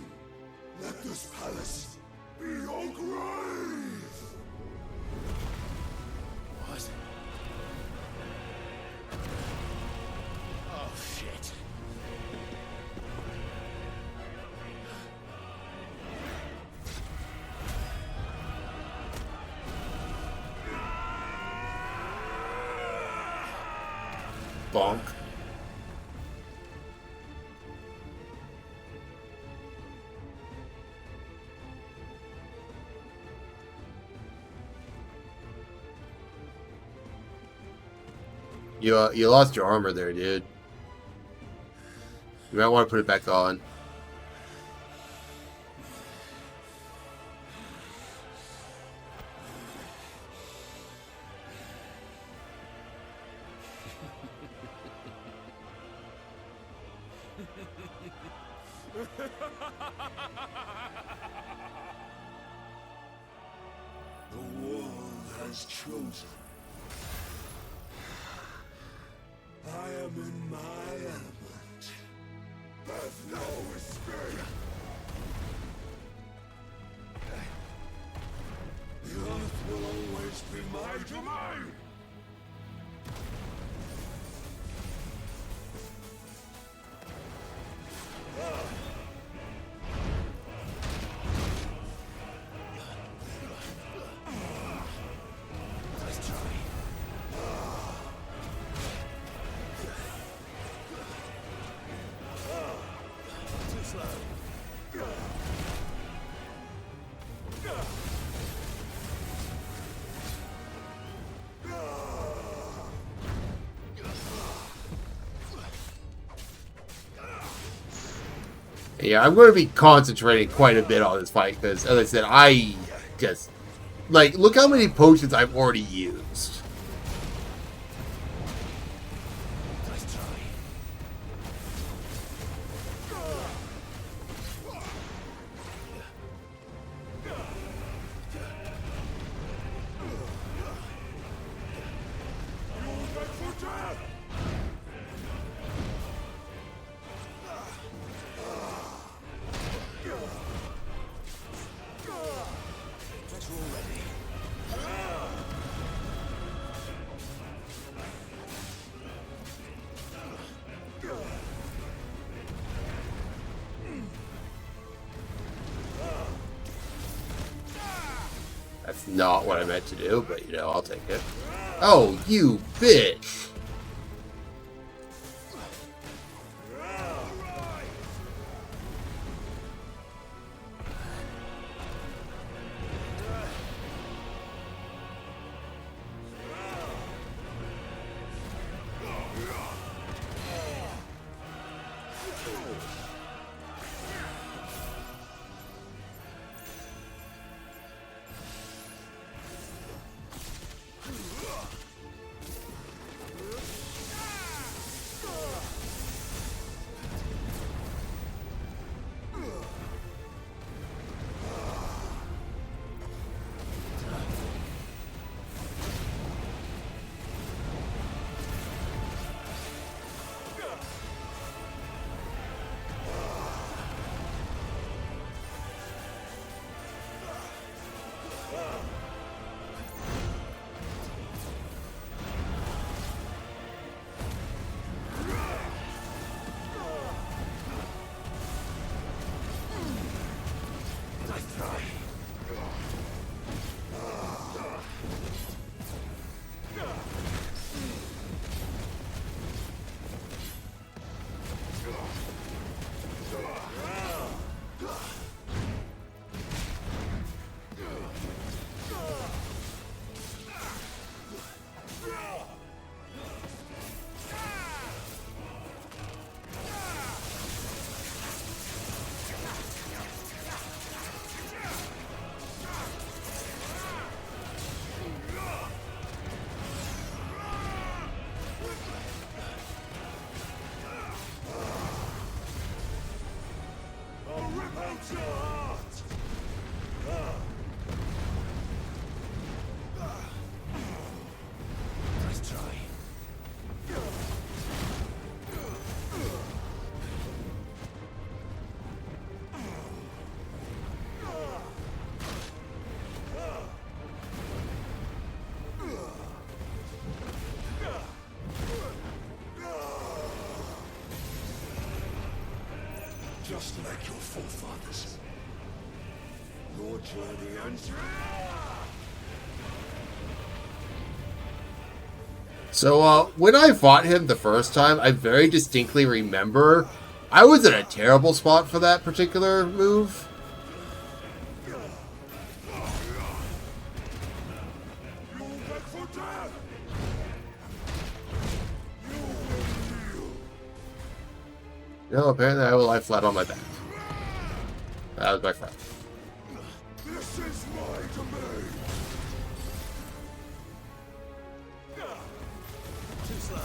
Let this palace be your grave! What? Oh, shit. Bonk. You lost your armor there, dude. You might want to put it back on. The world has chosen. I am in my element. There's no escape. The earth will always be my domain. Yeah, I'm going to be concentrating quite a bit on this fight because, as I said, I just, like, look how many potions I've already used. That's not what I meant to do, but, you know, I'll take it. Oh, you bitch! just like your forefathers. Your journey ends here. So, when I fought him the first time, I very distinctly remember I was in a terrible spot for that particular move. No, apparently I will lie flat on my back. That was my friend. This is my domain. Too slow.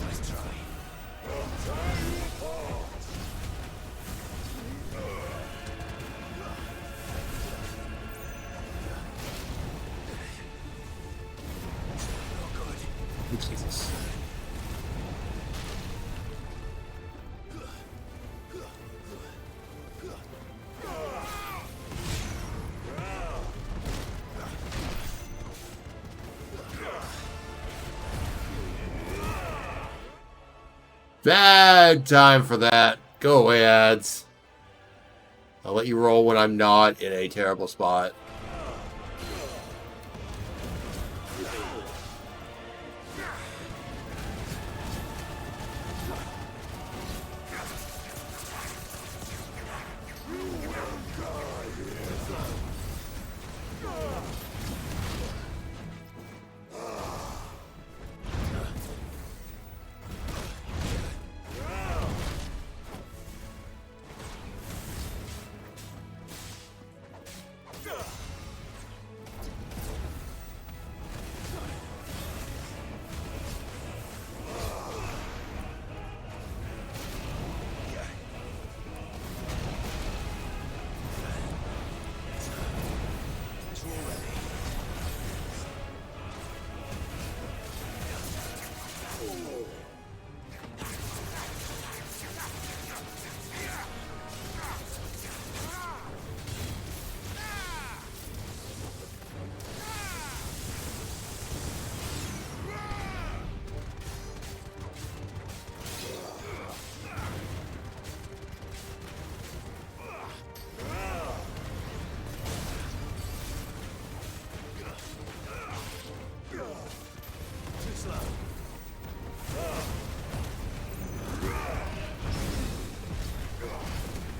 Nice try. Jesus. Bad time for that. Go away, ads. I'll let you roll when I'm not in a terrible spot.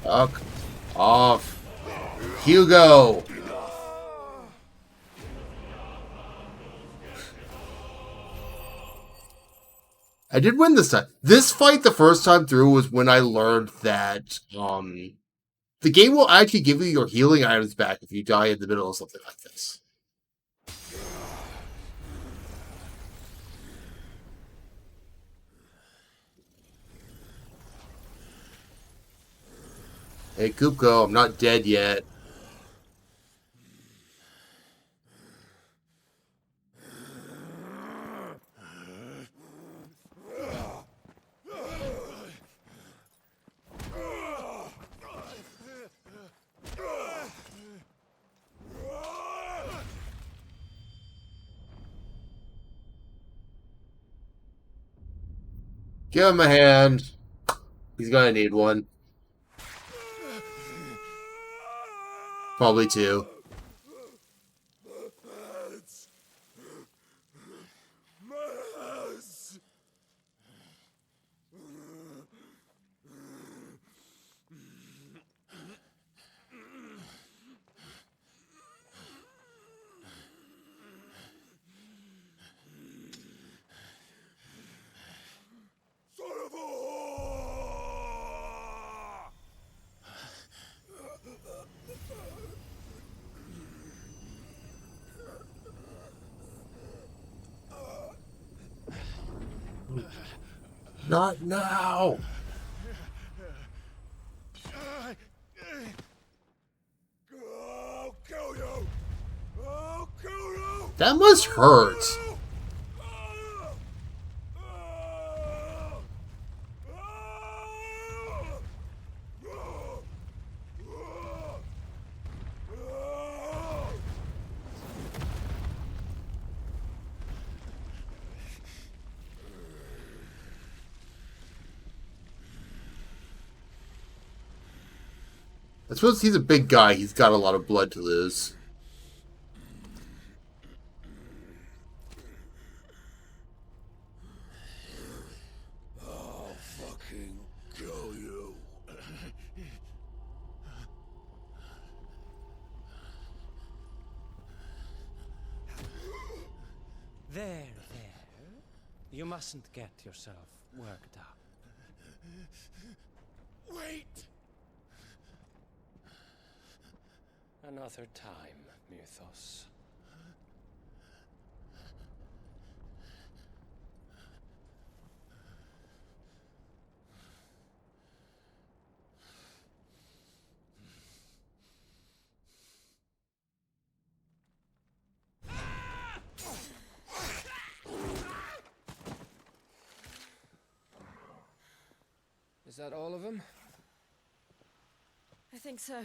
Fuck off. Hugo! I did win this time. This fight the first time through was when I learned that the game will actually give you your healing items back if you die in the middle of something like this. Hey, Kupko, I'm not dead yet. Give him a hand. He's gonna need one. Probably two. Not now! That must hurt. I suppose he's a big guy. He's got a lot of blood to lose. I'll fucking kill you. There. You mustn't get yourself worked up. Wait! Another time, Mythos. Is that all of them? I think so.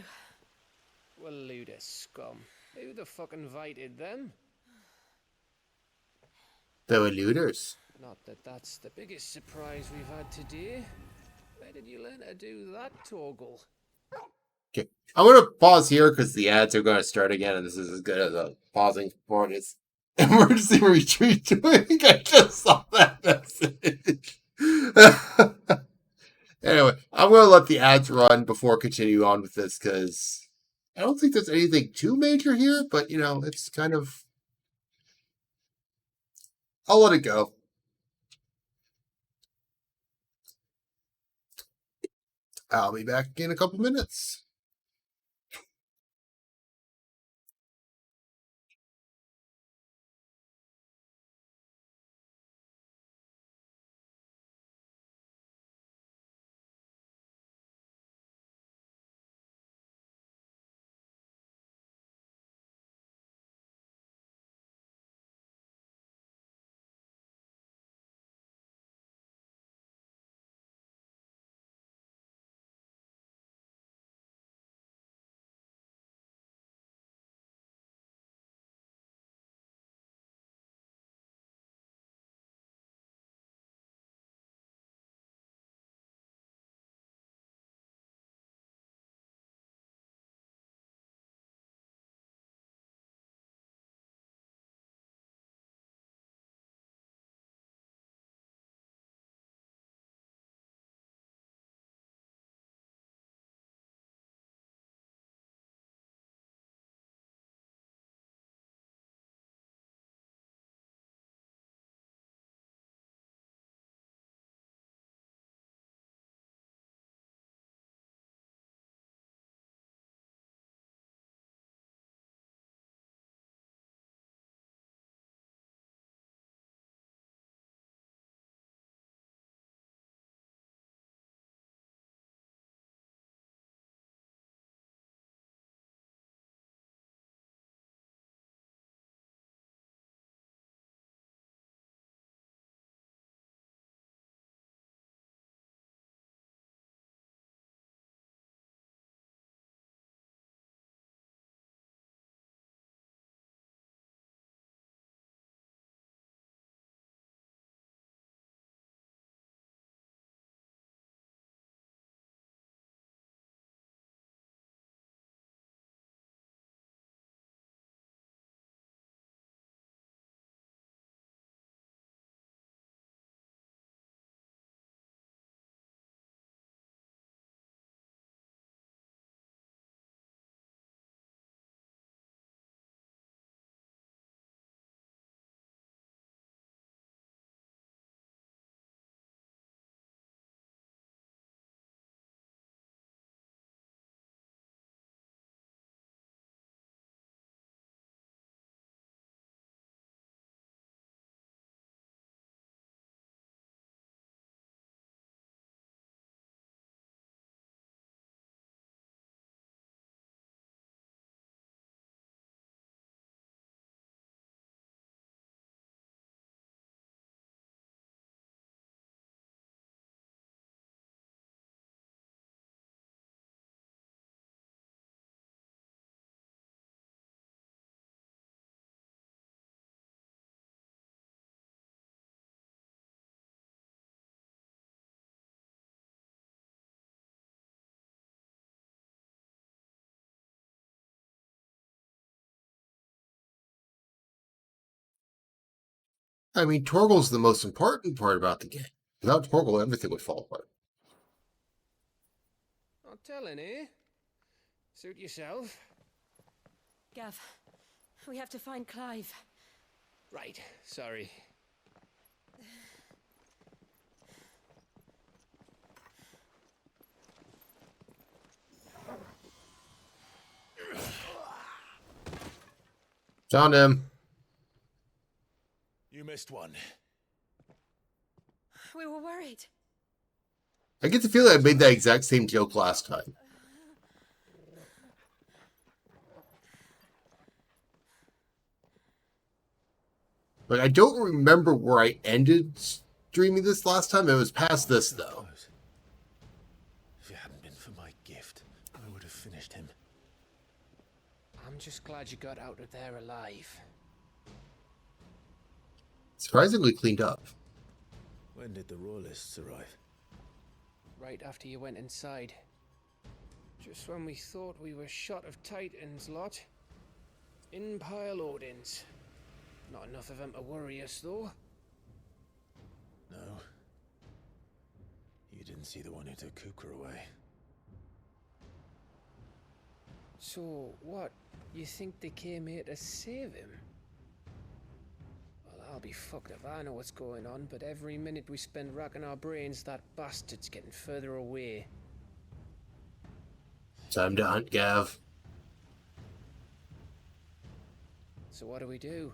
Well, Luda scum. Who the fuck invited them? They were looters. Not that that's the biggest surprise we've had today. Where did you learn to do that, Torgal? Okay, I'm gonna pause here because the ads are gonna start again, and this is as good as a pausing for it is. Emergency retreat doing. I just saw that message. Anyway, I'm gonna let the ads run before continue on with this because I don't think there's anything too major here, but you know, it's kind of. I'll let it go. I'll be back in a couple minutes. I mean, Torgal's the most important part about the game. Without Torgal, everything would fall apart. Not telling, eh? Suit yourself. Gav, we have to find Clive. Right, sorry. Found him. You missed one. We were worried. I get the feeling I made that exact same joke last time. But I don't remember where I ended streaming this last time. It was past this, though. If it hadn't been for my gift, I would have finished him. I'm just glad you got out of there alive. Surprisingly cleaned up. When did the Royalists arrive? Right after you went inside. Just when we thought we were shot of Titans lot. In pile Odins. Not enough of them to worry us, though. No. You didn't see the one who took Kukra away. So, what? You think they came here to save him? Well, I'll be fucked if I know what's going on, but every minute we spend racking our brains, that bastard's getting further away. Time to hunt, Gav. So what do we do?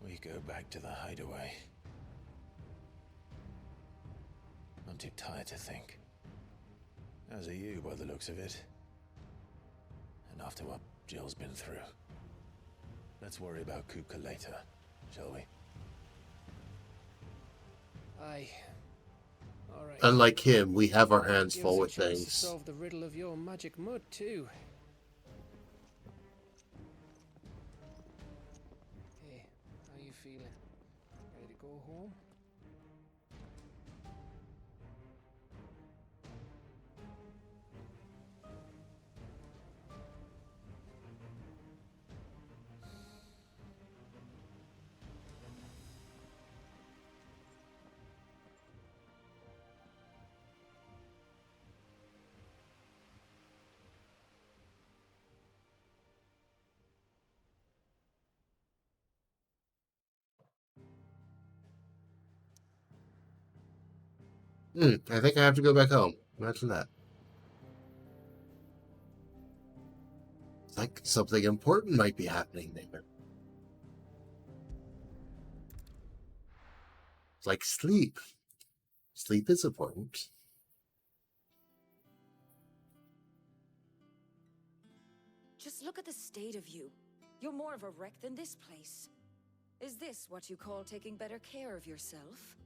We go back to the hideaway. I'm too tired to think. As are you, by the looks of it. And after what Jill's been through. Let's worry about Kupka later, shall we? Aye. All right. Unlike him, we have our hands Gives full a with chance to things. solve the riddle of your magic mud too. Hey, how you feeling? Ready to go home? I think I have to go back home. Imagine that. It's like something important might be happening there. It's like sleep. Sleep is important. Just look at the state of you. You're more of a wreck than this place. Is this what you call taking better care of yourself?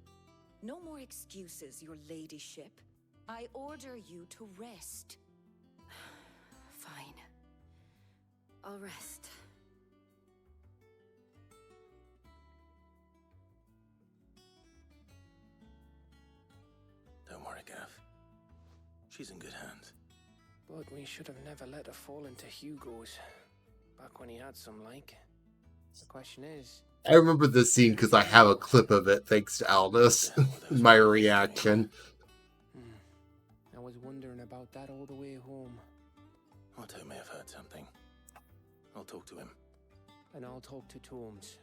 No more excuses, your ladyship. I order you to rest. Fine. I'll rest. Don't worry, Gav. She's in good hands. But we should have never let her fall into Hugo's. Back when he had some like. The question is... I remember this scene because I have a clip of it thanks to Aldous. My reaction. I was wondering about that all the way home. Otto may have heard something. I'll talk to him. And I'll talk to Torms.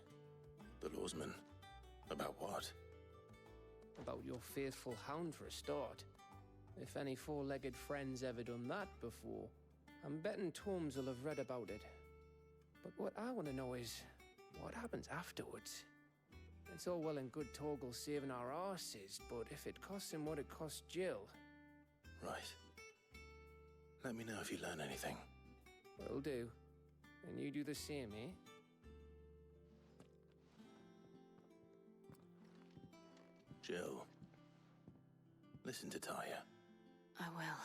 The lawsman. About what? About your faithful hound for a start. If any four-legged friend's ever done that before, I'm betting Torms will have read about it. But what I want to know is, what happens afterwards? It's all well and good Torgal saving our arses, but if it costs him what it cost Jill... Right. Let me know if you learn anything. Will do. And you do the same, eh? Jill. Listen to Taya. I will.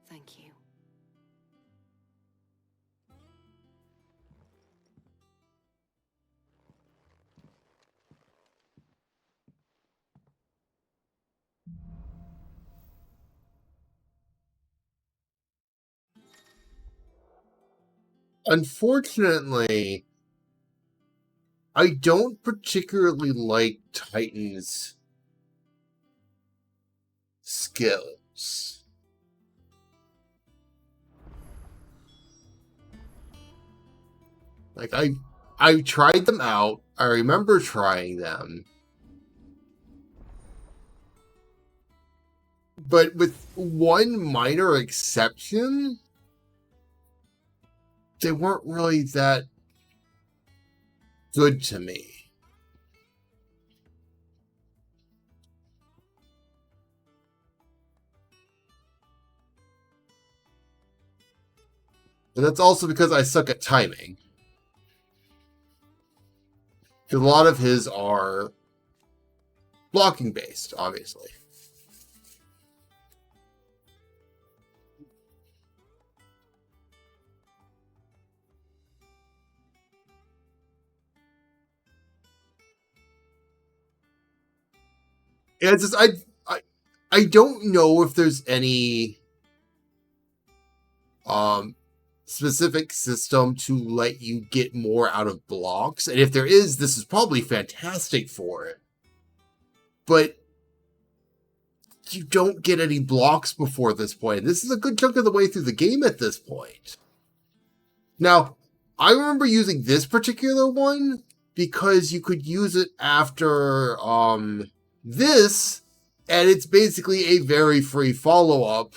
Thank you. unfortunately, I don't particularly like Titan's skills. Like, I tried them out. I remember trying them. But with one minor exception, they weren't really that good to me. And that's also because I suck at timing. Because a lot of his are blocking based, obviously. Yeah, it's just I don't know if there's any specific system to let you get more out of blocks, and if there is, this is probably fantastic for it. But you don't get any blocks before this point. This is a good chunk of the way through the game at this point. Now, I remember using this particular one because you could use it after this, and it's basically a very free follow-up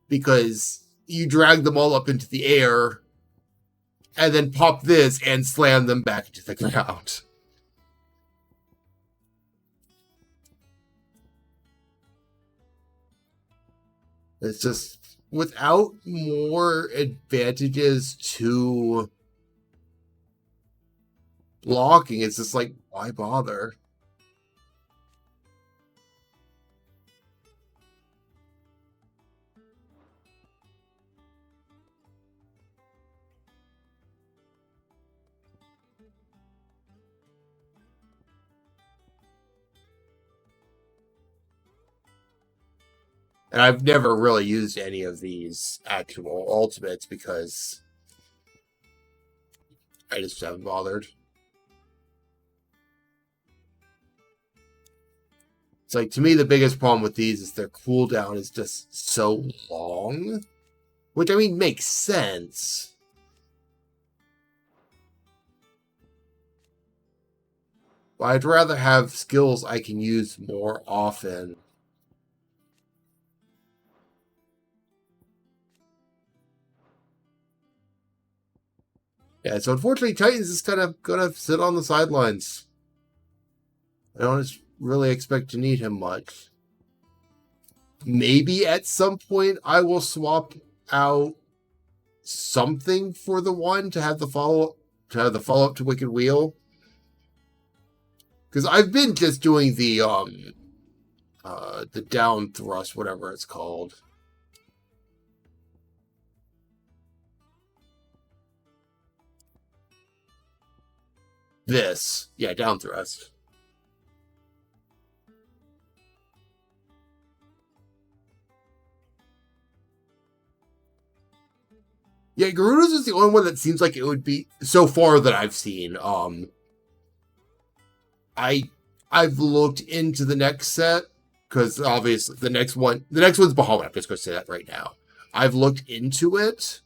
because you drag them all up into the air and then pop this and slam them back into the ground. It's just, without more advantages to blocking, it's just like, why bother? And I've never really used any of these actual ultimates because I just haven't bothered. It's like, to me, the biggest problem with these is their cooldown is just so long. Which, I mean, makes sense. But I'd rather have skills I can use more often. Yeah, so unfortunately, Titans is kind of gonna sit on the sidelines. I don't really expect to need him much. Maybe at some point I will swap out something for the one to have the follow-up to Wicked Wheel. Because I've been just doing the down thrust, whatever it's called. This. Yeah, down thrust. Yeah, Gerudo's is the only one that seems like it would be, so far that I've seen. I've looked into the next set, because obviously the next one's Bahamut. I'm just going to say that right now. I've looked into it,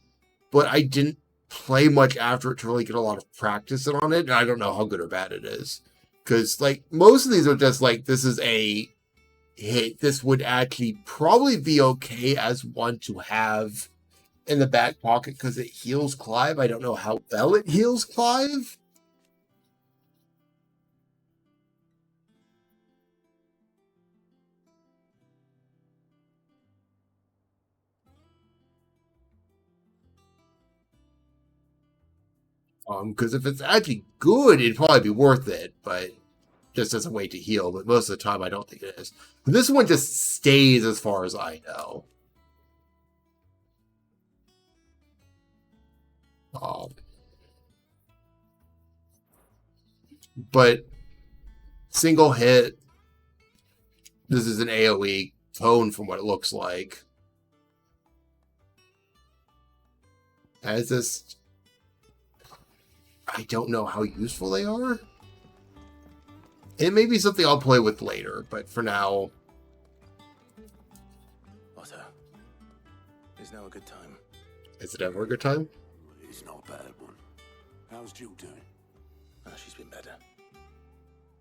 but I didn't play much after it to really get a lot of practice on it, and I don't know how good or bad it is. Because, like, most of these are just like, this is a hit. This would actually probably be okay as one to have in the back pocket because it heals Clive. I don't know how well it heals Clive. Because if it's actually good, it'd probably be worth it, but just as a way to heal. But most of the time, I don't think it is. This one just stays as far as I know. But single hit, this is an AoE tone from what it looks like. As this I don't know how useful they are. It may be something I'll play with later, but for now... Otto, is now a good time? Is it ever a good time? It's not a bad one. How's Jill doing? Oh, she's been better.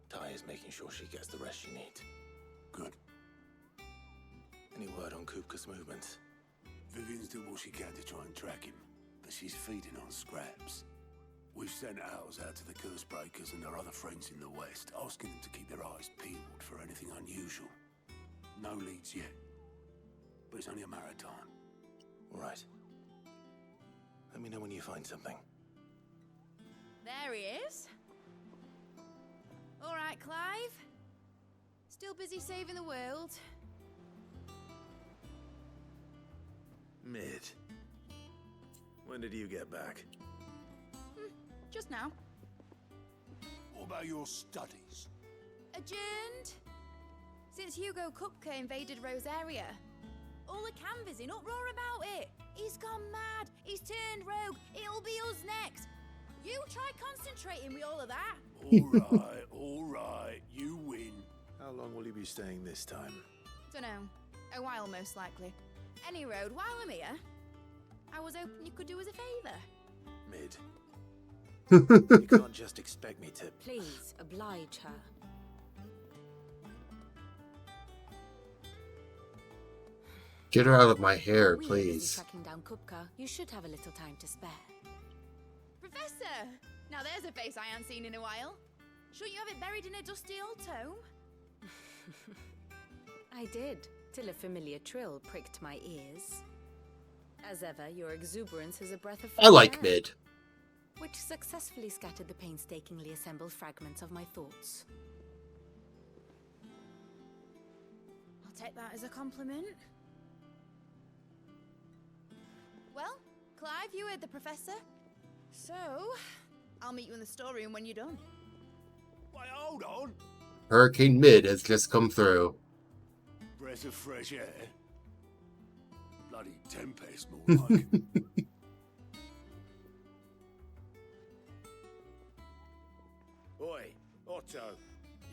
Ty is making sure she gets the rest she needs. Good. Any word on Kupka's movements? Vivian's doing what she can to try and track him, but she's feeding on scraps. We've sent ours out to the Cursebreakers and their other friends in the West, asking them to keep their eyes peeled for anything unusual. No leads yet, but it's only a matter of time. All right. Let me know when you find something. There he is. All right, Clive. Still busy saving the world. Mid. When did you get back? Just now. What about your studies? Adjourned. Since Hugo Kupka invaded Rosaria. All the canvas in uproar about it. He's gone mad. He's turned rogue. It'll be us next. You try concentrating with all of that. All right, you win. How long will you be staying this time? Dunno. A while, most likely. Any road, while I'm here, I was hoping you could do us a favour. Mid. You can't just expect me to... Please, oblige her. Get her out of my hair, We are busy please. tracking down Kupka. You should have a little time to spare. Professor! Now there's a face I haven't seen in a while. Shouldn't you have it buried in a dusty old tome? I did, till a familiar trill pricked my ears. As ever, your exuberance is a breath of fresh I like air, Mid. which successfully scattered the painstakingly assembled fragments of my thoughts. I'll take that as a compliment. Well, Clive, you heard the professor. So, I'll meet you in the storeroom when you're done. Wait, hold on. Hurricane Mid has just come through. Breath of fresh air. Bloody tempest, more like. Oi, Otto,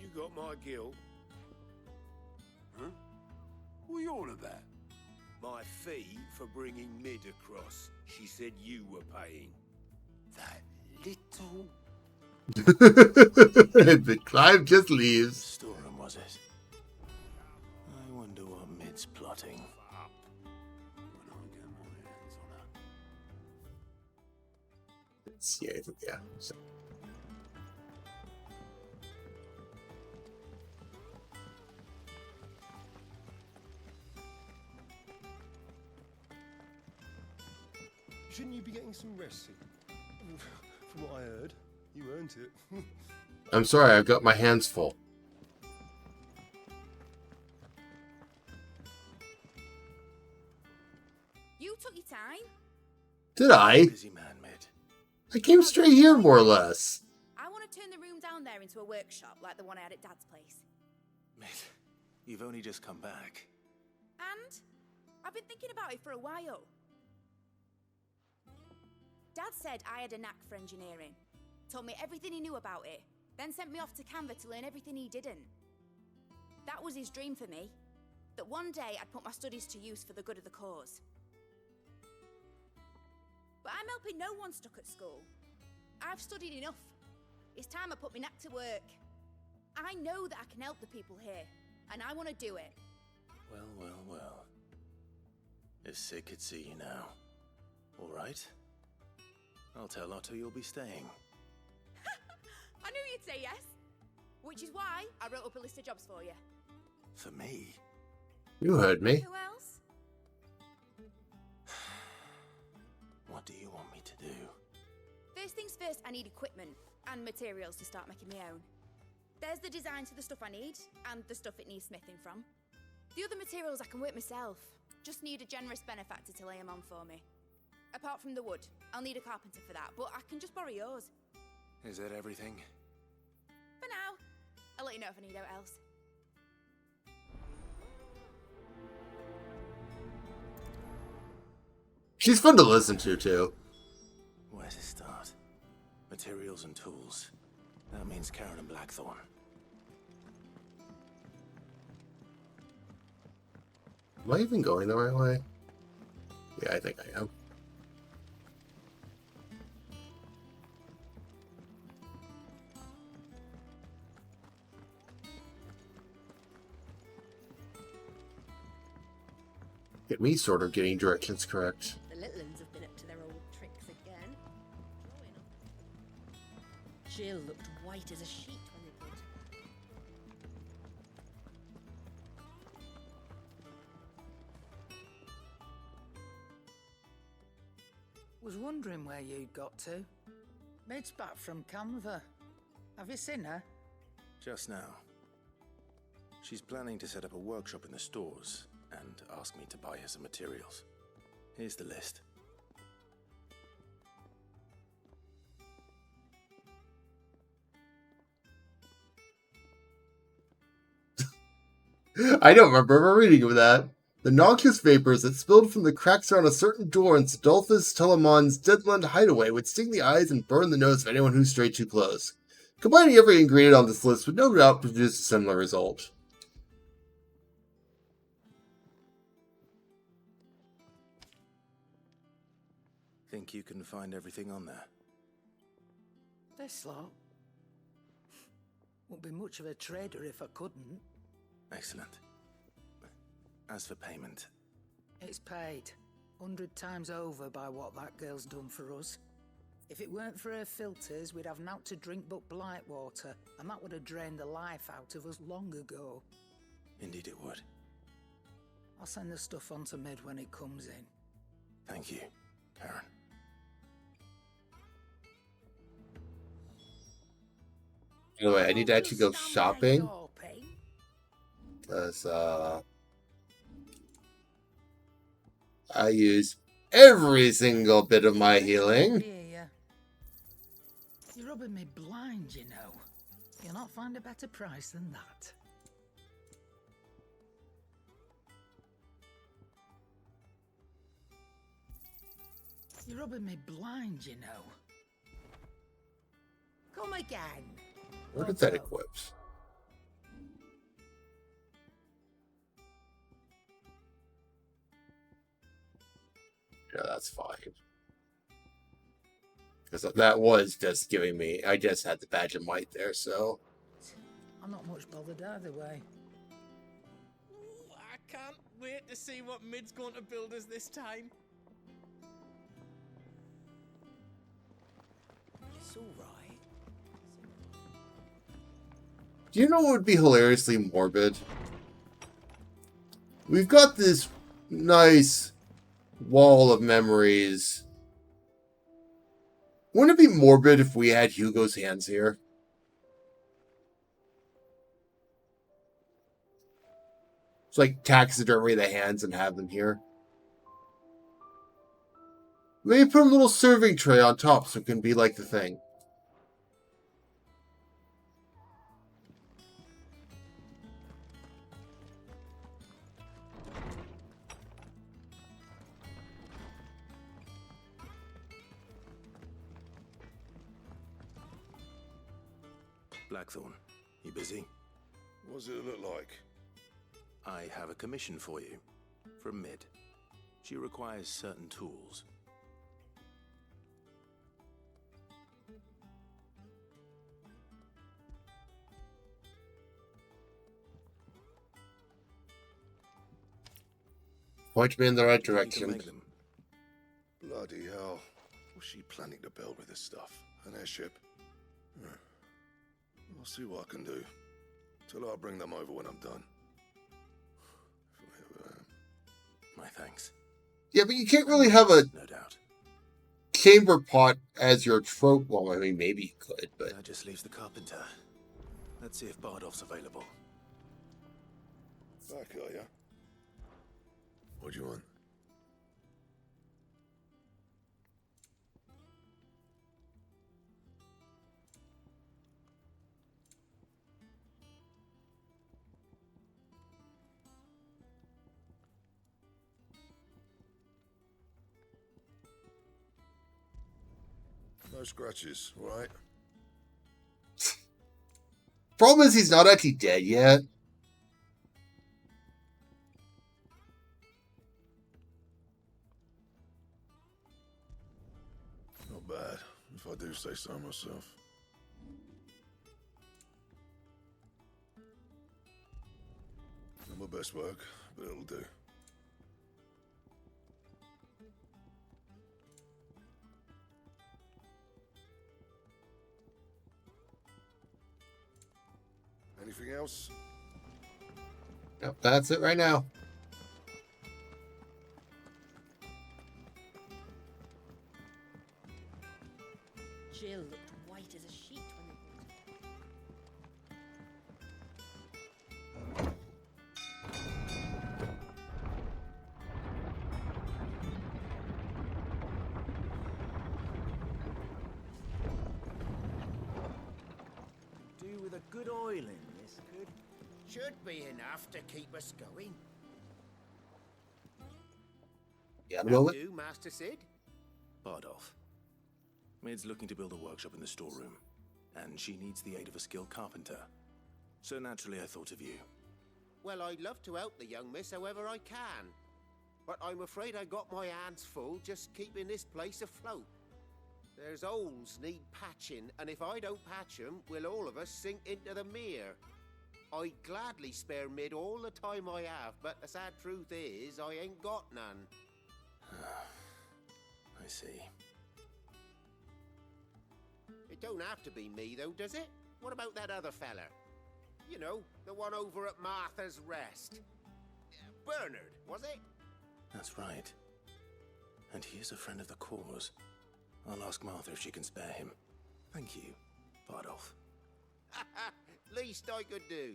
you got my gill? Huh? What are you on about? My fee for bringing Mid across. She said you were paying. That little... The Clive just leaves. Storeroom, was it? I wonder what Mid's plotting. Yeah, yeah. So. Shouldn't you be getting some rest? From what I heard, you earned it. I'm sorry, I've got my hands full. You took your time. Did I? Busy man, Mid. I came straight here, more or less. I want to turn the room down there into a workshop like the one I had at Dad's place. Mid, you've only just come back. And I've been thinking about it for a while. Dad said I had a knack for engineering. Told me everything he knew about it. Then sent me off to Canva to learn everything he didn't. That was his dream for me. That one day I'd put my studies to use for the good of the cause. But I'm helping no one stuck at school. I've studied enough. It's time I put my knack to work. I know that I can help the people here, and I want to do it. Well, well, well. If Sid could see you now. All right. I'll tell Otto you'll be staying. I knew you'd say yes. Which is why I wrote up a list of jobs for you. For me? You heard me. Who else? What do you want me to do? First things first, I need equipment and materials to start making my own. There's the designs for the stuff I need, and the stuff it needs smithing from. The other materials I can work myself. Just need a generous benefactor to lay them on for me. Apart from the wood, I'll need a carpenter for that, but I can just borrow yours. Is that everything? For now. I'll let you know if I need out else. She's fun to listen to, too. Where to start? Materials and tools. That means Karen and Blackthorn. Am I even going the right way? Yeah, I think I am. Get me sort of getting directions correct. The little uns have been up to their old tricks again. Jill looked white as a sheet when they brought her. Was wondering where you'd got to. Maid's back from Canva. Have you seen her? Just now. She's planning to set up a workshop in the stores and ask me to buy her some materials. Here's the list. I don't remember reading of that. The noxious vapors that spilled from the cracks around a certain door in Stadolphus Telemon's Deadland hideaway would sting the eyes and burn the nose of anyone who strayed too close. Combining every ingredient on this list would no doubt produce a similar result. Think you can find everything on there? This lot. Wouldn't be much of a trader if I couldn't. Excellent. As for payment... It's paid 100 times over by what that girl's done for us. If it weren't for her filters, we'd have naught to drink but blight water, and that would have drained the life out of us long ago. Indeed it would. I'll send the stuff on to Mid when it comes in. Thank you, Karen. By the way, I need to actually go shopping. Because, I use every single bit of my healing. You're rubbing me blind, you know. You'll not find a better price than that. You're rubbing me blind, you know. Come again. Where did that equip? Yeah, that's fine. Because that was just giving me... I just had the badge of might there, so... I'm not much bothered either way. I can't wait to see what Mid's going to build us this time. It's alright. Do you know what would be hilariously morbid? We've got this nice wall of memories. Wouldn't it be morbid if we had Hugo's hands here? It's like taxidermy the hands and have them here. Maybe put a little serving tray on top so it can be like the thing. Blackthorn, you busy? What does it look like? I have a commission for you. From Mid. She requires certain tools. Point me in the right direction. Bloody hell. What's she planning to build with this stuff? An airship? I'll see what I can do. Till I bring them over when I'm done. My thanks. Yeah, but you can't really have a No doubt. chamber pot as your trope. Well, I mean, maybe you could, but... That just leaves the carpenter. Let's see if Bardolph's available. Back, are ya? What do you want? No No scratches, all right? Problem is, he's not actually dead yet. Not bad, if I do say so myself. Not my best work, but it'll do. Anything else? Nope, that's it right now. Jill looked white as a sheet when they Do with a good oiling, this could. Should be enough to keep us going. Yeah, Will You, Master Sid? Bardolph. Maid's looking to build a workshop in the storeroom, and she needs the aid of a skilled carpenter. So naturally I thought of you. Well, I'd love to help the young miss however I can. But I'm afraid I got my hands full just keeping this place afloat. There's holes need patching, and if I don't patch 'em, we'll all of us sink into the mere. I'd gladly spare Mid all the time I have, but the sad truth is, I ain't got none. I see. It don't have to be me, though, does it? What about that other fella? You know, the one over at Martha's Rest. Bernard, was it? That's right. And he is a friend of the cause. I'll ask Martha if she can spare him. Thank you, Bardolph. Least I could do.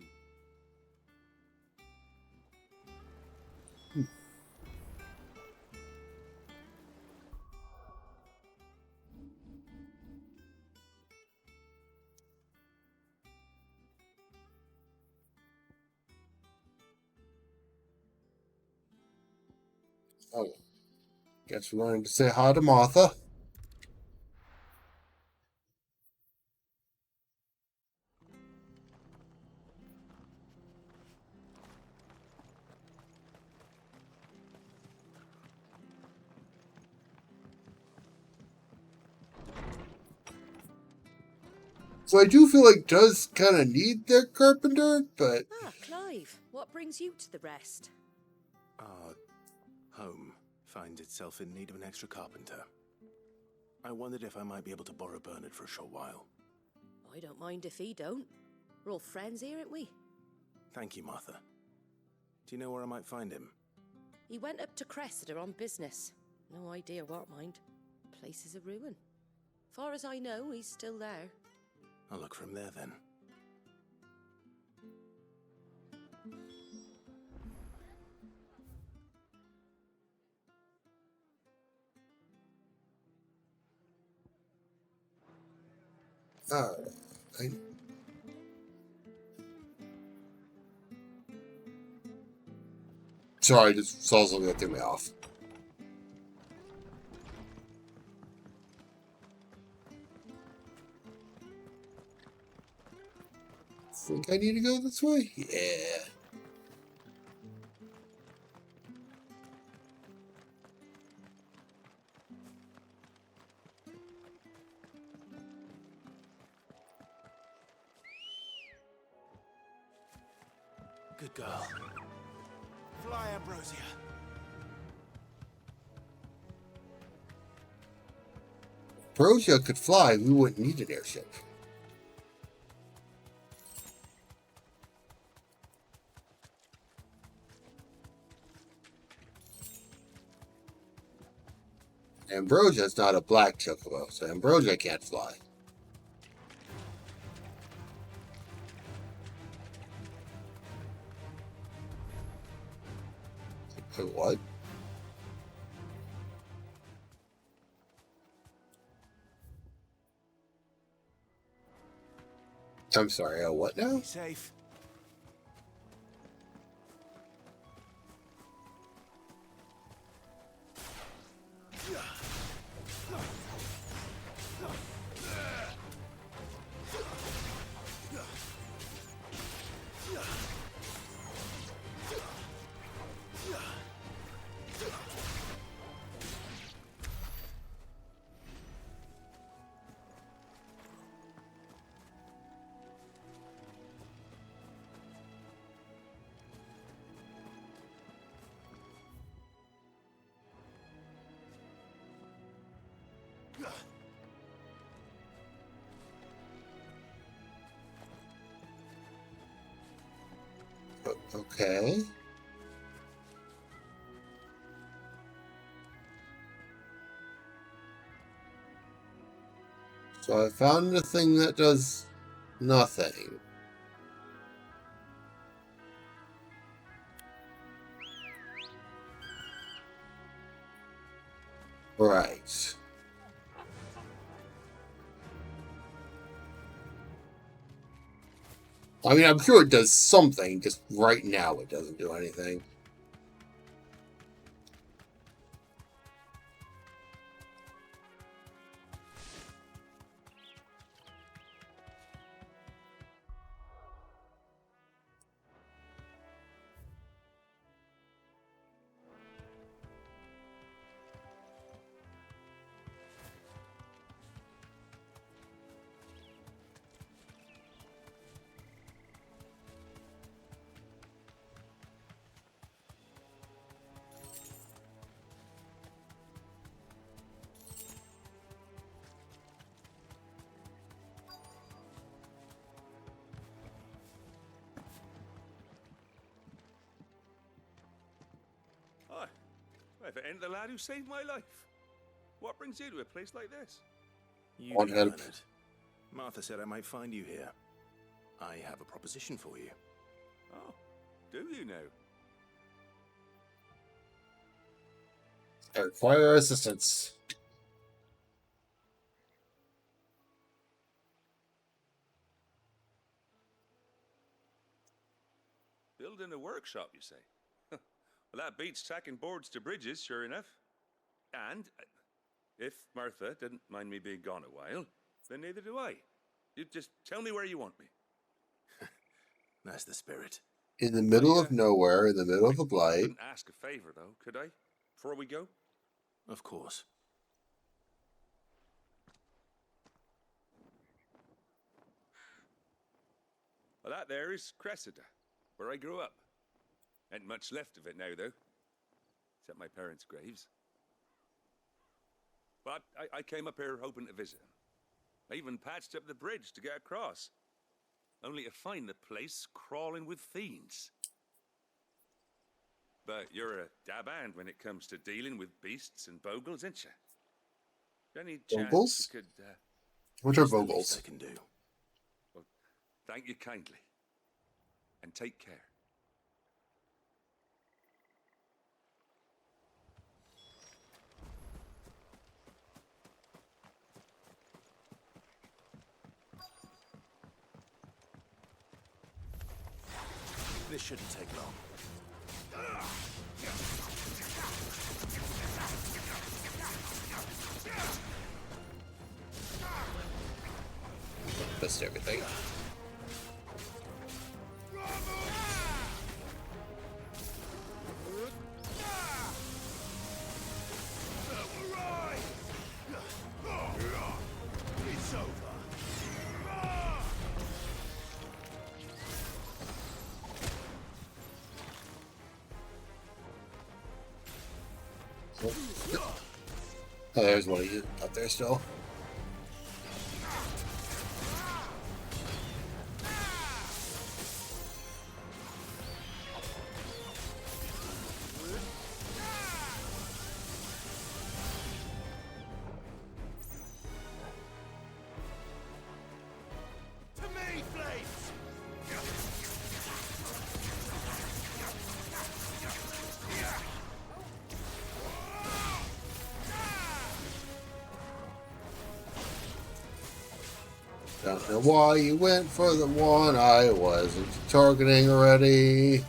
Oh, guess we're going to say hi to Martha. So I do feel like does kind of need their carpenter, but Ah, Clive, what brings you to the Rest? Our home finds itself in need of an extra carpenter. I wondered if I might be able to borrow Bernard for a short while. I don't mind if he don't. We're all friends here, aren't we? Thank you, Martha. Do you know where I might find him? He went up to Cressida on business. No idea what, mind. Place is a ruin. Far as I know, he's still there. I'll look for him there then. alright. Sorry, I just saw something that threw me off. Think I need to go this way? Yeah. Good girl. Fly, Ambrosia. If Ambrosia could fly, we wouldn't need an airship. Ambrosia is not a black chocobo, so Ambrosia can't fly. Wait, what? I'm sorry, what now? Safe. Okay. So I found a thing that does nothing. Right. I mean, I'm sure it does something, just right now it doesn't do anything. Hi. If it ain't the lad who saved my life. What brings you to a place like this? You Want do, help? Leonard. Martha said I might find you here. I have a proposition for you. Oh, do you know? I require assistance. Building a workshop, you say? Well, that beats tacking boards to bridges, sure enough. And if Martha didn't mind me being gone a while, then neither do I. You just tell me where you want me. That's the spirit. In the middle of nowhere, in the middle of the blight. Couldn't ask a favor, though, could I? Before we go? Of course. Well, that there is Cressida, where I grew up. Ain't much left of it now, though. Except my parents' graves. But I came up here hoping to visit them. I even patched up the bridge to get across. Only to find the place crawling with fiends. But you're a dab hand when it comes to dealing with beasts and bogles, ain't you? Any chance Bogles? you could... What are bogles? I can do. Well, thank you kindly. And take care. This shouldn't take long. Missed everything. It's over. Oh, there's one of you up there still. To me, Flames! Don't know why you went for the one I wasn't targeting already.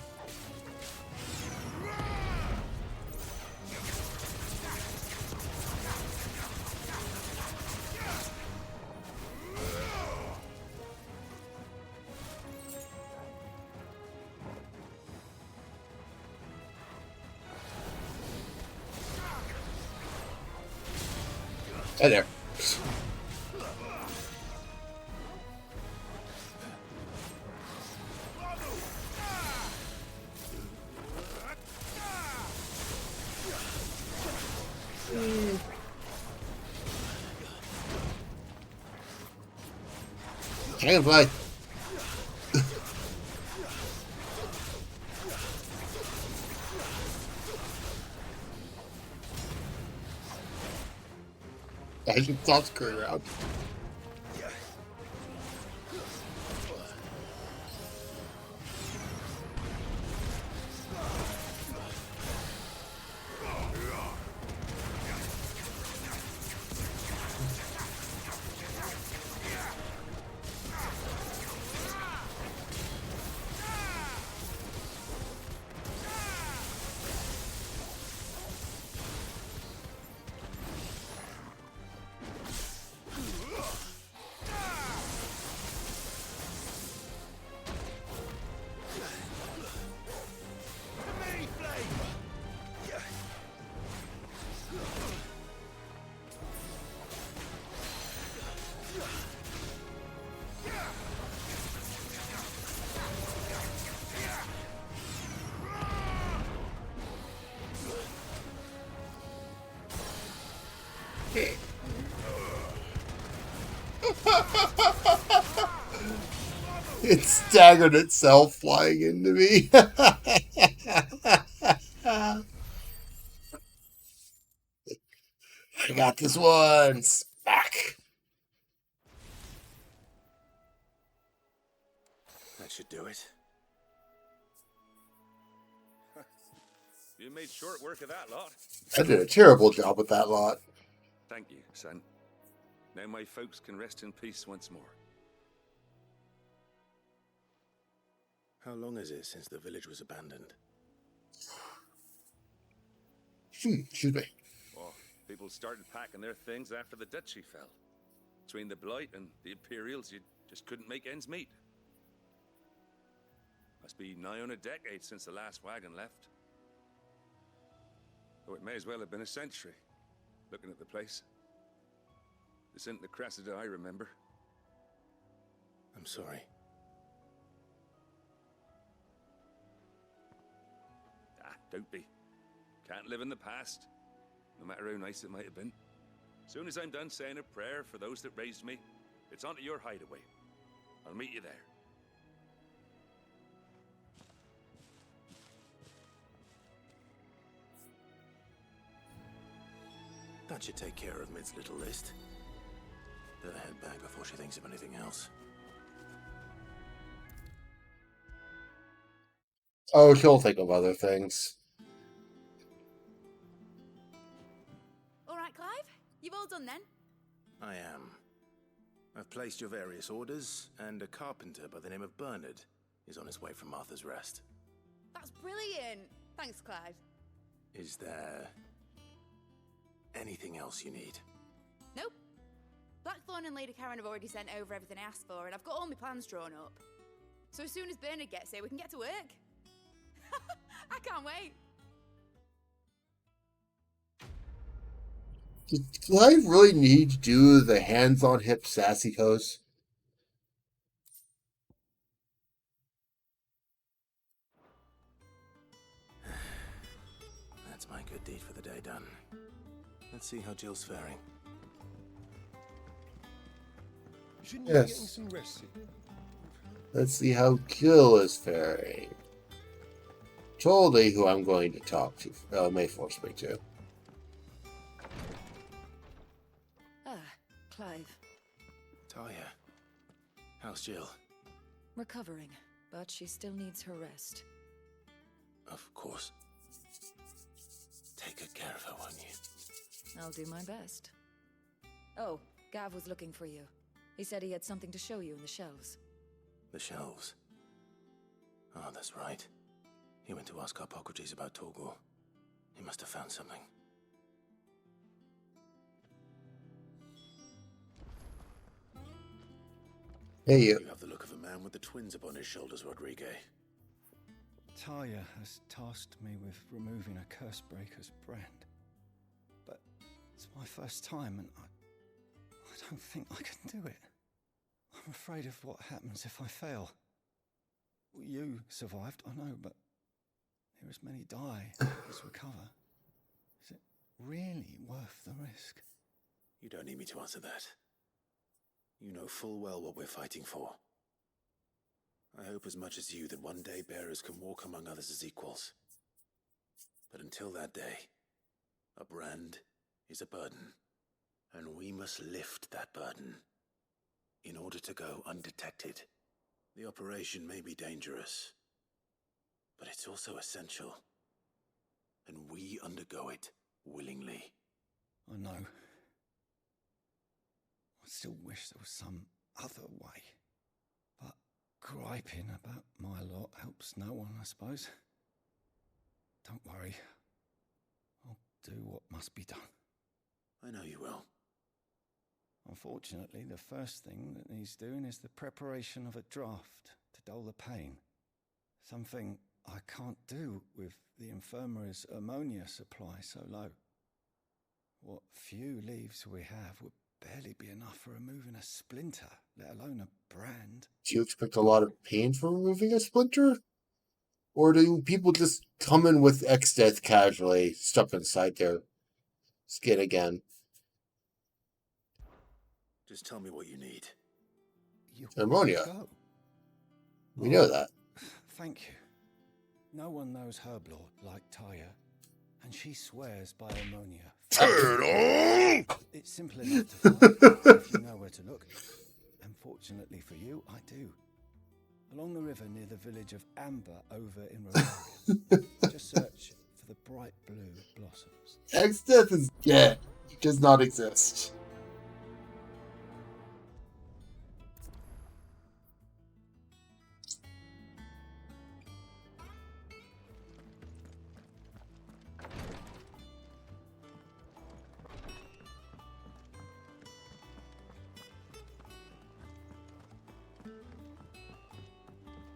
Hey there. Dragonfly. I should stop screwing around. It staggered itself flying into me. I got this one. Smack. That should do it. You made short work of that lot. I did a terrible job with that lot. Thank you, son. Now my folks can rest in peace once more. How long is it since the village was abandoned? Excuse me. Well, people started packing their things after the duchy fell. Between the Blight and the Imperials, you just couldn't make ends meet. Must be nigh on a decade since the last wagon left. Oh, it may as well have been a century, looking at the place. This isn't the Cressida I remember. I'm sorry. Ah, don't be. Can't live in the past, no matter how nice it might have been. Soon as I'm done saying a prayer for those that raised me, it's onto your hideaway. I'll meet you there. That should take care of Mid's little list. Better head back before she thinks of anything else. Oh, she'll think of other things. All right, Clive? You've all done then? I am. I've placed your various orders, and a carpenter by the name of Bernard is on his way from Martha's Rest. That's brilliant. Thanks, Clive. Is there anything else you need? Nope. Blackthorn and Lady Karen have already sent over everything I asked for, and I've got all my plans drawn up. So as soon as Bernard gets here, we can get to work. I can't wait. Does Clive really need to do the hands-on-hip sassy pose? That's my good deed for the day done. Let's see how Jill's faring. Shouldn't you be getting Yes. some rest? Let's see how Gil is faring. Totally who I'm going to talk to. May force me to. Ah, Clive. Talia, how's Jill? Recovering, but she still needs her rest. Of course. Take good care of her, won't you? I'll do my best. Oh, Gav was looking for you. He said he had something to show you in the shelves. The shelves. Oh, that's right. He went to ask Harpocrates about Torgor. He must have found something. Hey, you. You have the look of a man with the twins upon his shoulders, Rodrigue. Talia has tasked me with removing a Cursebreaker's brand. But it's my first time, and I don't think I can do it. I'm afraid of what happens if I fail. You survived, I know, but here as many die as recover. Is it really worth the risk? You don't need me to answer that. You know full well what we're fighting for. I hope as much as you that one day bearers can walk among others as equals. But until that day, a brand is a burden, and we must lift that burden in order to go undetected. The operation may be dangerous, but it's also essential, and we undergo it willingly. I know. I still wish there was some other way. But griping about my lot helps no one, I suppose. Don't worry. I'll do what must be done. I know you will. Unfortunately, the first thing that needs doing is the preparation of a draft to dull the pain. Something I can't do with the infirmary's ammonia supply so low. What few leaves we have would barely be enough for removing a splinter, let alone a brand. Do you expect a lot of pain from removing a splinter? Or do people just come in with X-Death casually, stuff inside their skin again? Just tell me what you need. Ammonia. Go. We know that. Thank you. No one knows Herblord like Taya, and she swears by ammonia. Turtle! It's simple enough to find if you know where to look. And fortunately for you, I do. Along the river near the village of Amber over in Rosaria. Just search for the bright blue blossoms. X-Death is dead. He does not exist.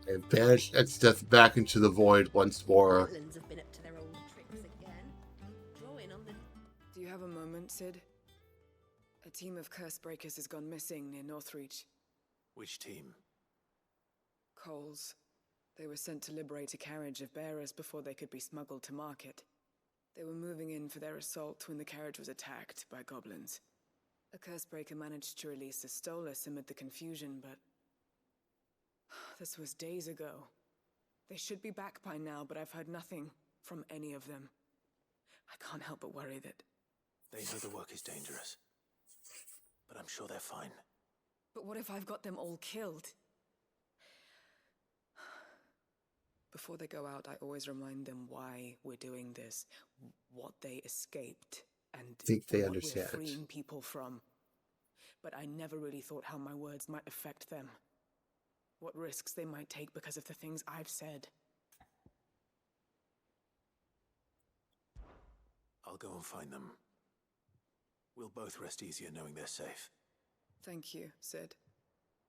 And banish X-Death back into the void once more. Have been up to their old tricks again. Drawing on the... Do you have a moment, Sid? A team of curse breakers has gone missing near Northreach. Which team? Coles. They were sent to liberate a carriage of bearers before they could be smuggled to market. They were moving in for their assault when the carriage was attacked by goblins. A curse breaker managed to release a Stolas amid the confusion, but... this was days ago. They should be back by now, but I've heard nothing from any of them. I can't help but worry that... They know the work is dangerous, but I'm sure they're fine. But what if I've got them all killed? Before they go out, I always remind them why we're doing this, what they escaped, and think they what understand. we're freeing people from. But I never really thought how my words might affect them. What risks they might take because of the things I've said. I'll go and find them. We'll both rest easier knowing they're safe. Thank you, Sid.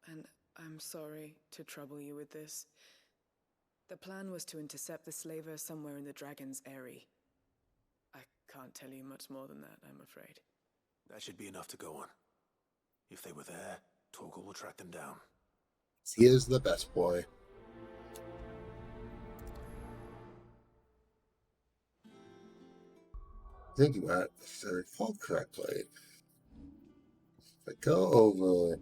And I'm sorry to trouble you with this. The plan was to intercept the slaver somewhere in the Dragon's Eyrie. I can't tell you much more than that, I'm afraid. That should be enough to go on. If they were there, Torgal will track them down. He is the best boy. I think if I recall correctly, if I go over...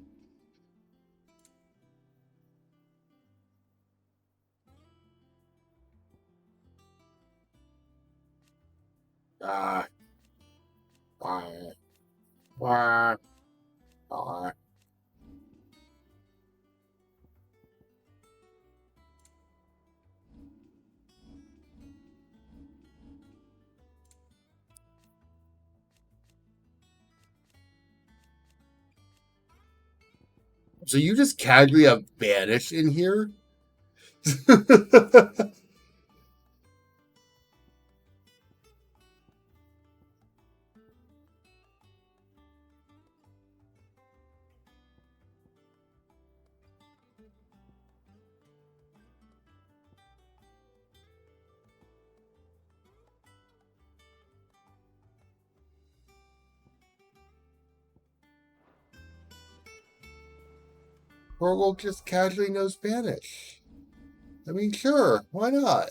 So you just casually have Banish in here? Torgal just casually knows Spanish. I mean, sure, why not?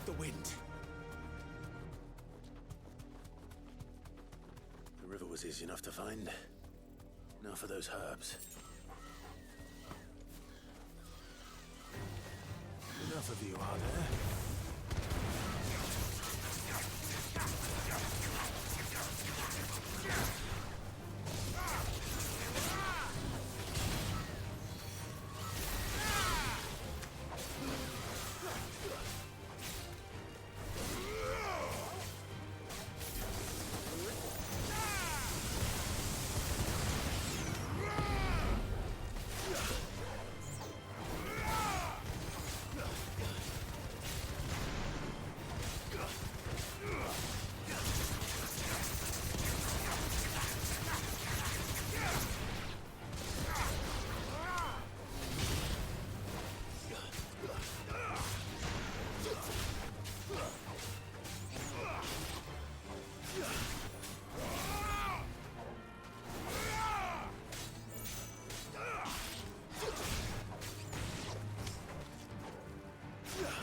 like the wind. The river was easy enough to find. Now for those herbs. Enough of you, are there?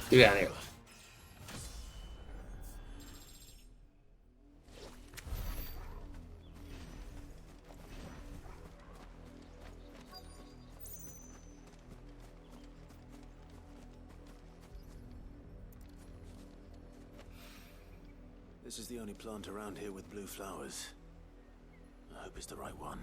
Get out of here. This is the only plant around here with blue flowers. I hope it's the right one.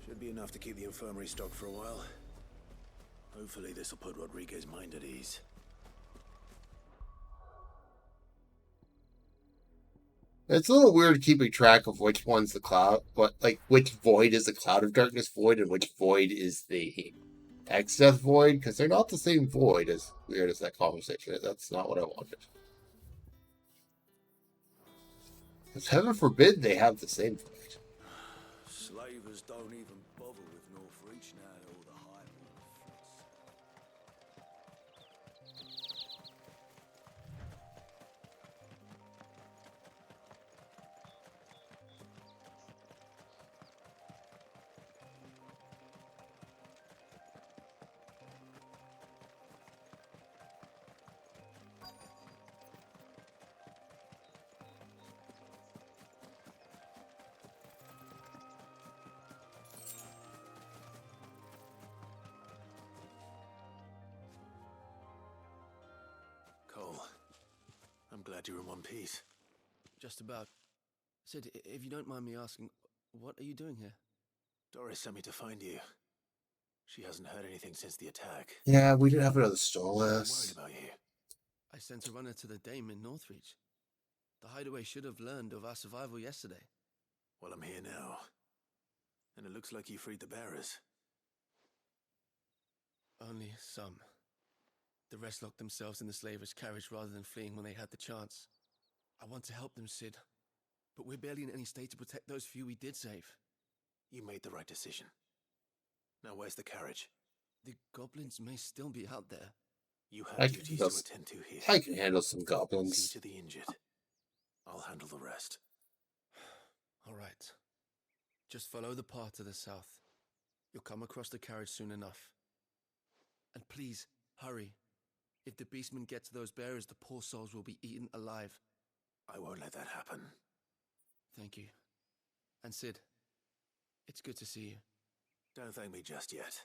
Should be enough to keep the infirmary stocked for a while. Hopefully this will put Rodriguez's mind at ease. It's a little weird keeping track of which one's the cloud, which void is the Cloud of Darkness void and which void is the Exdeath void, because they're not the same void, as weird as that conversation is. That's not what I wanted. Because heaven forbid they have the same void. Slavers don't even bother with Northreach now all the hype on the Cole, I'm glad you're in one piece. Just about. Sid, if you don't mind me asking, what are you doing here? Doris sent me to find you. She hasn't heard anything since the attack. Yeah, we didn't have another stall I'm list. worried about you. I sent a runner to the Dame in Northreach. The Hideaway should have learned of our survival yesterday. Well, I'm here now. And it looks like you freed the bearers. Only some. The rest locked themselves in the slaver's carriage rather than fleeing when they had the chance. I want to help them, Sid. But we're barely in any state to protect those few we did save. You made the right decision. Now where's the carriage? The goblins may still be out there. You I have can duties handle- to attend to here. I can handle some See goblins. to the injured. I'll handle the rest. All right. Just follow the path to the south. You'll come across the carriage soon enough. And please, hurry. If the beastmen get to those bearers, the poor souls will be eaten alive. I won't let that happen. Thank you. And Sid, it's good to see you. Don't thank me just yet.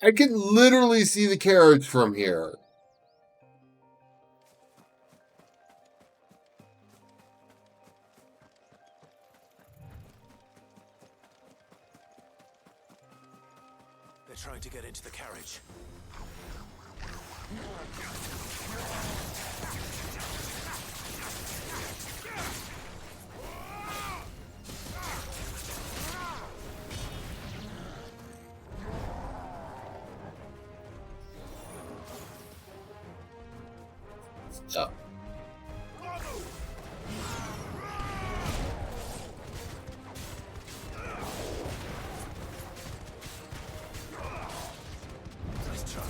I can literally see the carriage from here. They're trying to get into the carriage. Stop. try.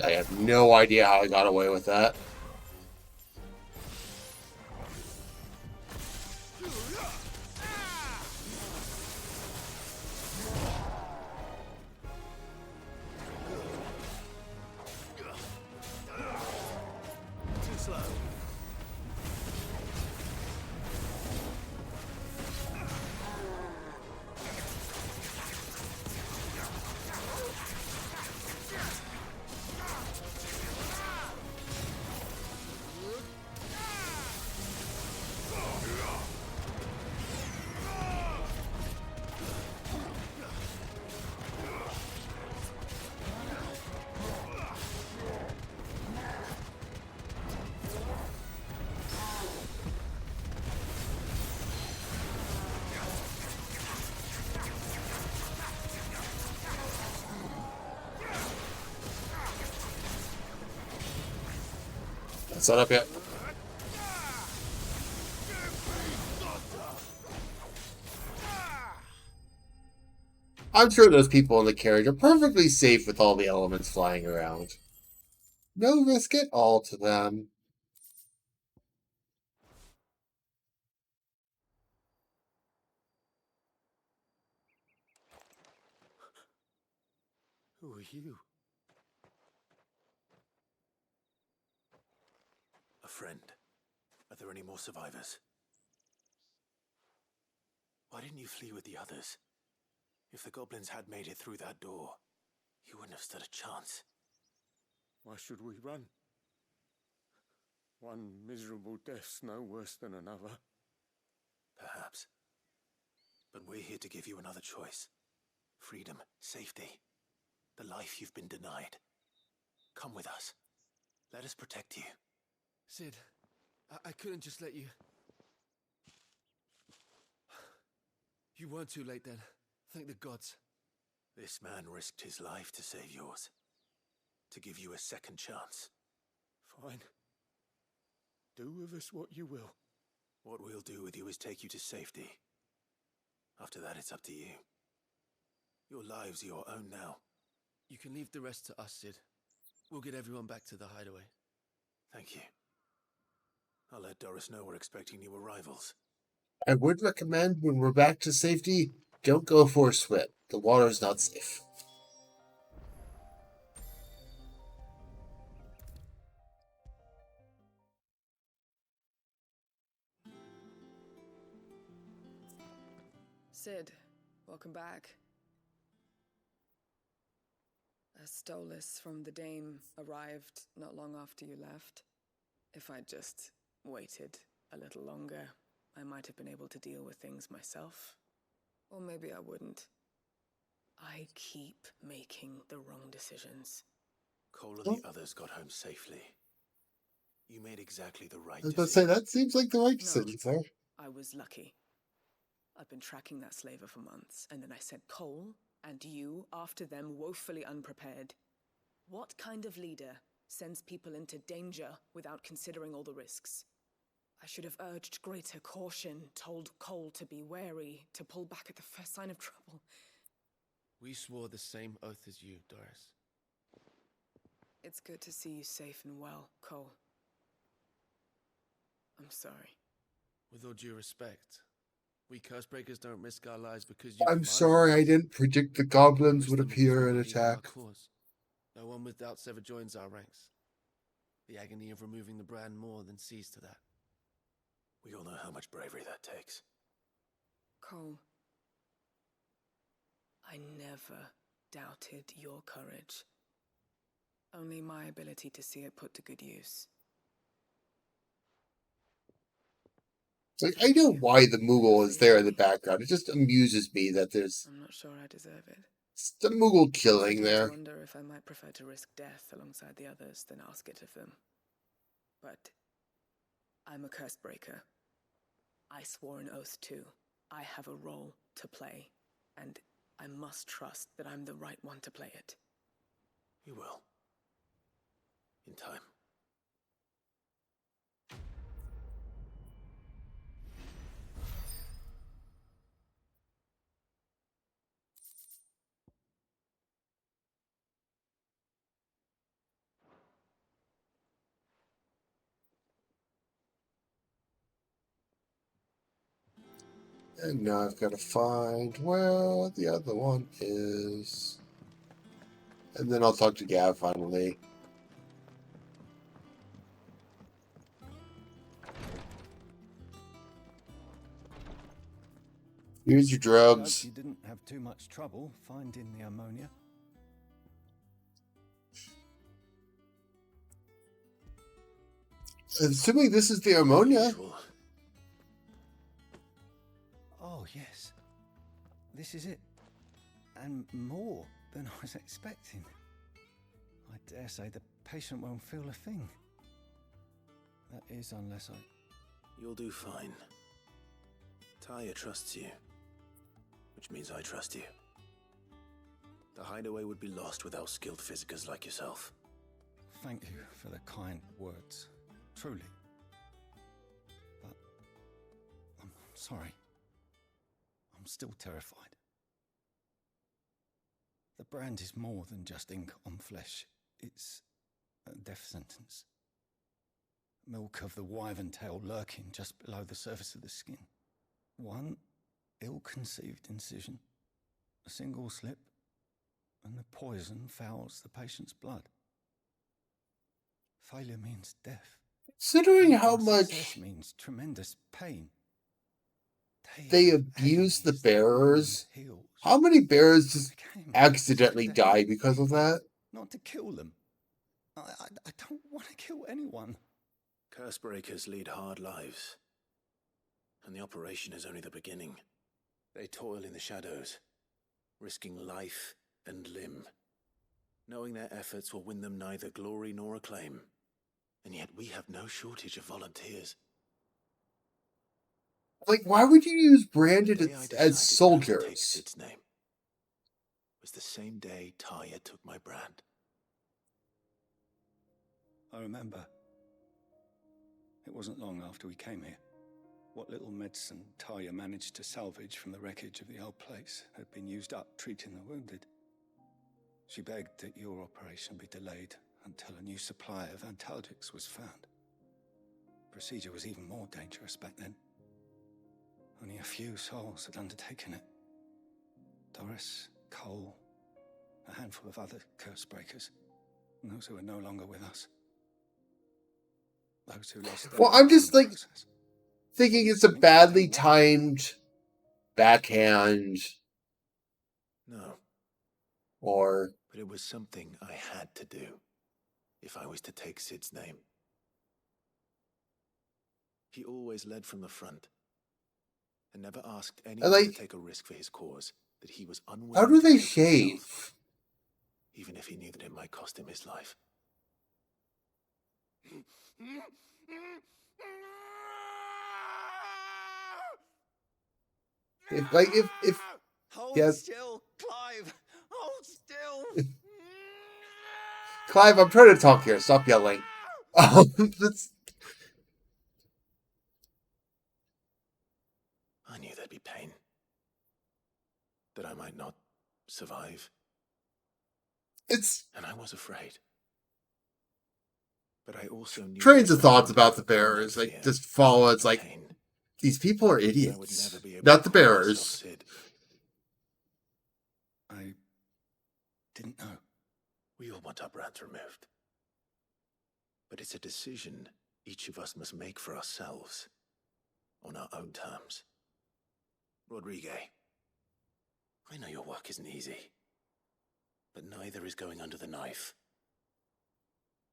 I have no idea how I got away with that. Too slow. That's not up yet. I'm sure those people in the carriage are perfectly safe with all the elements flying around. No risk at all to them. Who are you? A friend. Are there any more survivors? Why didn't you flee with the others? If the goblins had made it through that door, you wouldn't have stood a chance. Why should we run? One miserable death's no worse than another. Perhaps. But we're here to give you another choice. Freedom, safety, the life you've been denied. Come with us. Let us protect you. Sid, I couldn't just let you... You weren't too late then. Thank the gods. This man risked his life to save yours. To give you a second chance. Fine. Do with us what you will. What we'll do with you is take you to safety. After that, it's up to you. Your lives are your own now. You can leave the rest to us, Sid. We'll get everyone back to the hideaway. Thank you. I'll let Doris know we're expecting new arrivals. I would recommend when we're back to safety, don't go for a swim. The water's not safe. Sid, welcome back. A Stolas from the Dame arrived not long after you left. If I'd just waited a little longer, I might have been able to deal with things myself. Or maybe I wouldn't. I keep making the wrong decisions. Cole and the others got home safely. You made exactly the right I was decision. about to say, that seems like the right decision, sir. I was lucky. I've been tracking that slaver for months, and then I sent Cole and you after them woefully unprepared. What kind of leader sends people into danger without considering all the risks? I should have urged greater caution, told Cole to be wary, to pull back at the first sign of trouble. We swore the same oath as you, Doris. It's good to see you safe and well, Cole. I'm sorry. With all due respect, we Cursebreakers don't risk our lives because you... I'm sorry I didn't predict the goblins would appear and attack. No one without Sever joins our ranks. The agony of removing the brand more than sees to that. We all know how much bravery that takes. Cole, I never doubted your courage. Only my ability to see it put to good use. Like, I know why the Moogle is there in the background. It just amuses me that there's I'm not sure I deserve it. the Moogle killing there. I wonder if I might prefer to risk death alongside the others than ask it of them. But I'm a Cursebreaker. I swore an oath too. I have a role to play, and I must trust that I'm the right one to play it. You will. time. And now I've got to find where the other one is. And then I'll talk to Gav finally. Here's your drugs. You didn't have too much trouble finding the ammonia. Assuming this is the ammonia. Oh, yes. This is it. And more than I was expecting. I dare say the patient won't feel a thing. That is, unless I... You'll do fine. Taya trusts you. Which means I trust you. The hideaway would be lost without skilled physicers like yourself. Thank you for the kind words. Truly. But I'm sorry. I'm still terrified. The brand is more than just ink on flesh. It's a death sentence. Milk of the wyvern tail lurking just below the surface of the skin. One ill-conceived incision, a single slip, and the poison fouls the patient's blood. Failure means death. Considering how much Success means tremendous pain. they abuse the bearers, how many bearers just accidentally die because of that? Not to kill them. I don't want to kill anyone. Cursebreakers lead hard lives. And the operation is only the beginning. They toil in the shadows, risking life and limb, knowing their efforts will win them neither glory nor acclaim. And yet we have no shortage of volunteers. Like, why would you use branded The day I as decided not to take soldiers? Sid's name was the same day Taya took my brand. I remember. It wasn't long after we came here. What little medicine Taya managed to salvage from the wreckage of the old place had been used up treating the wounded. She begged that your operation be delayed until a new supply of antalgics was found. Procedure was even more dangerous back then. Only a few souls had undertaken it. Doris, Cole, a handful of other curse-breakers, and those who are no longer with us. Those who lost their Well, I'm lives in just the like process. thinking it's a badly timed backhand, No, or but it was something I had to do if I was to take Sid's name. He always led from the front and never asked anyone to take a risk for his cause that he was unwilling how do to they take shave? himself, even if he knew that it might cost him his life. If Hold yes, still, Clive! Hold still! Clive, I'm trying to talk here. Stop yelling. That's, I knew there'd be pain. That I might not survive. And I was afraid. But I also knew trains of that thoughts I about the would bearers. fear Like, just follow. It's like, these people are idiots. Not the bearers. Sid. I didn't know. We all want our brands removed. But it's a decision each of us must make for ourselves, on our own terms. Rodrigue, I know your work isn't easy, but neither is going under the knife.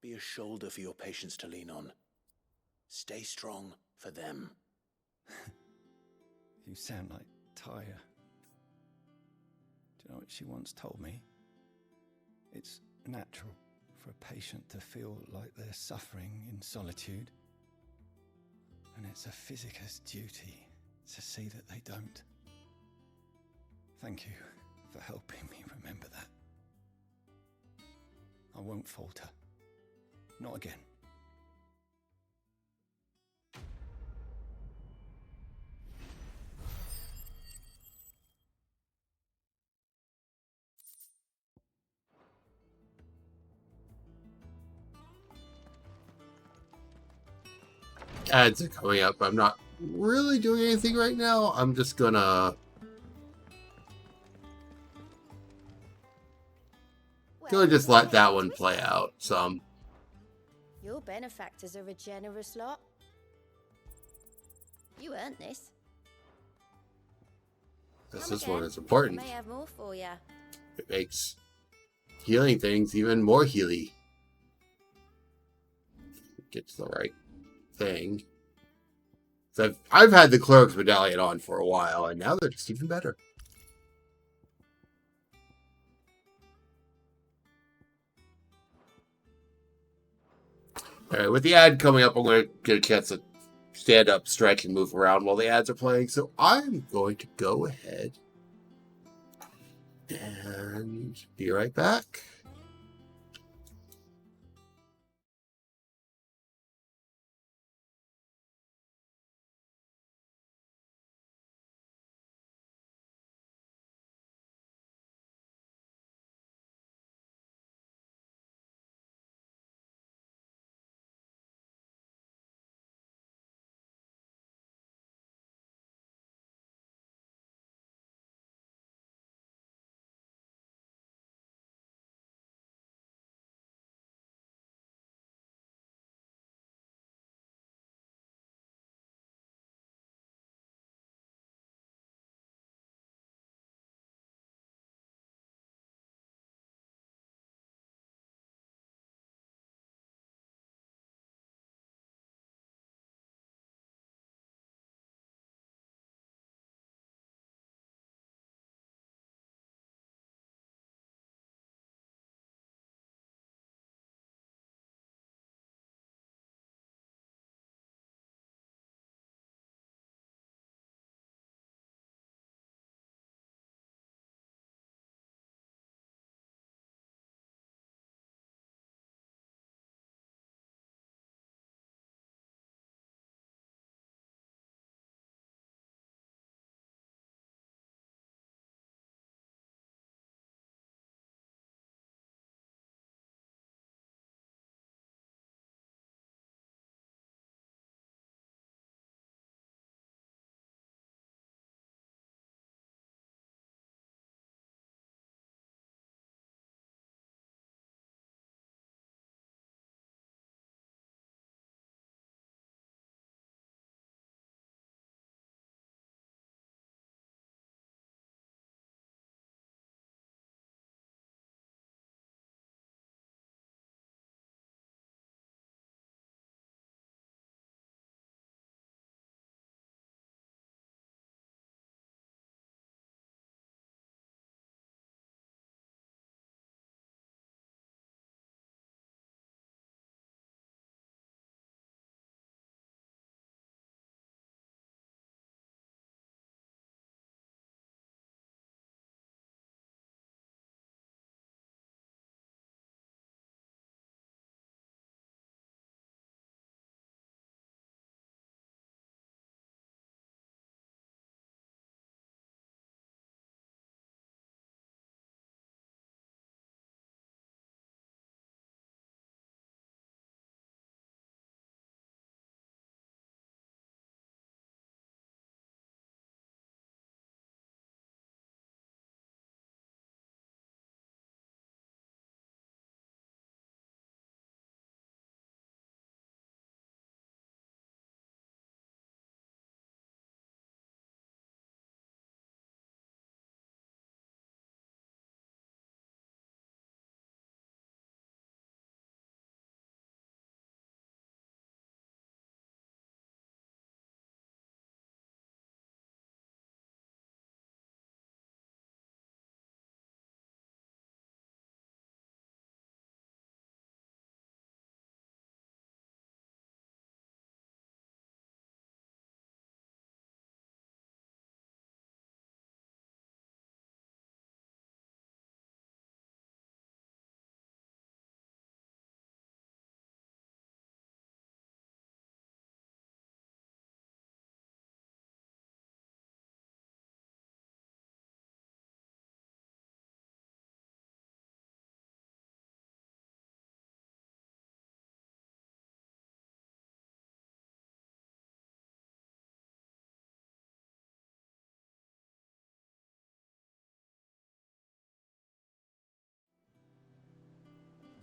Be a shoulder for your patients to lean on. Stay strong for them. You sound like Taya. Do you know what she once told me? It's natural for a patient to feel like they're suffering in solitude. And it's a physicist's duty to see that they don't. Thank you for helping me remember that. I won't falter. Not again. Ads are coming up. I'm not really doing anything right now. I'm just gonna just let that one play out some. Your benefactors are a generous lot. You earned this. This one is important. I may have more for ya. It makes healing things even more healy. Get to the right thing. So I've had the Cleric's Medallion on for a while, and now they're just even better. Alright, with the ad coming up, I'm going to get a chance to stand up, stretch, and move around while the ads are playing. So I'm going to go ahead and be right back.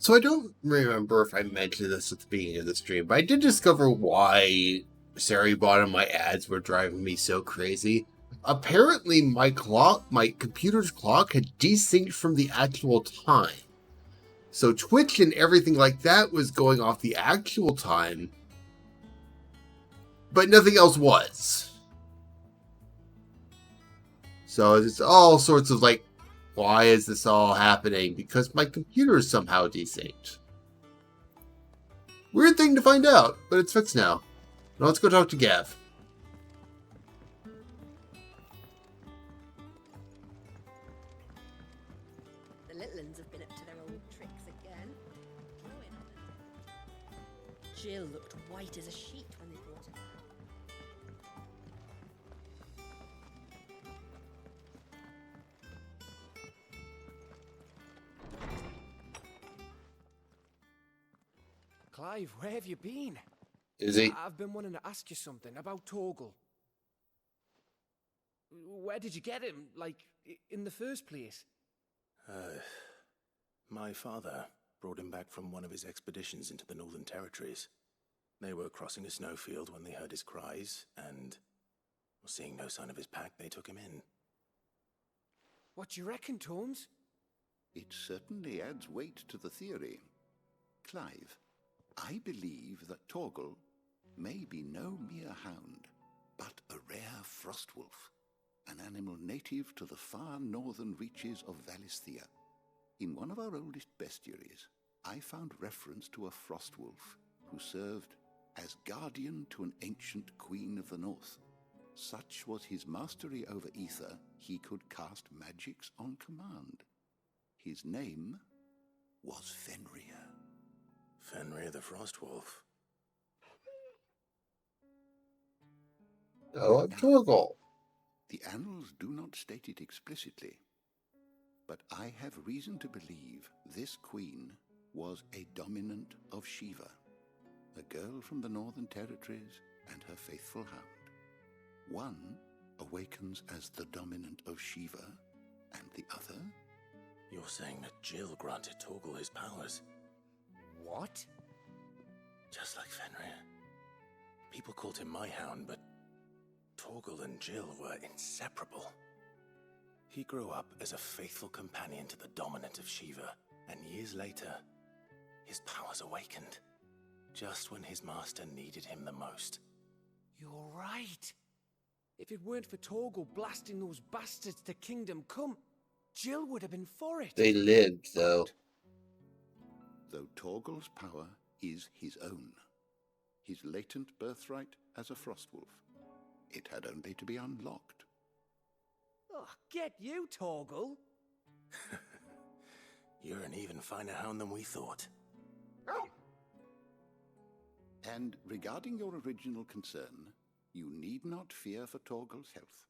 So I don't remember if I mentioned this at the beginning of the stream, but I did discover why Sari Bottom my ads were driving me so crazy. Apparently my computer's clock had desynced from the actual time. So Twitch and everything like that was going off the actual time, but nothing else was. So it's all sorts of like, why is this all happening? Because my computer is somehow desynced. Weird thing to find out, but it's fixed now. Now let's go talk to Gav. The little uns have been up to their old tricks again. Jill looked white as a sheet when they brought her back. Clive, where have you been? Is he? I've been wanting to ask you something about Torgal. Where did you get him? Like, in the first place? My father brought him back from one of his expeditions into the Northern Territories. They were crossing a snowfield when they heard his cries, and seeing no sign of his pack, they took him in. What do you reckon, Tomes? It certainly adds weight to the theory. Clive, I believe that Torgal may be no mere hound, but a rare frostwolf, an animal native to the far northern reaches of Valisthea. In one of our oldest bestiaries, I found reference to a frostwolf who served as guardian to an ancient queen of the north. Such was his mastery over ether, he could cast magics on command. His name was Fenrir. Fenrir the Frostwolf. Oh, I'm Torgal. The annals do not state it explicitly, but I have reason to believe this queen was a dominant of Shiva, a girl from the Northern Territories and her faithful hound. One awakens as the dominant of Shiva, and the other... You're saying that Jill granted Torgal his powers? What? Just like Fenrir. People called him my hound, but Torgal and Jill were inseparable. He grew up as a faithful companion to the dominant of Shiva, and years later, his powers awakened, just when his master needed him the most. You're right. If it weren't for Torgal blasting those bastards to Kingdom Come, Jill would have been for it. They lived, though. Though Torgal's power is his own, his latent birthright as a frostwolf, it had only to be unlocked. Oh, get you, Torgal. You're an even finer hound than we thought. And regarding your original concern, you need not fear for Torgal's health.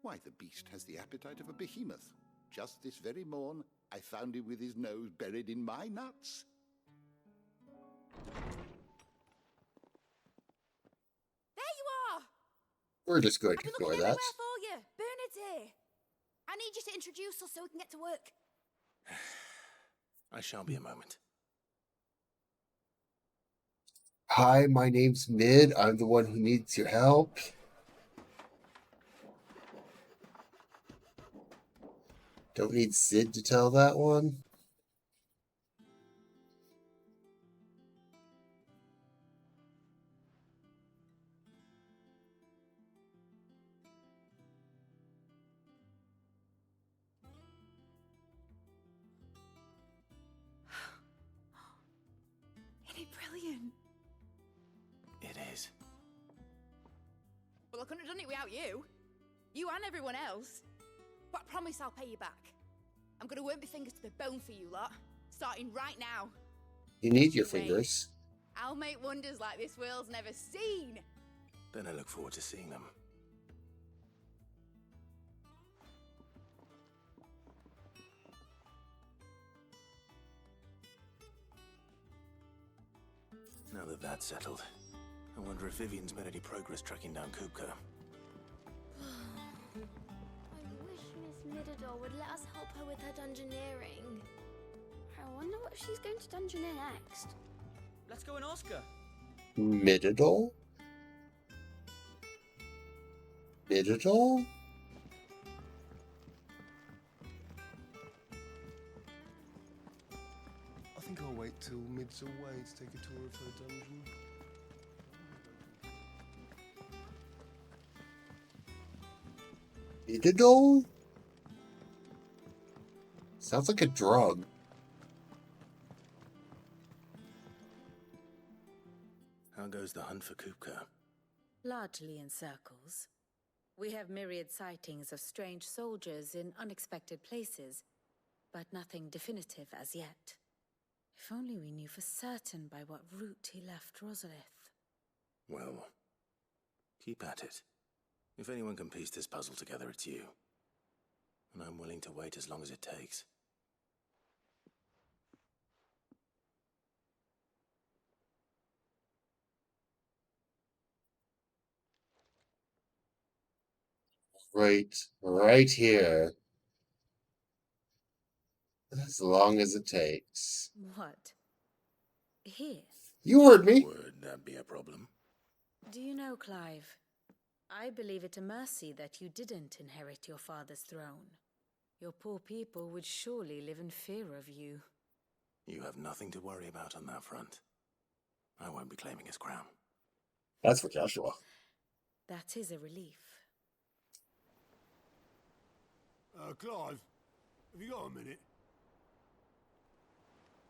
Why, the beast has the appetite of a behemoth. Just this very morn, I found him with his nose buried in my nuts. There you are! We're just going I've to been ignore looking that. everywhere for you. Bernard's here. I need you to introduce us so we can get to work. I shall be a moment. Hi, my name's Mid. I'm the one who needs your help. Don't need Sid to tell that one. Isn't it brilliant? It is. Well, I couldn't have done it without you. You and everyone else. But I promise I'll pay you back. I'm gonna work my fingers to the bone for you lot, starting right now. You need your Wait. fingers. I'll make wonders like this world's never seen. Then I look forward to seeing them. Now that that's settled, I wonder if Vivian's made any progress tracking down Kupka. I wish Miss Midador would let us help her with her dungeoneering. I wonder what she's going to dungeon in next. Let's go and ask her. Mididol? Mididol? I think I'll wait till Mid's away to take a tour of her dungeon. Mididol? Sounds like a drug. How goes the hunt for Kupka? Largely in circles. We have myriad sightings of strange soldiers in unexpected places, but nothing definitive as yet. If only we knew for certain by what route he left Rosalith. Well, keep at it. If anyone can piece this puzzle together, it's you. And I'm willing to wait as long as it takes. Right here. As long as it takes. What? Here? You heard me. Would that be a problem? Do you know, Clive? I believe it a mercy that you didn't inherit your father's throne. Your poor people would surely live in fear of you. You have nothing to worry about on that front. I won't be claiming his crown. That's for Joshua. That is a relief. Clive, have you got a minute?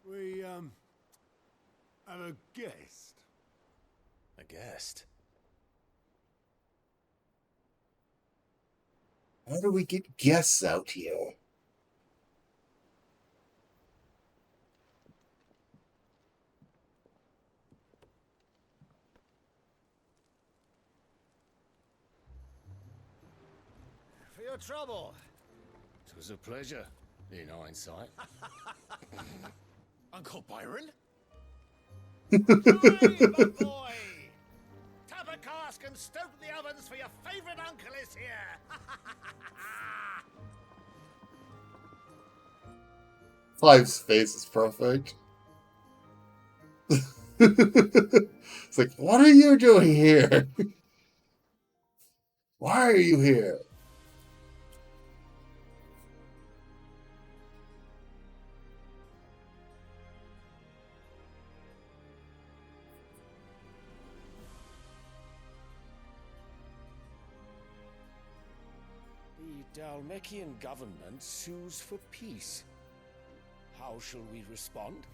We, have a guest. A guest? How do we get guests out here? For your trouble. It was a pleasure, in hindsight. Uncle Byron? Boy! Tap a cask and stoke the ovens, for your favourite uncle is here! Clive's face is perfect. It's like, what are you doing here? Why are you here? The Dalmekian government sues for peace. How shall we respond?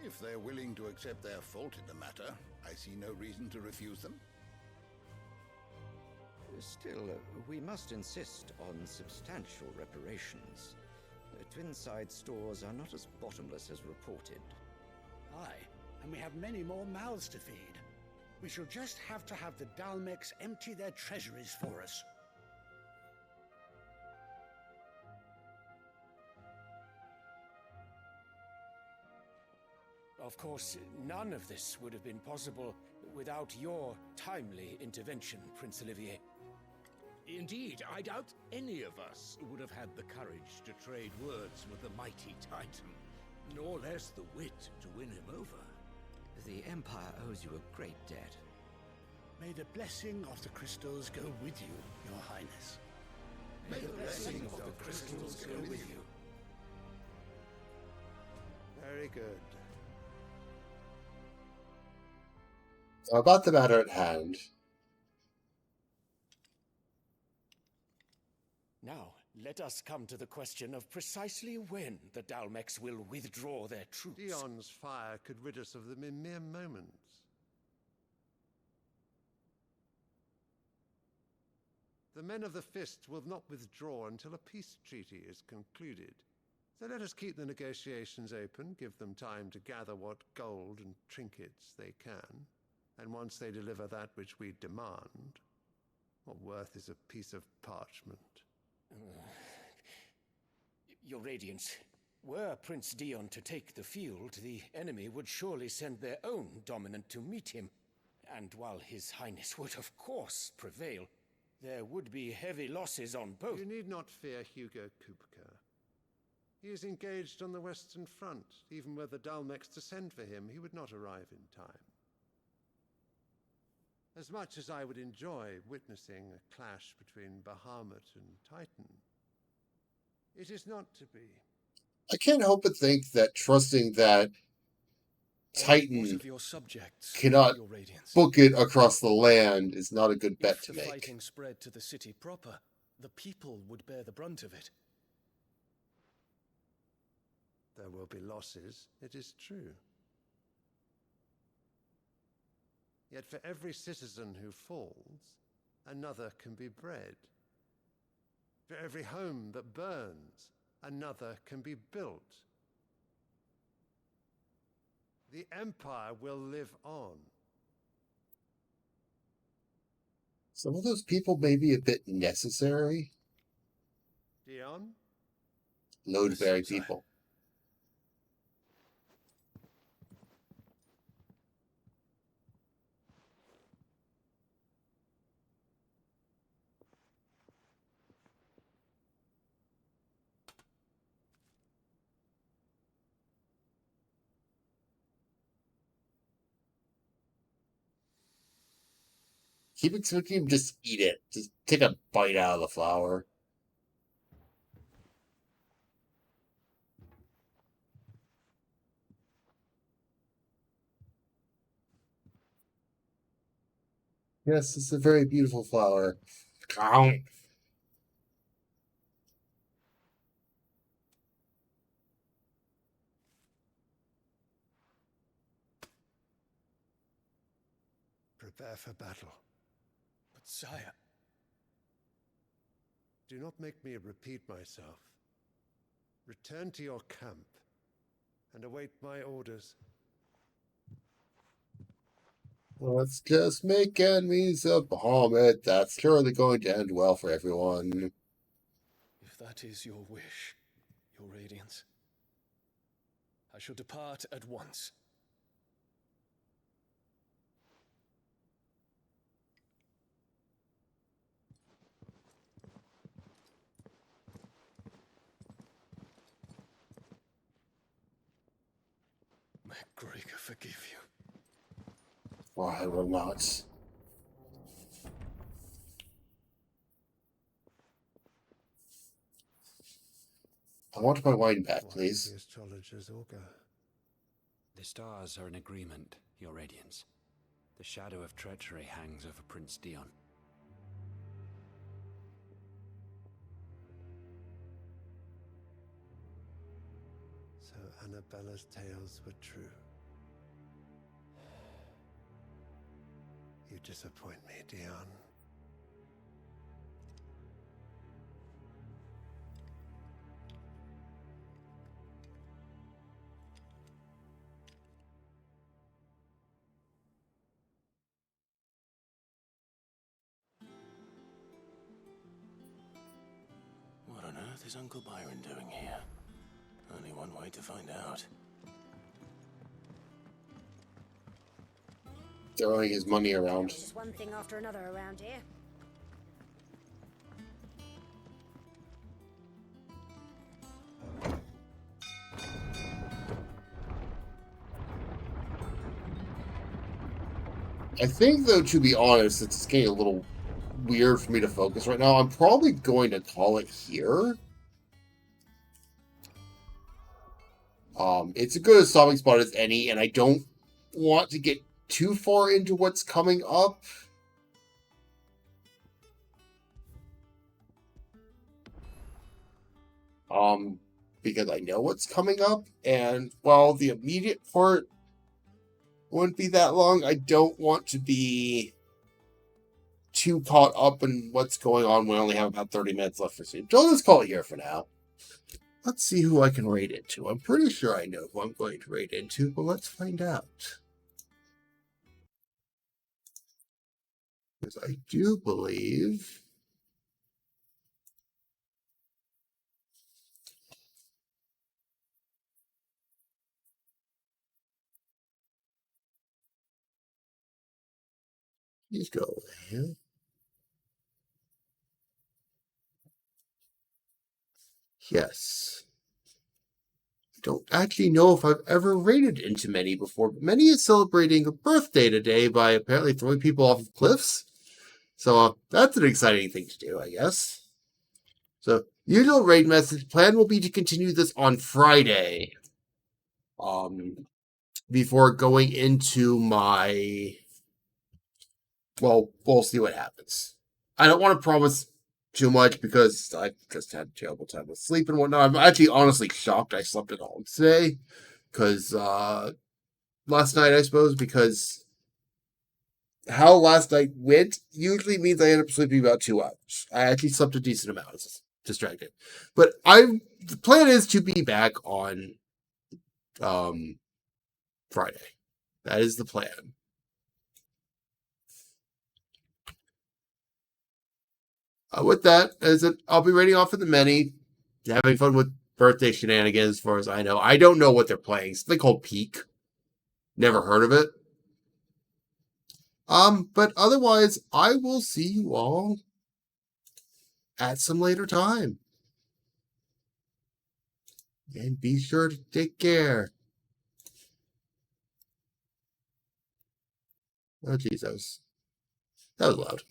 If they're willing to accept their fault in the matter, I see no reason to refuse them. Still, we must insist on substantial reparations. Twinside stores are not as bottomless as reported. Aye, and we have many more mouths to feed. We shall just have to have the Dalmecs empty their treasuries for us. Of course, none of this would have been possible without your timely intervention, Prince Olivier. Indeed, I doubt any of us would have had the courage to trade words with the mighty Titan, nor less the wit to win him over. The Empire owes you a great debt. May the blessing of the crystals go with you, Your Highness. May the blessing of the crystals go with you. Very good. So about the matter at hand. Now, let us come to the question of precisely when the Dalmecs will withdraw their troops. Dion's fire could rid us of them in mere moments. The men of the Fist will not withdraw until a peace treaty is concluded. So let us keep the negotiations open, give them time to gather what gold and trinkets they can, and once they deliver that which we demand, what worth is a piece of parchment? Your Radiance, were Prince Dion to take the field, the enemy would surely send their own dominant to meet him. And while His Highness would of course prevail, there would be heavy losses on both. You need not fear Hugo Kupka. He is engaged on the Western Front. Even were the Dalmex to send for him, he would not arrive in time. As much as I would enjoy witnessing a clash between Bahamut and Titan, it is not to be. I can't help but think that trusting that Titan of your subjects, cannot your Radiance? book it across the land is not a good bet If to the make. fighting spread to the city proper, the people would bear the brunt of it. There will be losses, it is true. Yet for every citizen who falls, another can be bred. For every home that burns, another can be built. The Empire will live on. Some of those people may be a bit necessary. Dion? Load-bearing people. Keep expecting him to just eat it. Just take a bite out of the flower. Yes, it's a very beautiful flower. Ow. Prepare for battle. But sire... Do not make me repeat myself. Return to your camp and await my orders. Let's just make enemies of Bahamut. That's surely going to end well for everyone. If that is your wish, your Radiance, I shall depart at once. May Gregor forgive you. Why will not? I want my wine back, please. The astrologer's augur. The stars are in agreement, your Radiance. The shadow of treachery hangs over Prince Dion. So Annabella's tales were true. You disappoint me, Dion. What on earth is Uncle Byron doing here? Only one way to find out. Throwing his money around. Just one thing after another around here. I think, though, to be honest, it's getting a little weird for me to focus right now. I'm probably going to call it here. It's a good stopping spot as any, and I don't want to get too far into what's coming up. Because I know what's coming up, and while the immediate part wouldn't be that long, I don't want to be too caught up in what's going on. We only have about 30 minutes left for stream. So let's call it here for now. Let's see who I can raid into. I'm pretty sure I know who I'm going to raid into, but let's find out. Because I do believe... Please go over here. Yes. don't actually know if I've ever raided into Many before, but Many is celebrating a birthday today by apparently throwing people off of cliffs. So that's an exciting thing to do, I guess. So, usual raid message plan will be to continue this on Friday. Before going into my... Well, we'll see what happens. I don't want to promise too much because I just had a terrible time with sleep and whatnot. I'm actually honestly shocked I slept at all today. Because, last night, I suppose, because how last night went usually means I end up sleeping about 2 hours. I actually slept a decent amount. I was distracted. But the plan is to be back on Friday. That is the plan. With that, I'll be raiding off in the Many, having fun with birthday shenanigans as far as I know. I don't know what they're playing. Something called Peak. Never heard of it. But otherwise, I will see you all at some later time. And be sure to take care. Oh, jeez, that was loud.